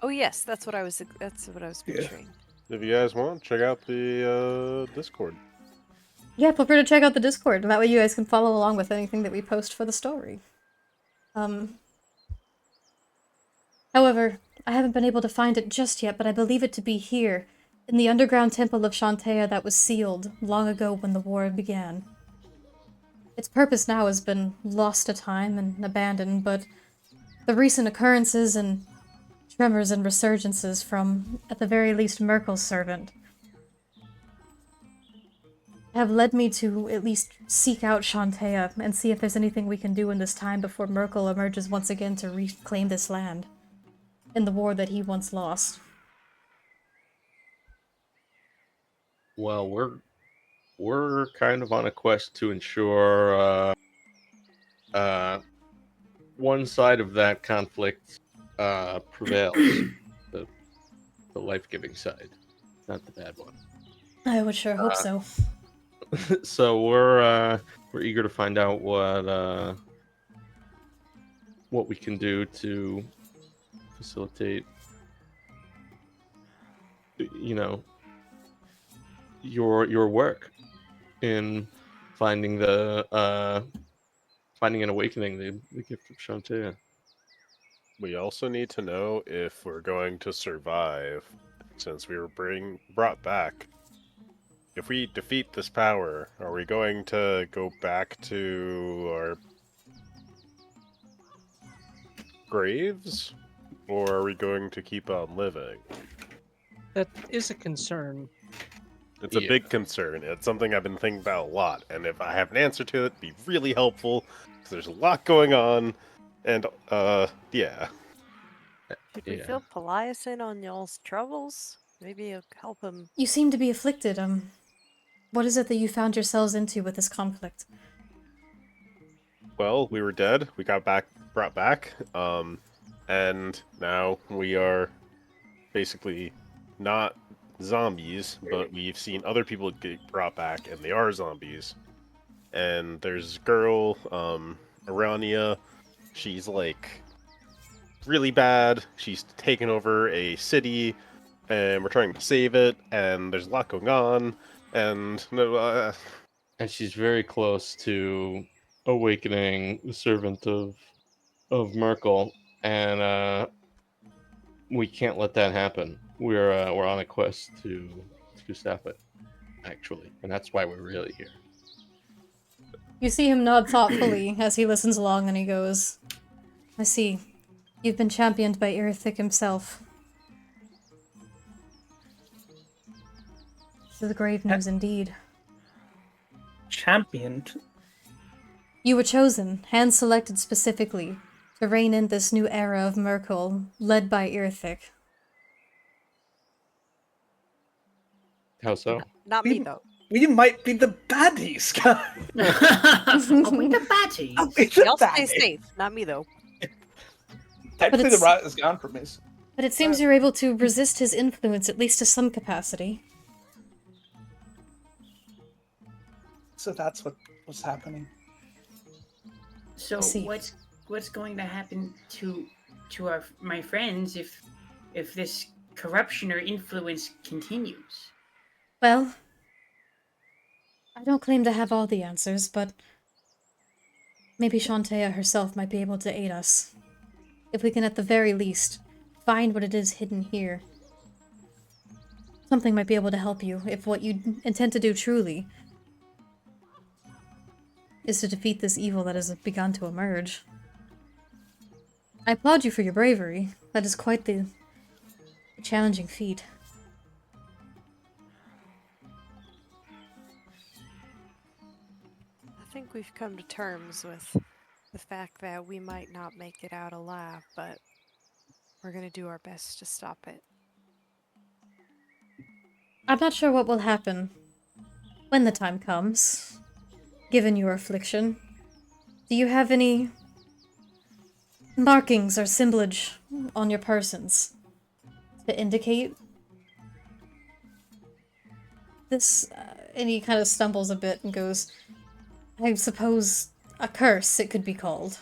Oh yes, that's what I was picturing. If you guys want, check out the Discord. Yeah, feel free to check out the Discord, and that way you guys can follow along with anything that we post for the story. However, I haven't been able to find it just yet, but I believe it to be here, in the underground temple of Shantea that was sealed long ago when the war began. Its purpose now has been lost to time and abandoned, but the recent occurrences and tremors and resurgences from, at the very least, Merkel's servant have led me to at least seek out Shantea and see if there's anything we can do in this time before Merkel emerges once again to reclaim this land in the war that he once lost. Well, we're kind of on a quest to ensure one side of that conflict prevails, the life-giving side, not the bad one. I would sure hope so. So we're eager to find out what we can do to facilitate, your work in finding finding and awakening the gift of Shantea. We also need to know if we're going to survive, since we were brought back. If we defeat this power, are we going to go back to our graves? Or are we going to keep on living? That is a concern. It's a Yeah. big concern. It's something I've been thinking about a lot, and if I have an answer to it, it'd be really helpful, because there's a lot going on, and, yeah. Did we Yeah. fill Paelias in on y'all's troubles? Maybe it'll help him. You seem to be afflicted. What is it that you found yourselves into with this conflict? Well, we were dead, we got brought back, and now we are basically not zombies, but we've seen other people get brought back, and they are zombies. And there's a girl, Arania. She's like really bad. She's taken over a city, and we're trying to save it. And there's a lot going on. And And she's very close to awakening the servant of Merkel, and we can't let that happen. We're on a quest to stop it, actually, and that's why we're really here. You see him nod thoughtfully as he listens along and he goes, I see. You've been championed by Irithic himself. This is grave news indeed. Championed. You were chosen, hand-selected specifically, to reign in this new era of Merkel, led by Irithic. How so? Not me though. We might be the baddies, guys. Are we the baddies? It's the Y'all stay baddies. safe. Not me though. Technically, the it's- rot is gone from me. But it seems you're able to resist his influence, at least to some capacity. So that's what's happening. So see. what's going to happen to my friends if this corruption or influence continues? Well, I don't claim to have all the answers, but maybe Shantea herself might be able to aid us. If we can at the very least find what it is hidden here. Something might be able to help you if what you intend to do truly is to defeat this evil that has begun to emerge. I applaud you for your bravery. That is quite the challenging feat. I think we've come to terms with the fact that we might not make it out alive, but we're gonna do our best to stop it. I'm not sure what will happen when the time comes, given your affliction. Do you have any markings or symbolage on your persons to indicate this? And he kind of stumbles a bit and goes, I suppose a curse, it could be called.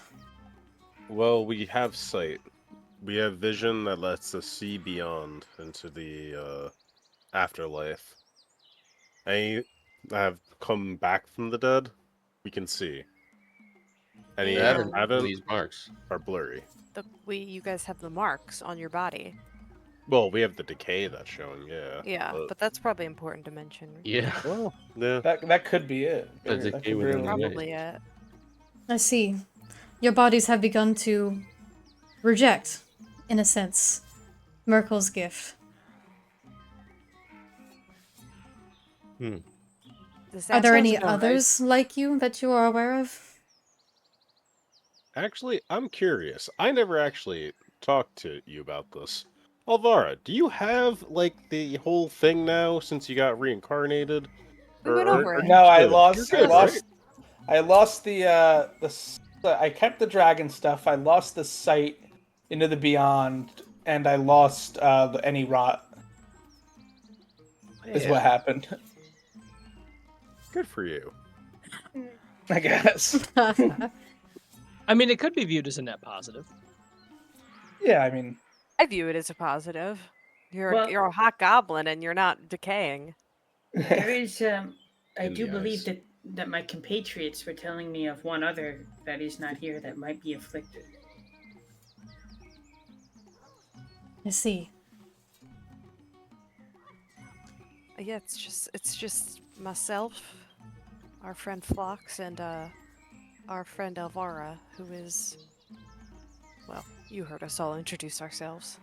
well, we have sight. We have vision that lets us see beyond into the afterlife. Any that have come back from the dead, we can see. Any Yeah. that haven't These marks. are blurry. You guys have the marks on your body. Well, we have the decay that's showing, yeah. Yeah, but that's probably important to mention. Yeah. Well, yeah. That could be it. The That decay could within really the be. ice. Probably it. I see. Your bodies have begun to reject, in a sense, Merkel's gift. Are there any others like you that you are aware of? Actually, I'm curious. I never actually talked to you about this. Alvara, do you have, like, the whole thing now since you got reincarnated? We went over it. No, I You're lost. good, I lost I kept the dragon stuff. I lost the sight into the beyond, and I lost any rot. Is what happened. Good for you. I guess. I mean, it could be viewed as a net positive. Yeah, I mean, I view it as a positive. Well- You're a hot goblin and you're not decaying. There is I In do the believe ice. that my compatriots were telling me of one other that is not here that might be afflicted. I see. Yeah, it's just myself, our friend Phlox, and our friend Elvara, who is, well, you heard us all introduce ourselves.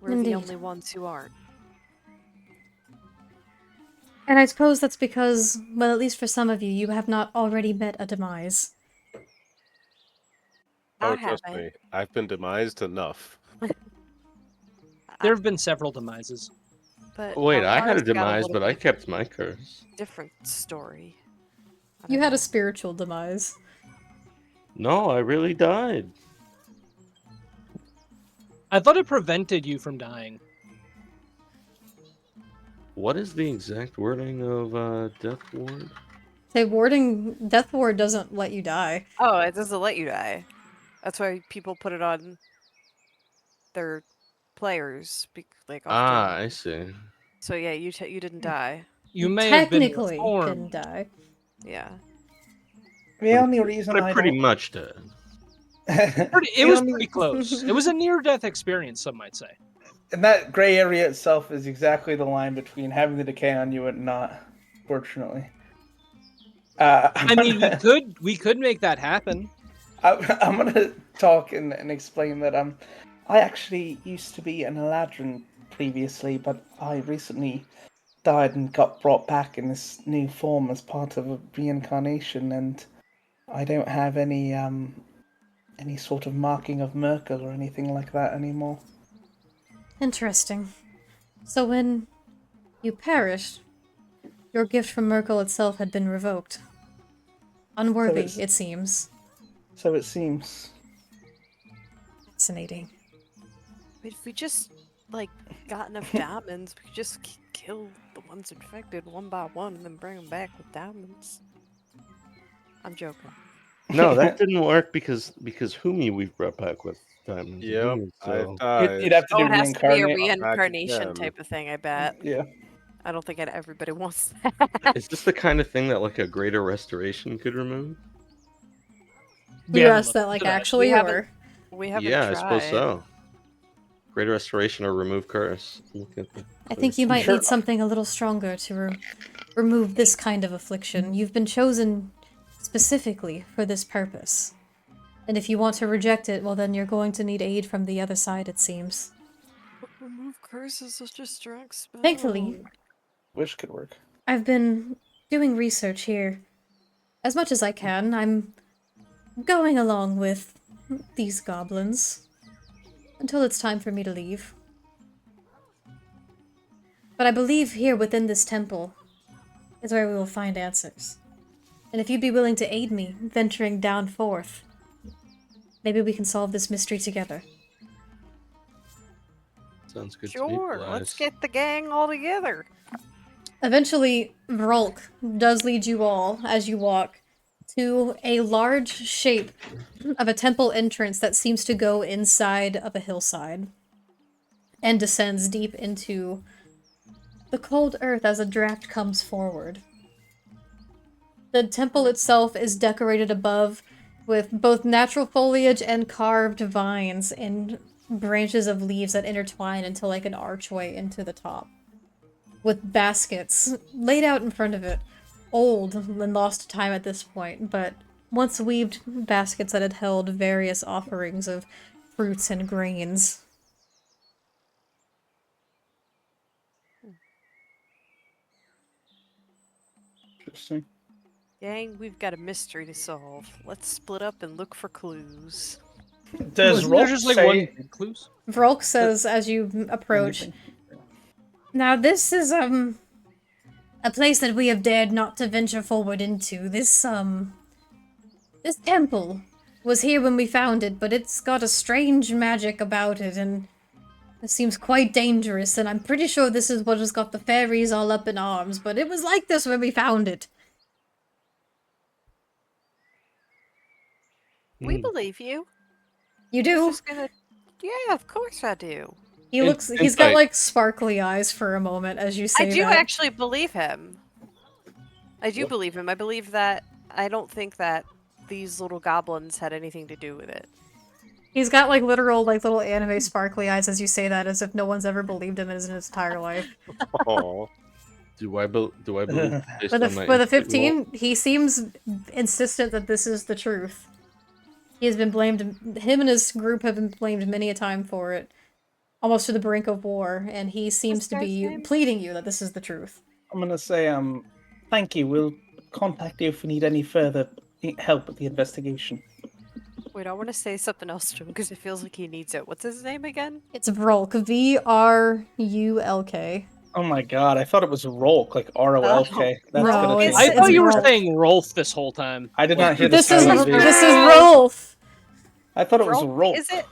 We're Indeed. the only ones who aren't. And I suppose that's because, well, at least for some of you, you have not already met a demise. Oh, I trust haven't. me. I've been demised enough. There have been several demises. But Wait, I had a Elvara's got demise, little but I bit kept my curse. different story. I You don't had know. a spiritual demise. No, I really died. I thought it prevented you from dying. What is the exact wording of Death Ward? Hey, Death Ward doesn't let you die. Oh, it doesn't let you die. That's why people put it on their players, like often. I see. So yeah, you didn't die. You may have been Technically reformed. didn't die. Yeah. The only reason But I I pretty don't. much did. It was pretty close. It was a near-death experience, some might say. And that gray area itself is exactly the line between having the decay on you and not, fortunately. I mean, we could make that happen. I'm gonna talk and explain that I actually used to be an Eladrin previously, but I recently died and got brought back in this new form as part of a reincarnation, and I don't have any sort of marking of Merkel or anything like that anymore. Interesting. So when you perished, your gift from Merkel itself had been revoked. Unworthy, it seems. So it seems. Fascinating. If we just like got enough diamonds, we could just kill the ones infected one by one and then bring them back with diamonds. I'm joking. No, that didn't work because Humi we brought back with diamonds. Yep, Humi, so... You'd died. have to Oh, do it has to be a reincarnate. reincarnation gem. type of thing, I bet. Yeah. I don't think everybody wants that. Is this the kind of thing that like a greater restoration could remove? We You haven't asked looked that like into actually, We haven't- or We haven't Yeah, tried. I suppose so. Greater restoration or remove curse. Look at I think you might Sure. need something a little stronger to remove this kind of affliction. You've been chosen specifically for this purpose. And if you want to reject it, well then you're going to need aid from the other side, it seems. But remove curse is such a strong spell. Thankfully, Wish could work. I've been doing research here. As much as I can, I'm going along with these goblins until it's time for me to leave. But I believe here within this temple is where we will find answers. And if you'd be willing to aid me venturing down forth, maybe we can solve this mystery together. Sounds good to Sure, me. let's get the gang all together. Eventually, Vrolk does lead you all, as you walk, to a large shape of a temple entrance that seems to go inside of a hillside and descends deep into the cold earth as a draft comes forward. The temple itself is decorated above with both natural foliage and carved vines and branches of leaves that intertwine into like an archway into the top, with baskets laid out in front of it, old and lost to time at this point, but once weaved baskets that had held various offerings of fruits and grains. Interesting. Gang, we've got a mystery to solve. Let's split up and look for clues. Does Wasn't there Rolf just like say one big clues? Vrolk says as you approach, anything? "Now this is, a place that we have dared not to venture forward into. This temple was here when we found it, but it's got a strange magic about it, and it seems quite dangerous, and I'm pretty sure this is what has got the fairies all up in arms, but it was like this when we found it." We believe you. You do? Just gonna... Yeah, of course I do. He's got like sparkly eyes for a moment as you say I do that. actually believe him. I do believe him. I believe that. I don't think that these little goblins had anything to do with it. He's got like literal like little anime sparkly eyes as you say that, as if no one's ever believed him in his entire life. Oh, Do I believe? Based With on my a insight 15, he seems insistent that this is the truth. He has been blamed. Him and his group have been blamed many a time for it, almost to the brink of war, and he seems to be pleading you that this is the truth. I'm gonna say thank you. We'll contact you if we need any further help with the investigation. Wait, I want to say something else to him because it feels like he needs it. What's his name again? It's Vrulk. Vrulk. Oh my god, I thought it was Rolk, like R-O-L-K. That's No, gonna it's- change. I thought you were Rolf. saying Rolf this whole time. I did not hear the This sound is of V. Rolf. I thought it was Rolk. Is it?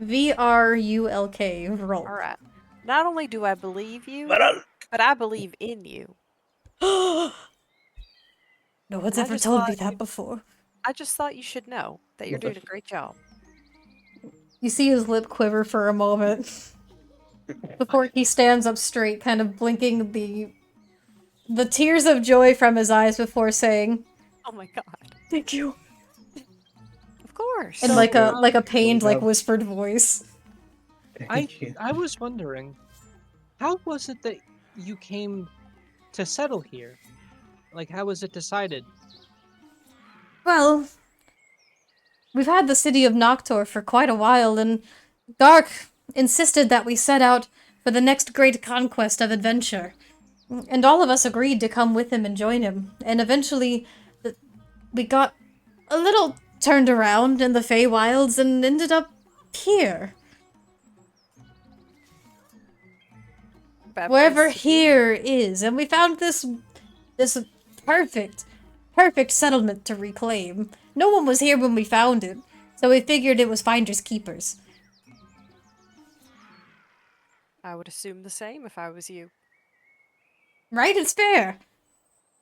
Vrulk. Vrulk. Alright. Not only do I believe you, but I believe in you. No one's I ever just told me thought that before. I just thought you should know that you're What the doing a great job. You see his lip quiver for a moment before he stands up straight, kind of blinking the tears of joy from his eyes before saying, Oh my god. "Thank you," Of course. in So, like a pained, like job. whispered voice. Thank you. I was wondering, how was it that you came to settle here? Like, how was it decided? Well, we've had the city of Noctor for quite a while, and Dark insisted that we set out for the next great conquest of adventure. And all of us agreed to come with him and join him. And eventually, we got a little turned around in the Feywilds and ended up here. Baptist Wherever City. here is. And we found this perfect settlement to reclaim. No one was here when we found it, so we figured it was finders keepers. I would assume the same if I was you. Right? It's fair.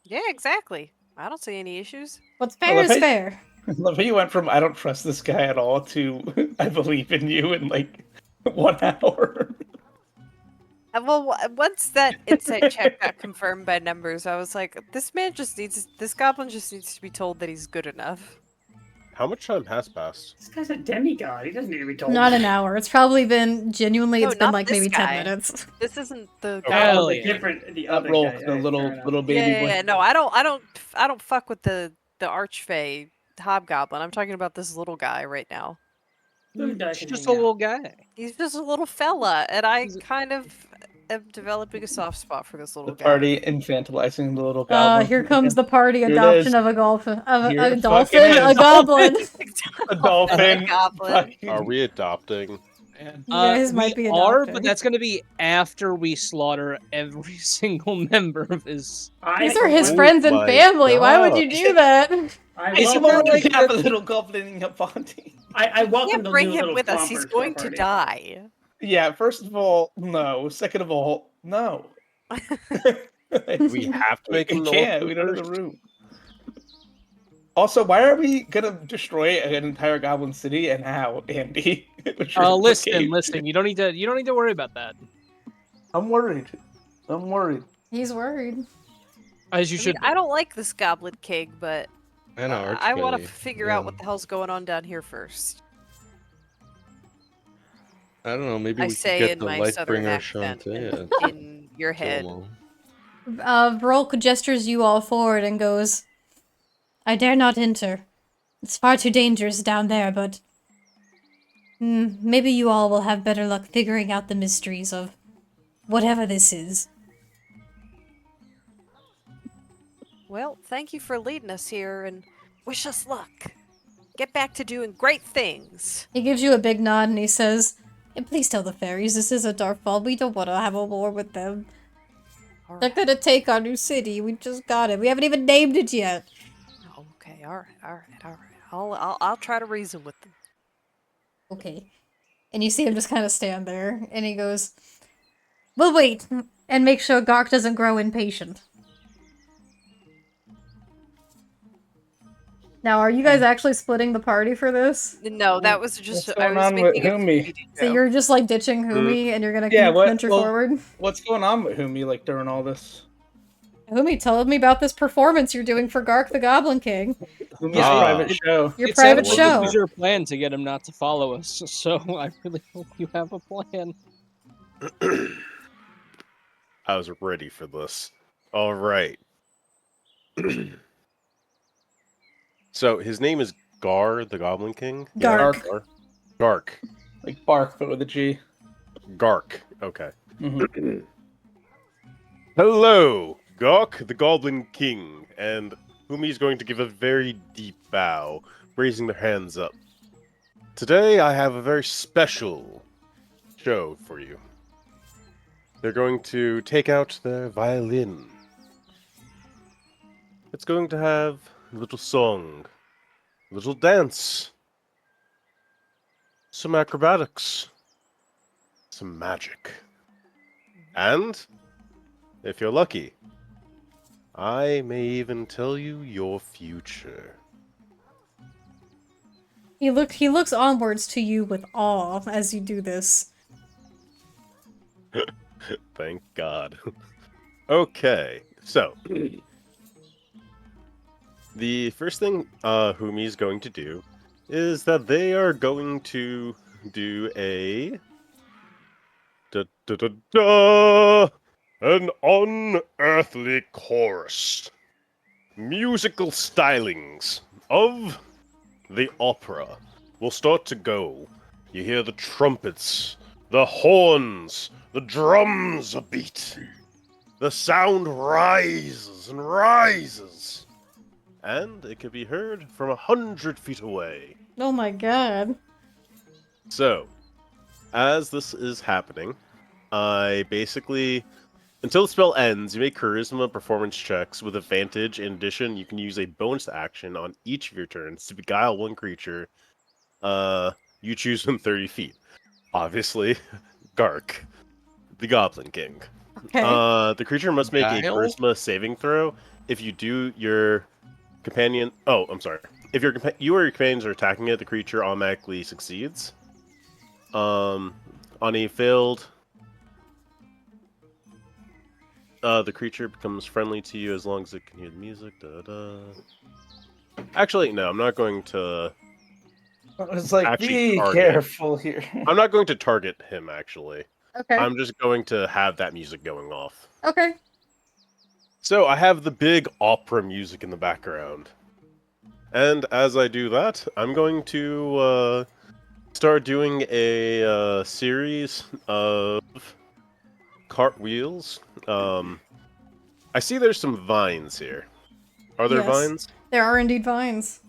Yeah, exactly. I don't see any issues. What's I fair love is how- fair. I love how you went from I don't trust this guy at all to I believe in you in like 1 hour. Well, once that insight check got confirmed by numbers, I was like, this goblin just needs to be told that he's good enough. How much time has passed? This guy's a demigod. He doesn't need to be told. Not an hour. It's probably been genuinely. No, It's been not like this maybe guy. 10 minutes. This isn't the Okay. goblin. Hell the yeah. the other Roll guy. the Alright, little fair enough. little baby boy. Yeah, no, I don't fuck with the archfey hobgoblin. I'm talking about this little guy right now. Little guy He's can just a hang out. little guy. He's just a little fella, and I He's- kind of am developing a soft spot for this The little guy. party infantilizing the little goblin. Here comes the party Here it adoption is. of a golfin, of Here a it dolphin, fucking a is. goblin. A dolphin. Goblin. fucking- Are we adopting? Man. You guys we might be are, adopting. but that's going to be after we slaughter every single member of his. These are his Oh friends and my family. Why would you God. do that? I It's welcome, more like like have the- a little goblin in your party. I You welcome can't the bring new him little with us. He's clompers to our going to party. die. Yeah, first of all, no. Second of all, no. We have to make We him can't. We don't have the room. Also, why are we gonna destroy an entire goblin city and how, Andy? With your Listen. cave? You don't need to worry about that. I'm worried. I'm worried. He's worried. As you I should. mean, I don't like this goblin king, but I know. I want to Archfey, figure yeah. out what the hell's going on down here first. I don't know. Maybe I we could say get in the my southern Lightbringer accent Shantae. in your head. Vrolk gestures you all forward and goes, "I dare not enter. It's far too dangerous down there, but maybe you all will have better luck figuring out the mysteries of whatever this is." Well, thank you for leading us here and wish us luck. Get back to doing great things. He gives you a big nod and he says, "And please tell the fairies this is a Darkfall. We don't want to have a war with them. All They're right. gonna take our new city. We just got it. We haven't even named it yet." Okay, all right. I'll try to reason with them. Okay. And you see him just kind of stand there, and he goes, "We'll wait and make sure Gark doesn't grow impatient." Now, are you guys actually splitting the party for this? No, that was just What's I going was on with making a Humi? comedic So joke. you're just like ditching Humi, and you're gonna Yeah, keep what- venture well- forward? What's going on with Humi, like, during all this? Humi, tell me about this performance you're doing for Gark the Goblin King. Humi's Ah. private show. Your It private sounded like show. it was your plan to get him not to follow us. So I really hope you have a plan. I was ready for this. All right. So his name is Gar, the Goblin King. Gark. Gark. Like bark, but with a G. Gark. Okay. Mhm. Hello, Gark, the Goblin King, and Humi's going to give a very deep bow, raising their hands up. Today I have a very special show for you. They're going to take out their violin. It's going to have a little song, a little dance, some acrobatics, some magic. And, if you're lucky, I may even tell you your future. He looks onwards to you with awe as you do this. Thank God. Okay, so the first thing Humi's going to do is that they are going to do a da, da, da, da, an unearthly chorus, musical stylings of the opera will start to go. You hear the trumpets, the horns, the drums a beat. The sound rises and rises, and it can be heard from 100 feet away. Oh my god. So, as this is happening, I basically, until the spell ends, you make charisma performance checks with advantage. In addition, you can use a bonus action on each of your turns to beguile one creature you choose from 30 feet. Obviously, Gark, the Goblin King. Okay. The creature must make a Guile? charisma saving throw. If you do, your companion... Oh, I'm sorry. If you or your companions are attacking it, the creature automatically succeeds. On a failed... the creature becomes friendly to you as long as it can hear the music. Actually, no, I'm not going to It's like, actually be target. careful here. I'm not going to target him, actually. Okay. I'm just going to have that music going off. Okay. So I have the big opera music in the background. And as I do that, I'm going to start doing a series of cartwheels. I see there's some vines here. Are there Yes. vines? There are indeed vines.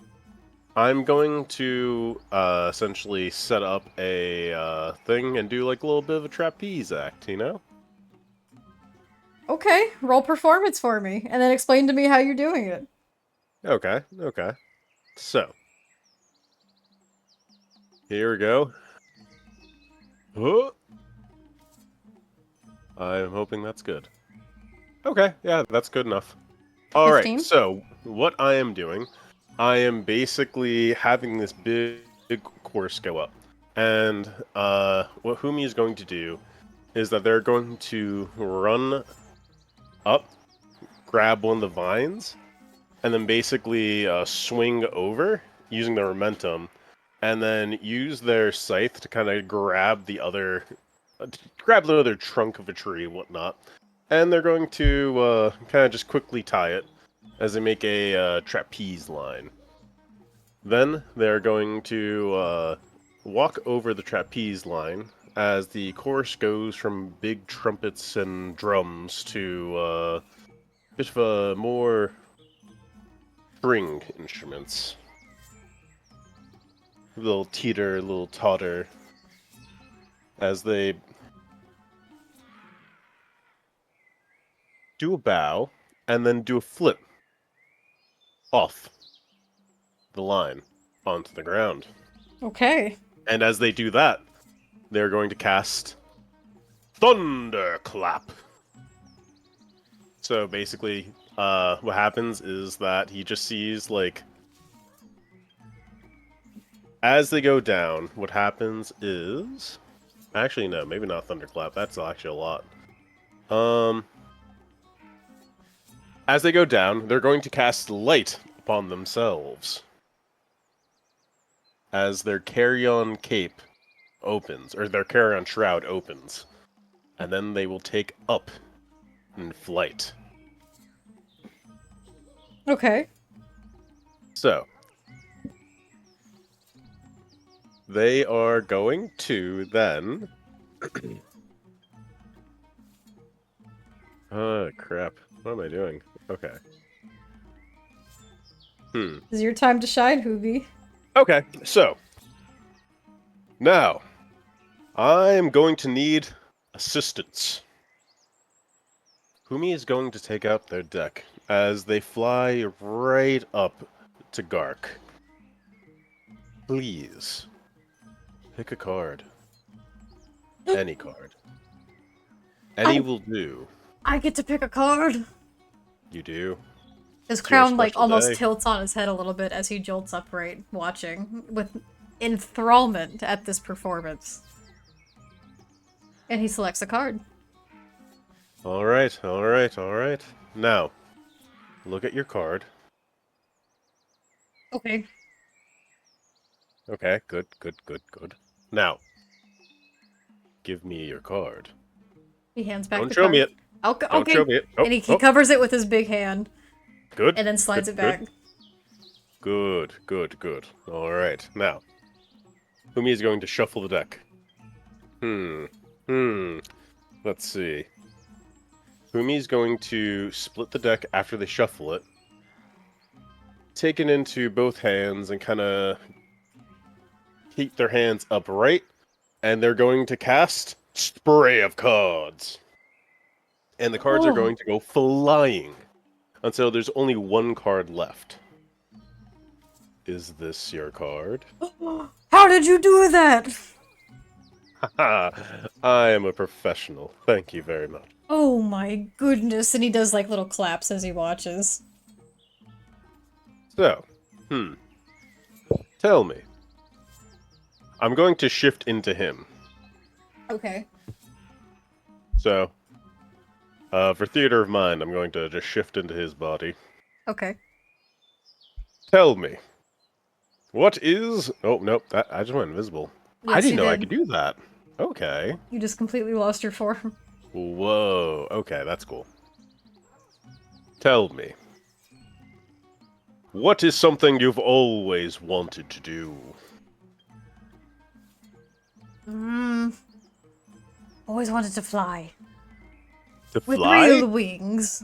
I'm going to essentially set up a thing and do like a little bit of a trapeze act, you know? Okay, roll performance for me, and then explain to me how you're doing it. Okay, okay. So, here we go. Oh. I'm hoping that's good. Okay, yeah, that's good enough. Alright, 15? so what I am doing, I am basically having this big course go up. And what Humi is going to do is that they're going to run up, grab one of the vines, and then basically swing over using their momentum, and then use their scythe to kind of grab the other trunk of a tree and whatnot. And they're going to kind of just quickly tie it as they make a trapeze line. Then they're going to walk over the trapeze line as the chorus goes from big trumpets and drums to a bit of a more string instruments. A little teeter, a little totter, as they do a bow and then do a flip off the line onto the ground. Okay. And as they do that, they're going to cast Thunderclap. So basically, what happens is that he just sees, like, as they go down, what happens is... Actually, no, maybe not Thunderclap. That's actually a lot. As they go down, they're going to cast Light upon themselves. As their carry-on cape opens, or their carry-on shroud opens. And then they will take up in flight. Okay. So, they are going to then... Oh, crap. What am I doing? Okay. This is your time to shine, Hoovy. Okay, so... Now, I'm going to need assistance. Humi is going to take out their deck as they fly right up to Gark. Please, pick a card. Any card. Any will do. I get to pick a card. You do. His It's your crown, like, special almost day. tilts on his head a little bit as he jolts upright, watching with enthrallment at this performance. And he selects a card. Alright, alright, alright. Now, look at your card. Okay. Okay, good, good, good, good. Now, give me your card. He hands back Don't the show card. me it. Okay. Don't show me it. Oh, And he oh, covers it with his big hand good. and then slides good, it back. Good, good, good. Alright, now. Fumi is going to shuffle the deck. Let's see. Fumi's going to split the deck after they shuffle it. Take it into both hands and kind of keep their hands upright. And they're going to cast Spray of Cards. And the cards are Oh. going to go flying until there's only one card left. Is this your card? How did you do that? Haha, I am a professional. Thank you very much. Oh my goodness. And he does like little claps as he watches. So, tell me. I'm going to shift into him. Okay. So, for theater of mind, I'm going to just shift into his body. Okay. Tell me. What is... Oh, nope, I just went invisible. I Yes, didn't you know I did. could do that. Okay. You just completely lost your form. Whoa, okay, that's cool. Tell me. What is something you've always wanted to do? Always wanted to fly. To With fly? real wings.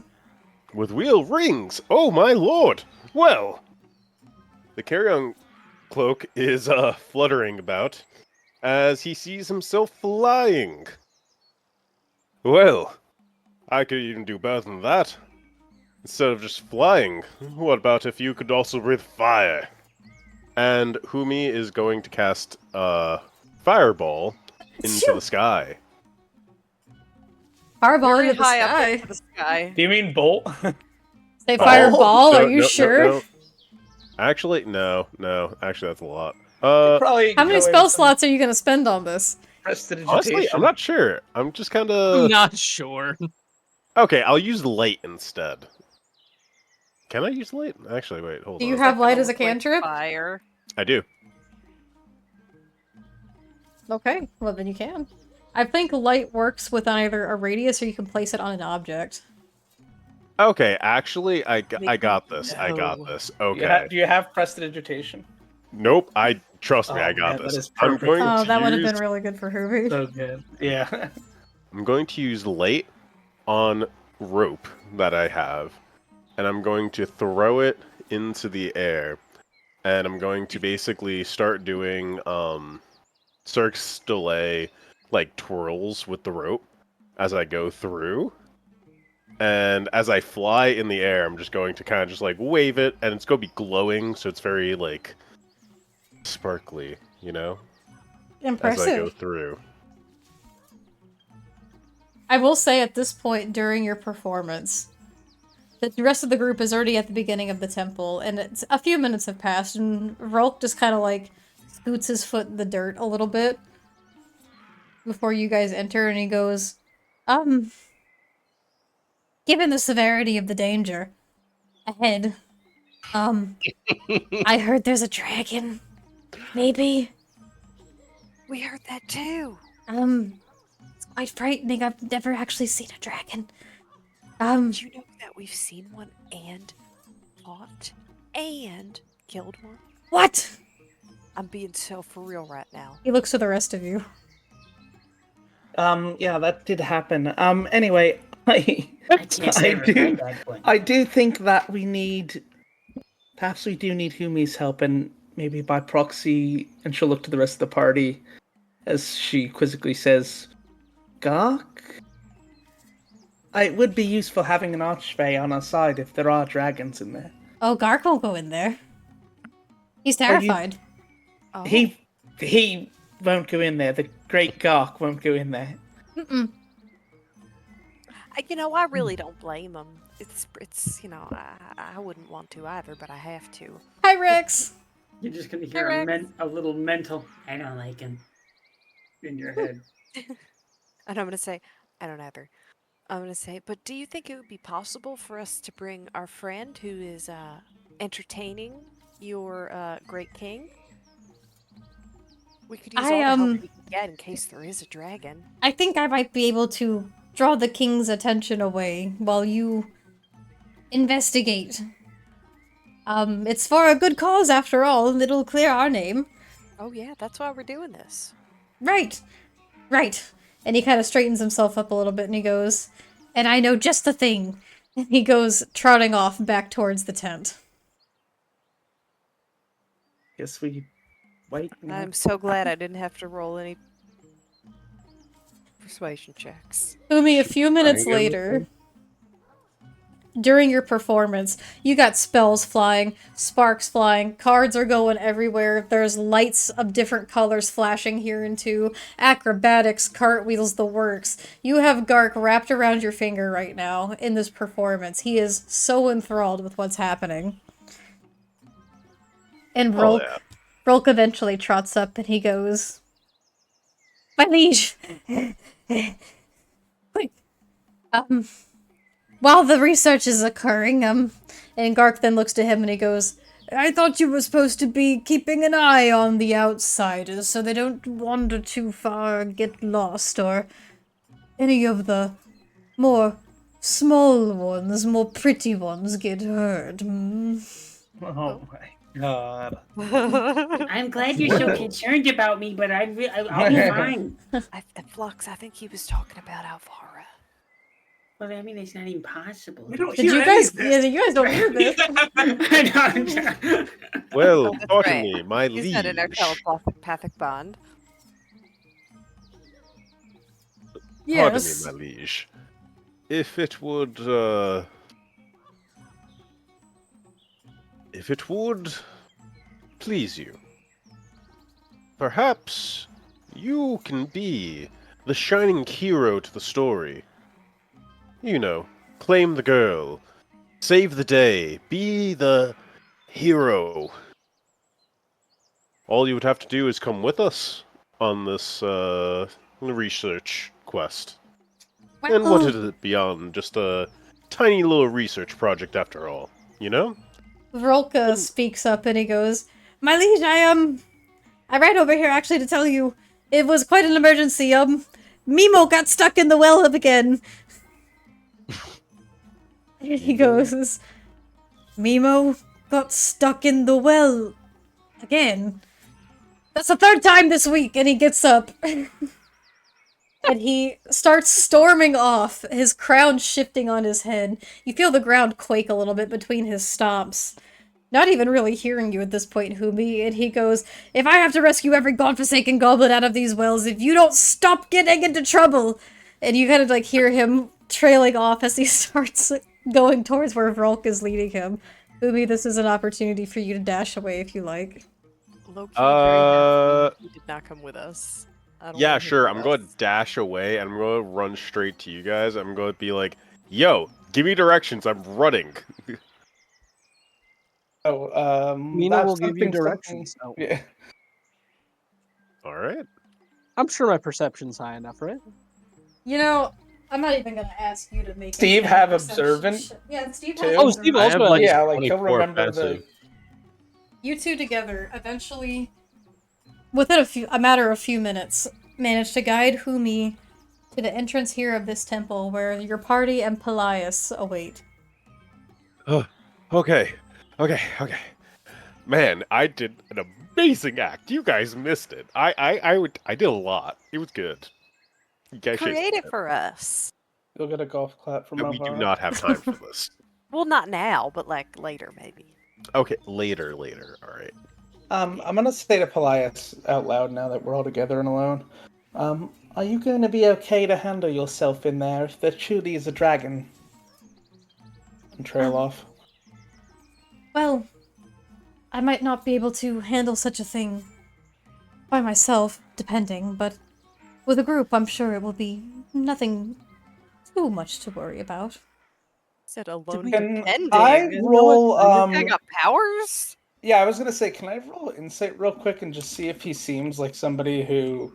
With wheel rings! Oh my lord! Well, the carry-on cloak is fluttering about as he sees himself flying. Well, I could even do better than that. Instead of just flying, what about if you could also breathe fire? And Humi is going to cast Fireball into the sky. Fireball Very into the high up sky. into the sky. Do you mean bolt? Say fireball, No, are you no, no, sure? no. Actually, no. Actually, that's a lot. Probably How many go in spell some slots are you gonna spend on this? Honestly, I'm prestidigitation. not sure. I'm just kind I'm of... not sure. Okay, I'll use light instead. Can I use light? Actually, wait, hold Do on. you Is have that gonna light as a look like cantrip? Fire. I do. Okay, well then you can. I think light works with either a radius or you can place it on an object. Okay, actually, I Make got me this. I got know. this. Do Okay. you have prestidigitation? Nope, trust me, Oh, I got man, this. that is I'm perfect. going Oh, to that would have use... been really good for Hoovy. So good. Yeah. I'm going to use light on rope that I have, and I'm going to throw it into the air, and I'm going to basically start doing Cirque's delay, like twirls with the rope as I go through. And as I fly in the air, I'm just going to kind of just like wave it, and it's going to be glowing, so it's very like sparkly, you know, as I go Impressive. through. I will say at this point during your performance, that the rest of the group is already at the beginning of the temple, and it's a few minutes have passed, and Rolk just kind of like scoots his foot in the dirt a little bit before you guys enter, and he goes, given the severity of the danger ahead, I heard there's a dragon. Maybe. We heard that too. It's quite frightening. I've never actually seen a dragon. Did you know that we've seen one and fought and killed one? What? I'm being so for real right now. He looks to the rest of you. Yeah, that did happen. Anyway, I do think that perhaps we do need Humi's help, and maybe by proxy, and she'll look to the rest of the party as she quizzically says, Gark? It would be useful having an archfey on our side if there are dragons in there. Oh, Gark won't go in there. He's terrified. Oh. He won't go in there. The great Gark won't go in there. Mm-mm. I really don't blame him. It's I wouldn't want to either, but I have to. Hi, Rex. You're just gonna Hey, hear Rex. a little mental. I don't like him in your head. And I'm gonna say, I don't either. I'm gonna say, but do you think it would be possible for us to bring our friend who is entertaining your great king? We could use I all the help we can get in case there is a dragon. I think I might be able to draw the king's attention away while you investigate. It's for a good cause after all. It'll clear our name. Oh yeah, that's why we're doing this. Right. Right. And he kind of straightens himself up a little bit and he goes, and I know just the thing. And he goes trotting off back towards the tent. Guess we wait. I'm so glad I didn't have to roll any persuasion checks. Umi, a few minutes Try and get later, during your performance, you got spells flying, sparks flying, cards are going everywhere, there's lights of different colors flashing here and too, acrobatics, cartwheels, the works. You have Gark wrapped around your finger right now in this performance. He is so enthralled with what's happening. And Oh, Rolk, yeah. Rolk eventually trots up and he goes, "My liege, quick, while the research is occurring, and Gark then looks to him and he goes, I thought you were supposed to be keeping an eye on the outsiders so they don't wander too far, get lost, or any of the more small ones, more pretty ones get hurt. Oh my god. I'm glad you're so concerned about me, but I'll be fine. Flux, I think he was talking about Alvara. Well, I mean, it's not impossible. We don't Did hear you any guys? of this. Yeah, you guys don't hear this. I don't. Well, That's pardon right. me, my Is that in our liege. telepathic bond? Pardon Yes. me, my liege. If it would, if it would please you, perhaps you can be the shining hero to the story. You know, claim the girl, save the day, be the hero. All you would have to do is come with us on this research quest. And what is it beyond just a tiny little research project after all, you know? Vrolka speaks up and he goes, My liege, I ran over here actually to tell you it was quite an emergency. Mimo got stuck in the well again. And he goes, Mimo got stuck in the well again. That's the third time this week. And he gets up. And he starts storming off, his crown shifting on his head. You feel the ground quake a little bit between his stomps. Not even really hearing you at this point, Humi, and he goes, If I have to rescue every godforsaken goblin out of these wells, if you don't stop getting into trouble! And you kind of like hear him trailing off as he starts going towards where Vrolk is leading him. Humi, this is an opportunity for you to dash away if you like. Low-key very happy he did not come with us. I don't Yeah, want him sure, with I'm going to us. dash away, and I'm going to run straight to you guys. I'm going to be like, yo, give me directions, I'm running. Mina that's will give you something- directions. Oh, Yeah. Alright. I'm sure my perception's high enough, right? You know, I'm not even gonna ask you to make Steve any have perception observant, sh- Yeah, Steve too? has Oh, observant. Steve I also have has. like Yeah, like, he'll 24 remember passive. You two together eventually, within a matter of few minutes, managed to guide Humi to the entrance here of this temple where your party and Paelias await. Okay. Man, I did an amazing act. You guys missed it. I did a lot. It was good. You guys should- Create it for us. You'll get a golf clap from But we do Alvaro. not have time for this. Well, not now, but like later maybe. Okay, later. Alright. I'm gonna say to Paelias out loud now that we're all together and alone. Are you going to be okay to handle yourself in there if there truly is a dragon? And trail off. Well, I might not be able to handle such a thing by myself, depending, but with a group, I'm sure it will be nothing too much to worry about. Said alone Can depending. I roll? I got powers. Yeah, I was gonna say, can I roll insight real quick and just see if he seems like somebody who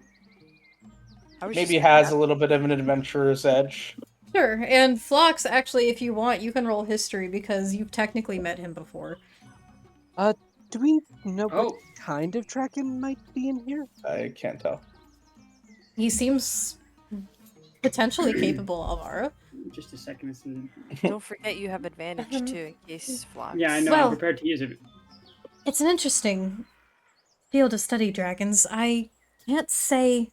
maybe has a little bit of an adventurer's edge? Sure, and Phlox, actually, if you want, you can roll history because you've technically met him before. Do we know what Oh, kind of dragon might be in here? I can't tell. He seems potentially capable, Alvaro. just a second. Don't forget you have advantage Um, too in case Phlox. Yeah, I know. Well- I'm prepared to use it. It's an interesting field of study, dragons. I can't say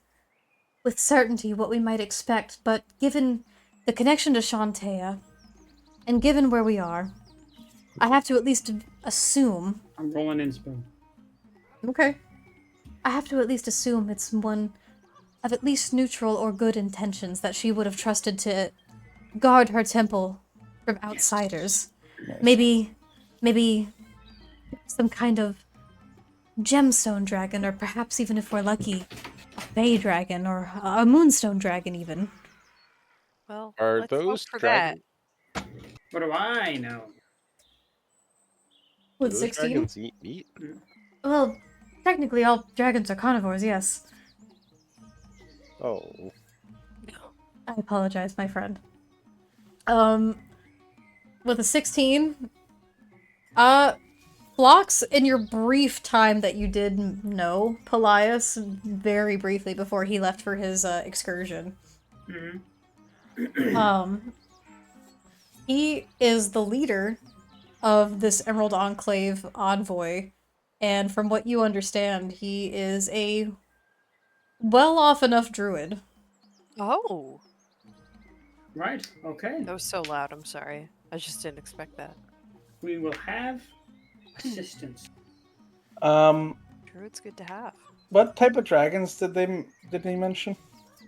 with certainty what we might expect, but given the connection to Shantaea, and given where we are, I have to at least assume... I'm rolling in spoon. Okay. I have to at least assume it's one of at least neutral or good intentions that she would have trusted to guard her temple from outsiders. Nice. Maybe some kind of gemstone dragon, or perhaps even if we're lucky, a bay dragon, or a moonstone dragon even. Well, Are let's hope those for dragon- What do I know? Do With those 16? dragons eat meat? Well, technically all dragons are carnivores, yes. Oh. I apologize, my friend. With a 16, Phlox, in your brief time that you did know Paelias, very briefly before he left for his excursion, he is the leader of this Emerald Enclave envoy, and from what you understand, he is a well-off enough druid. Oh, Right. Okay. that was so loud. I'm sorry. I just didn't expect that. We will have assistance. Druid's good to have. What type of dragons did they mention?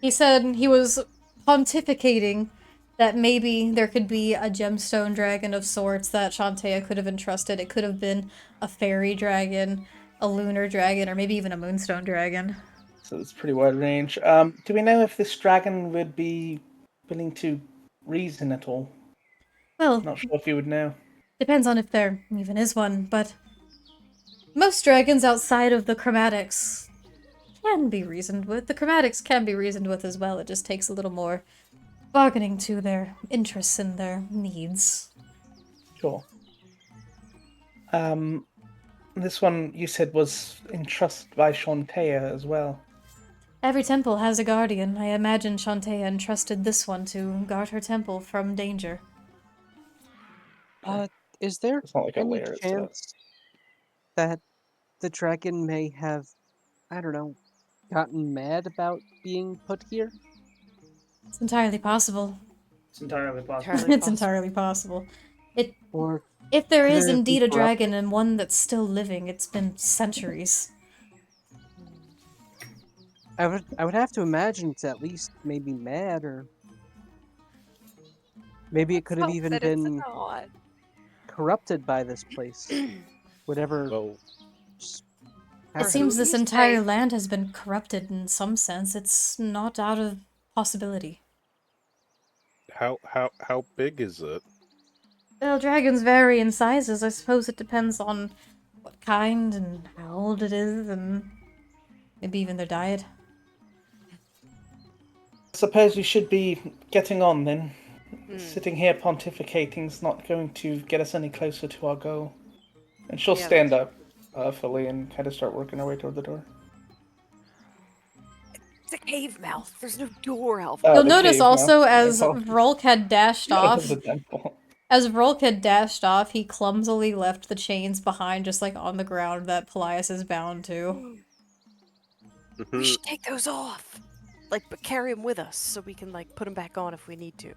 He said he was pontificating that maybe there could be a gemstone dragon of sorts that Shantaea could have entrusted. It could have been a fairy dragon, a lunar dragon, or maybe even a moonstone dragon. So it's pretty wide range. Do we know if this dragon would be willing to reason at all? Well, Not sure if you would know. depends on if there even is one, but most dragons outside of the chromatics can be reasoned with. The chromatics can be reasoned with as well. It just takes a little more bargaining to their interests and their needs. Sure. This one you said was entrusted by Shantaea as well. Every temple has a guardian. I imagine Shantaea entrusted this one to guard her temple from danger. Is there It's not like a any lair, it's chance that the dragon may have, I don't know, gotten mad about being put here? It's entirely possible. It's entirely possible. Entirely It's entirely possible. Or If there Could is it be indeed a dragon corrupted? and one that's still living, it's been centuries. I would have to imagine it's at least maybe mad, or maybe it could have Hope even that it's been not. corrupted by this place. Whatever. Well, It seems who this you entire say? land has been corrupted in some sense. It's not out of possibility. how big is it? Well, dragons vary in sizes. I suppose it depends on what kind and how old it is, and maybe even their diet. Suppose we should be getting on then. Sitting here pontificating's not going to get us any closer to our goal. And she'll Yeah, stand up fully and kind of start working her way toward the door. It's a cave mouth. There's no door, Elf. Oh, You'll the notice cave mouth. also as Oh. Vrolk had dashed off, The temple. as Vrolk had dashed off, he clumsily left the chains behind, just like on the ground that Paelias is bound to. We should take those off. Like, but carry them with us so we can, like, put them back on if we need to.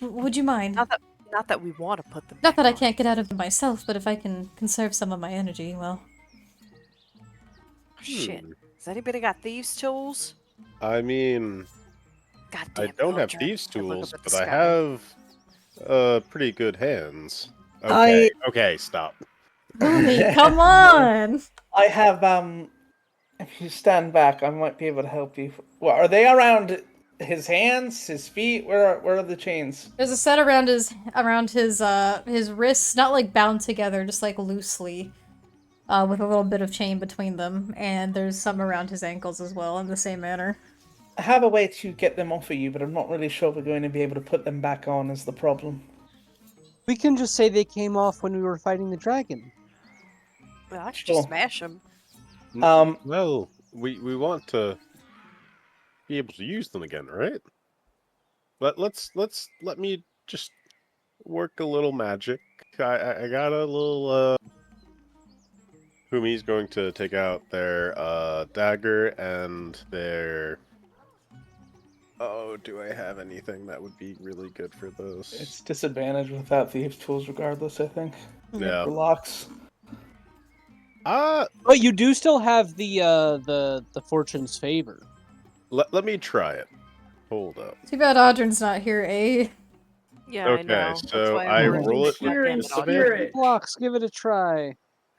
Would you mind? Not that we want to put them Not back that I on. can't get out of them myself, but if I can conserve some of my energy, well. Oh, shit. Has anybody got thieves' tools? I mean, God I damn it, don't I'll have try thieves' to look tools, up at the but I sky. have pretty good hands. Okay, okay, stop. Boomy, come on! I have, if you stand back, I might be able to help you. Well, are they around his hands, his feet. Where are the chains? There's a set around his wrists, not like bound together, just like loosely, with a little bit of chain between them, and there's some around his ankles as well in the same manner. I have a way to get them off of you, but I'm not really sure we're going to be able to put them back on. Is the problem? We can just say they came off when we were fighting the dragon. Well, I should Sure. just smash them. Well, we want to be able to use them again, right? But let me just work a little magic. I got a little Humi's going to take out their dagger and their. Oh, do I have anything that would be really good for this? It's disadvantage without thieves' tools, regardless. I think. Yeah. For locks. But you do still have the fortune's favor. Let me try it. Hold up. Too bad Audrin's not here, eh? Yeah, I Okay, know. That's so why I I'm working roll it with with that damn disadvantage. dog. Blocks, give it a try.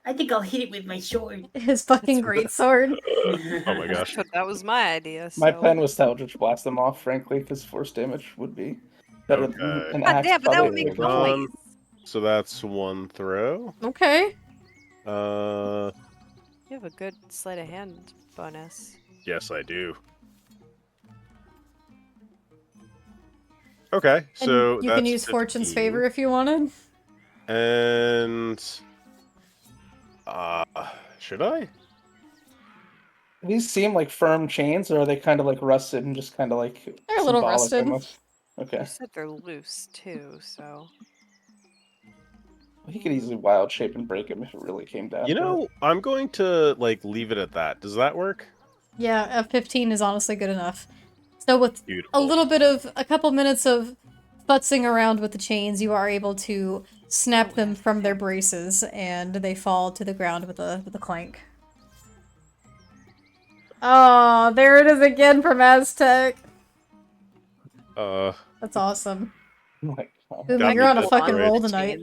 I think I'll hit it with my sword. His fucking greatsword. Oh my gosh. That was my idea. My so- plan was to Eldritch Blast them off, frankly, because force damage would be better than Okay. an God axe. damn, but that would probably. make Hold on. noise. So that's one throw. Okay. You have a good sleight of hand bonus. Yes, I do. Okay, so And you can that's use Fortune's 15. favor if you wanted. And should I? These seem like firm chains, or are they kind of like rusted and just kind of like They're a little symbolic rusted. almost? Okay. You said they're loose too, so He could easily wild shape and break them if it really came down. You to know, it. I'm going to like leave it at that. Does that work? Yeah, a 15 is honestly good enough. So with Beautiful. a couple minutes of futzing around with the chains, you are able to snap them from their braces, and they fall to the ground with a clank. Oh, there it is again from Aztec. That's awesome. Oh my God. Umi, Got you're me on a this fucking great. roll tonight.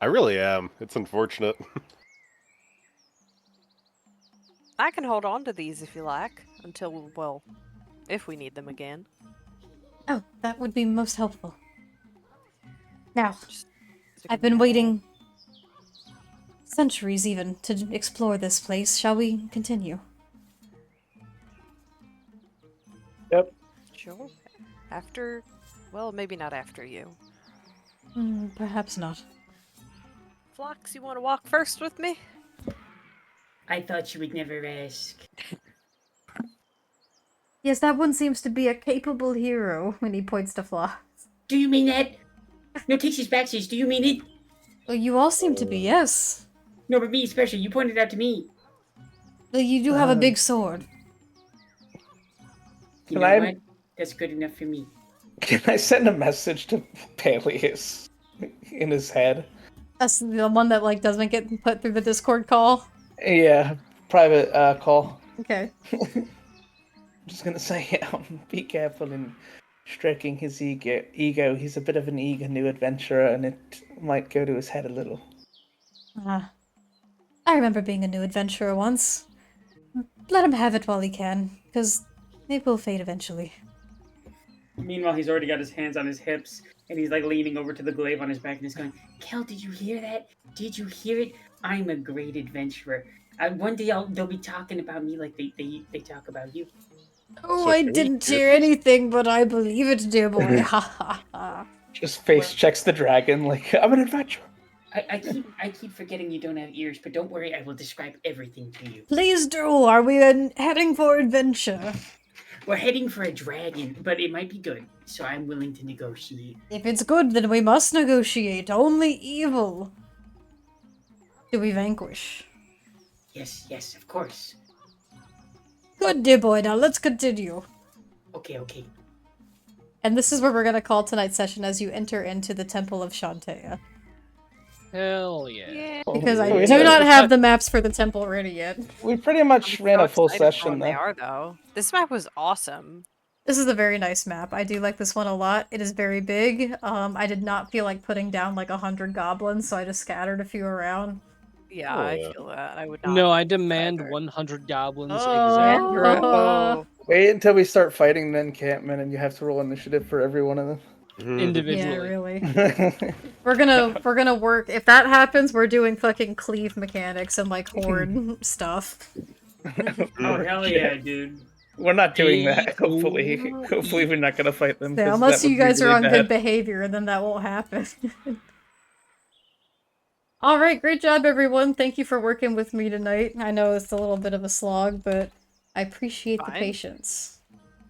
I really am. It's unfortunate. I can hold on to these if you like until, well, if we need them again. Oh, that would be most helpful. Now, Stick I've 'em been in your waiting centuries even to explore this place. Shall we continue? bag. Sure. After, well, maybe not after you. Perhaps not. Phlox, you want to walk first with me? I thought you would never ask. Yes, that one seems to be a capable hero when he points to Flaw. Do you mean that? No, takes backsies. Do you mean it? Well, you all seem to be, yes. No, but me especially. You pointed out to me. Well, you do have a big sword. You Can know I- what? That's good enough for me. Can I send a message to Paelias in his head? That's the one that, like, doesn't get put through the Discord call. Yeah, private call. Okay. I'm just gonna say, be careful in stroking his ego. He's a bit of an eager new adventurer, and it might go to his head a little. I remember being a new adventurer once. Let him have it while he can, because it will fade eventually. Meanwhile, he's already got his hands on his hips, and he's like leaning over to the glaive on his back, and he's going, "Kel, did you hear that? Did you hear it? I'm a great adventurer. One day they'll be talking about me like they talk about you." Oh, So I can we didn't hear hear anything, but I believe it, dear boy. Ha ha ha. Just face checks the dragon like, I'm an adventurer. I keep forgetting you don't have ears, but don't worry, I will describe everything to you. Please do. Are we heading for adventure? We're heading for a dragon, but it might be good, so I'm willing to negotiate. If it's good, then we must negotiate. Only evil do we vanquish. Yes, of course. Good, dear boy. Now let's continue. Okay. And this is where we're going to call tonight's session as you enter into the Temple of Shantaea. Hell yeah. Yeah. Because I We do had- not have the maps for the temple ready yet. We pretty much ran a full session They though. are though. This map was awesome. This is a very nice map. I do like this one a lot. It is very big. I did not feel like putting down like 100 goblins, so I just scattered a few around. Yeah, Oh, I yeah. feel that. I would not. No, I demand either. 100 goblins Oh. exactly. Oh, Wait until we start fighting the encampment, and you have to roll initiative for every one of them. Individually. Yeah, really. We're gonna work. If that happens, we're doing fucking cleave mechanics and like horde stuff. Oh hell yeah, dude! We're not doing that. Hopefully, AOE. we're not gonna fight them. Yeah, 'cause unless that would you be guys are really on bad. good behavior, then that won't happen. All right, great job, everyone. Thank you for working with me tonight. I know it's a little bit of a slog, but I appreciate the Fine. patience.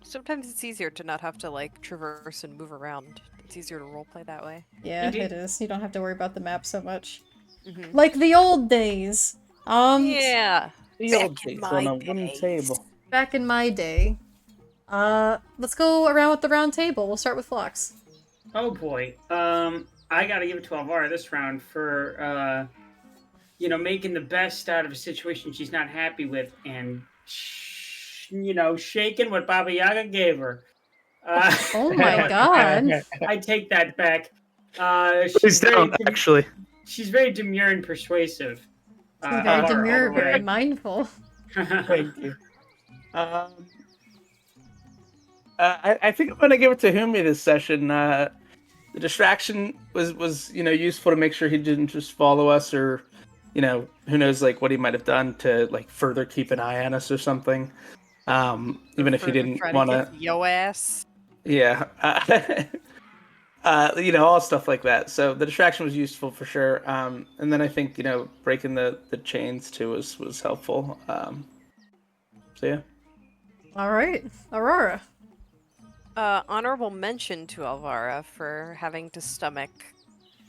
Sometimes it's easier to not have to like traverse and move around. It's easier to roleplay that way. Yeah, Indeed. it is. You don't have to worry about the map so much. Mhm. Like the old days. Yeah. The old Back in days on my a wooden days. table. Back in my day. Let's go around with the round table. We'll start with Phlox. Oh boy. I gotta give it to Alvara this round for making the best out of a situation she's not happy with and shaking what Baba Yaga gave her. Oh my god. I take that back. Please don't, actually. She's very demure and persuasive. Very Alvara, all demure, the very way. mindful. Thank you. I think I'm gonna give it to Humi this session. The distraction was useful to make sure he didn't just follow us, or who knows like what he might have done to like further keep an eye on us or something. Even if he didn't want to. Yo ass. Yeah. All stuff like that. So the distraction was useful for sure. And then I think breaking the chains too was helpful. So yeah. All right, Aurora. Honorable mention to Alvara for having to stomach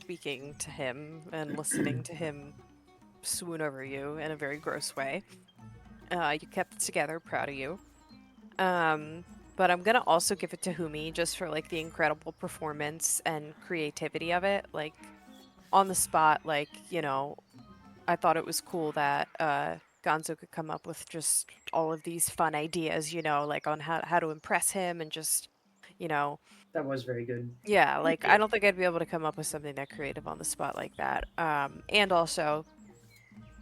speaking to him and listening to him swoon over you in a very gross way. You kept it together, proud of you. But I'm gonna also give it to Humi just for like the incredible performance and creativity of it. Like on the spot, I thought it was cool that Gonzo could come up with just all of these fun ideas, like on how to impress him and just, That was very good. yeah, like I don't think I'd be able to come up with something that creative on the spot like that. And also,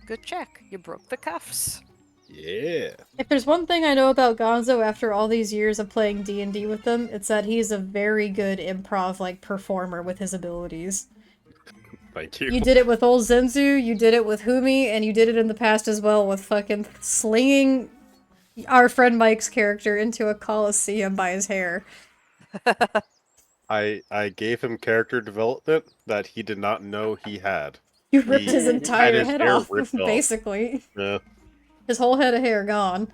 good check. You broke the cuffs. Yeah. If there's one thing I know about Gonzo after all these years of playing D&D with him, it's that he's a very good improv performer with his abilities. Thank you. You did it with old Zenzu, you did it with Humi, and you did it in the past as well with fucking slinging our friend Mike's character into a coliseum by his hair. I gave him character development that he did not know he had. You ripped his had entire his head hair off, ripped off. basically. Yeah. His whole head of hair gone.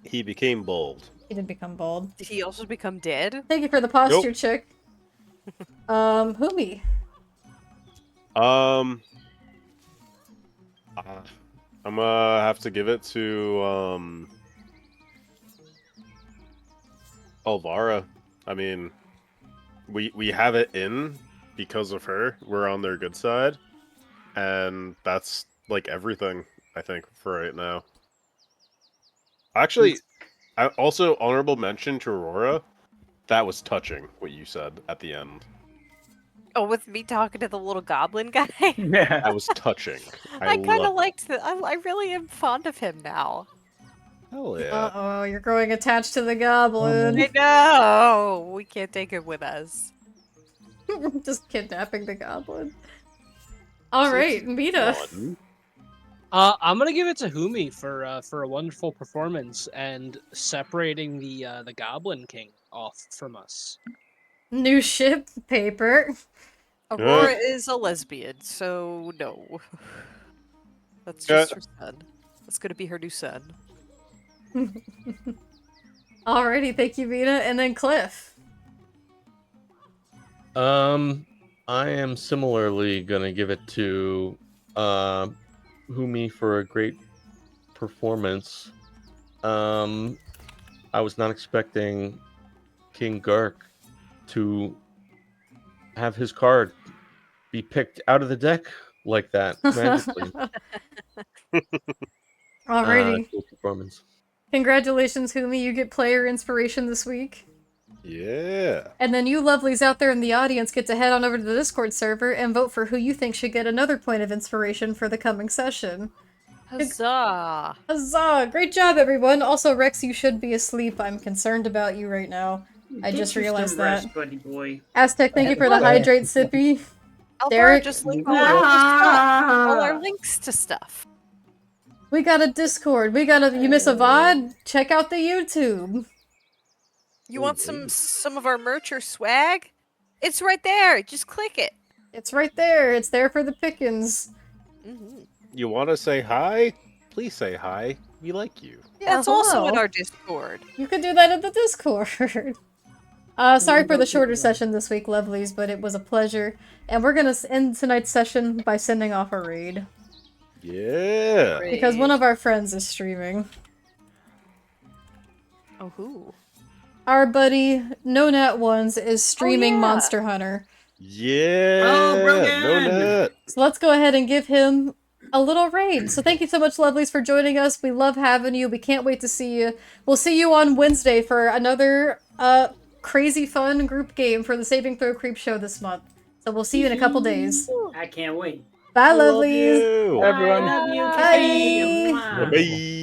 He became bald. He did become bald. Did he also become dead? Thank you for the posture check. Humi. I'm gonna have to give it to Alvara. I mean, we have it in because of her. We're on their good side, and that's like everything I think for right now. Actually, I also honorable mention to Aurora. That was touching what you said at the end. Oh, with me talking to the little goblin guy? Yeah. That was touching. I kind of love liked that. I really am fond of him now. Hell yeah. Uh-oh, you're growing attached to the goblin. I know! We can't take him with us. Just kidnapping the goblin. Alright, Mita. Fun. I'm gonna give it to Humi for a wonderful performance and separating the Goblin King off from us. New ship, paper. Aurora is a lesbian, so no. That's just her son. That's gonna be her new son. Alrighty, thank you, Mita. And then Cliff. I am similarly gonna give it to Humi for a great performance. I was not expecting King Gark to have his card be picked out of the deck like that magically. Alrighty. Cool performance. Congratulations, Humi. You get player inspiration this week. Yeah. And then you lovelies out there in the audience get to head on over to the Discord server and vote for who you think should get another point of inspiration for the coming session. Huzzah! Huzzah! Great job, everyone. Also, Rex, you should be asleep. I'm concerned about you right now. I Get just you realized some that. rest, buddy boy. Aztec, thank you for the Okay. hydrate sippy. Alvaro Derek? just linked all our stuff. All our links to stuff. We got a Discord. We got a. You miss a VOD? Check out the YouTube. You want some of our merch or swag? It's right there. Just click it. It's right there. It's there for the pickings. Mm-hmm. You want to say hi? Please say hi. We like you. Yeah, That's also in hello. our Discord. You can do that in the Discord. Sorry for the shorter session this week, lovelies, but it was a pleasure. And we're gonna end tonight's session by sending off a raid. Yeah. Because one of our friends is streaming. Oh, who? Our buddy, No Nat Ones, is streaming yeah. Monster Hunter. Yeah. Oh, Brogan! No net. So let's go ahead and give him a little raid. So thank you so much, lovelies, for joining us. We love having you. We can't wait to see you. We'll see you on Wednesday for another crazy fun group game for the Saving Throw Creep Show this month. So we'll see you in a couple days. I can't wait. Bye, Love lovelies. you. Everyone. I love you. Bye. Mwah. Bye.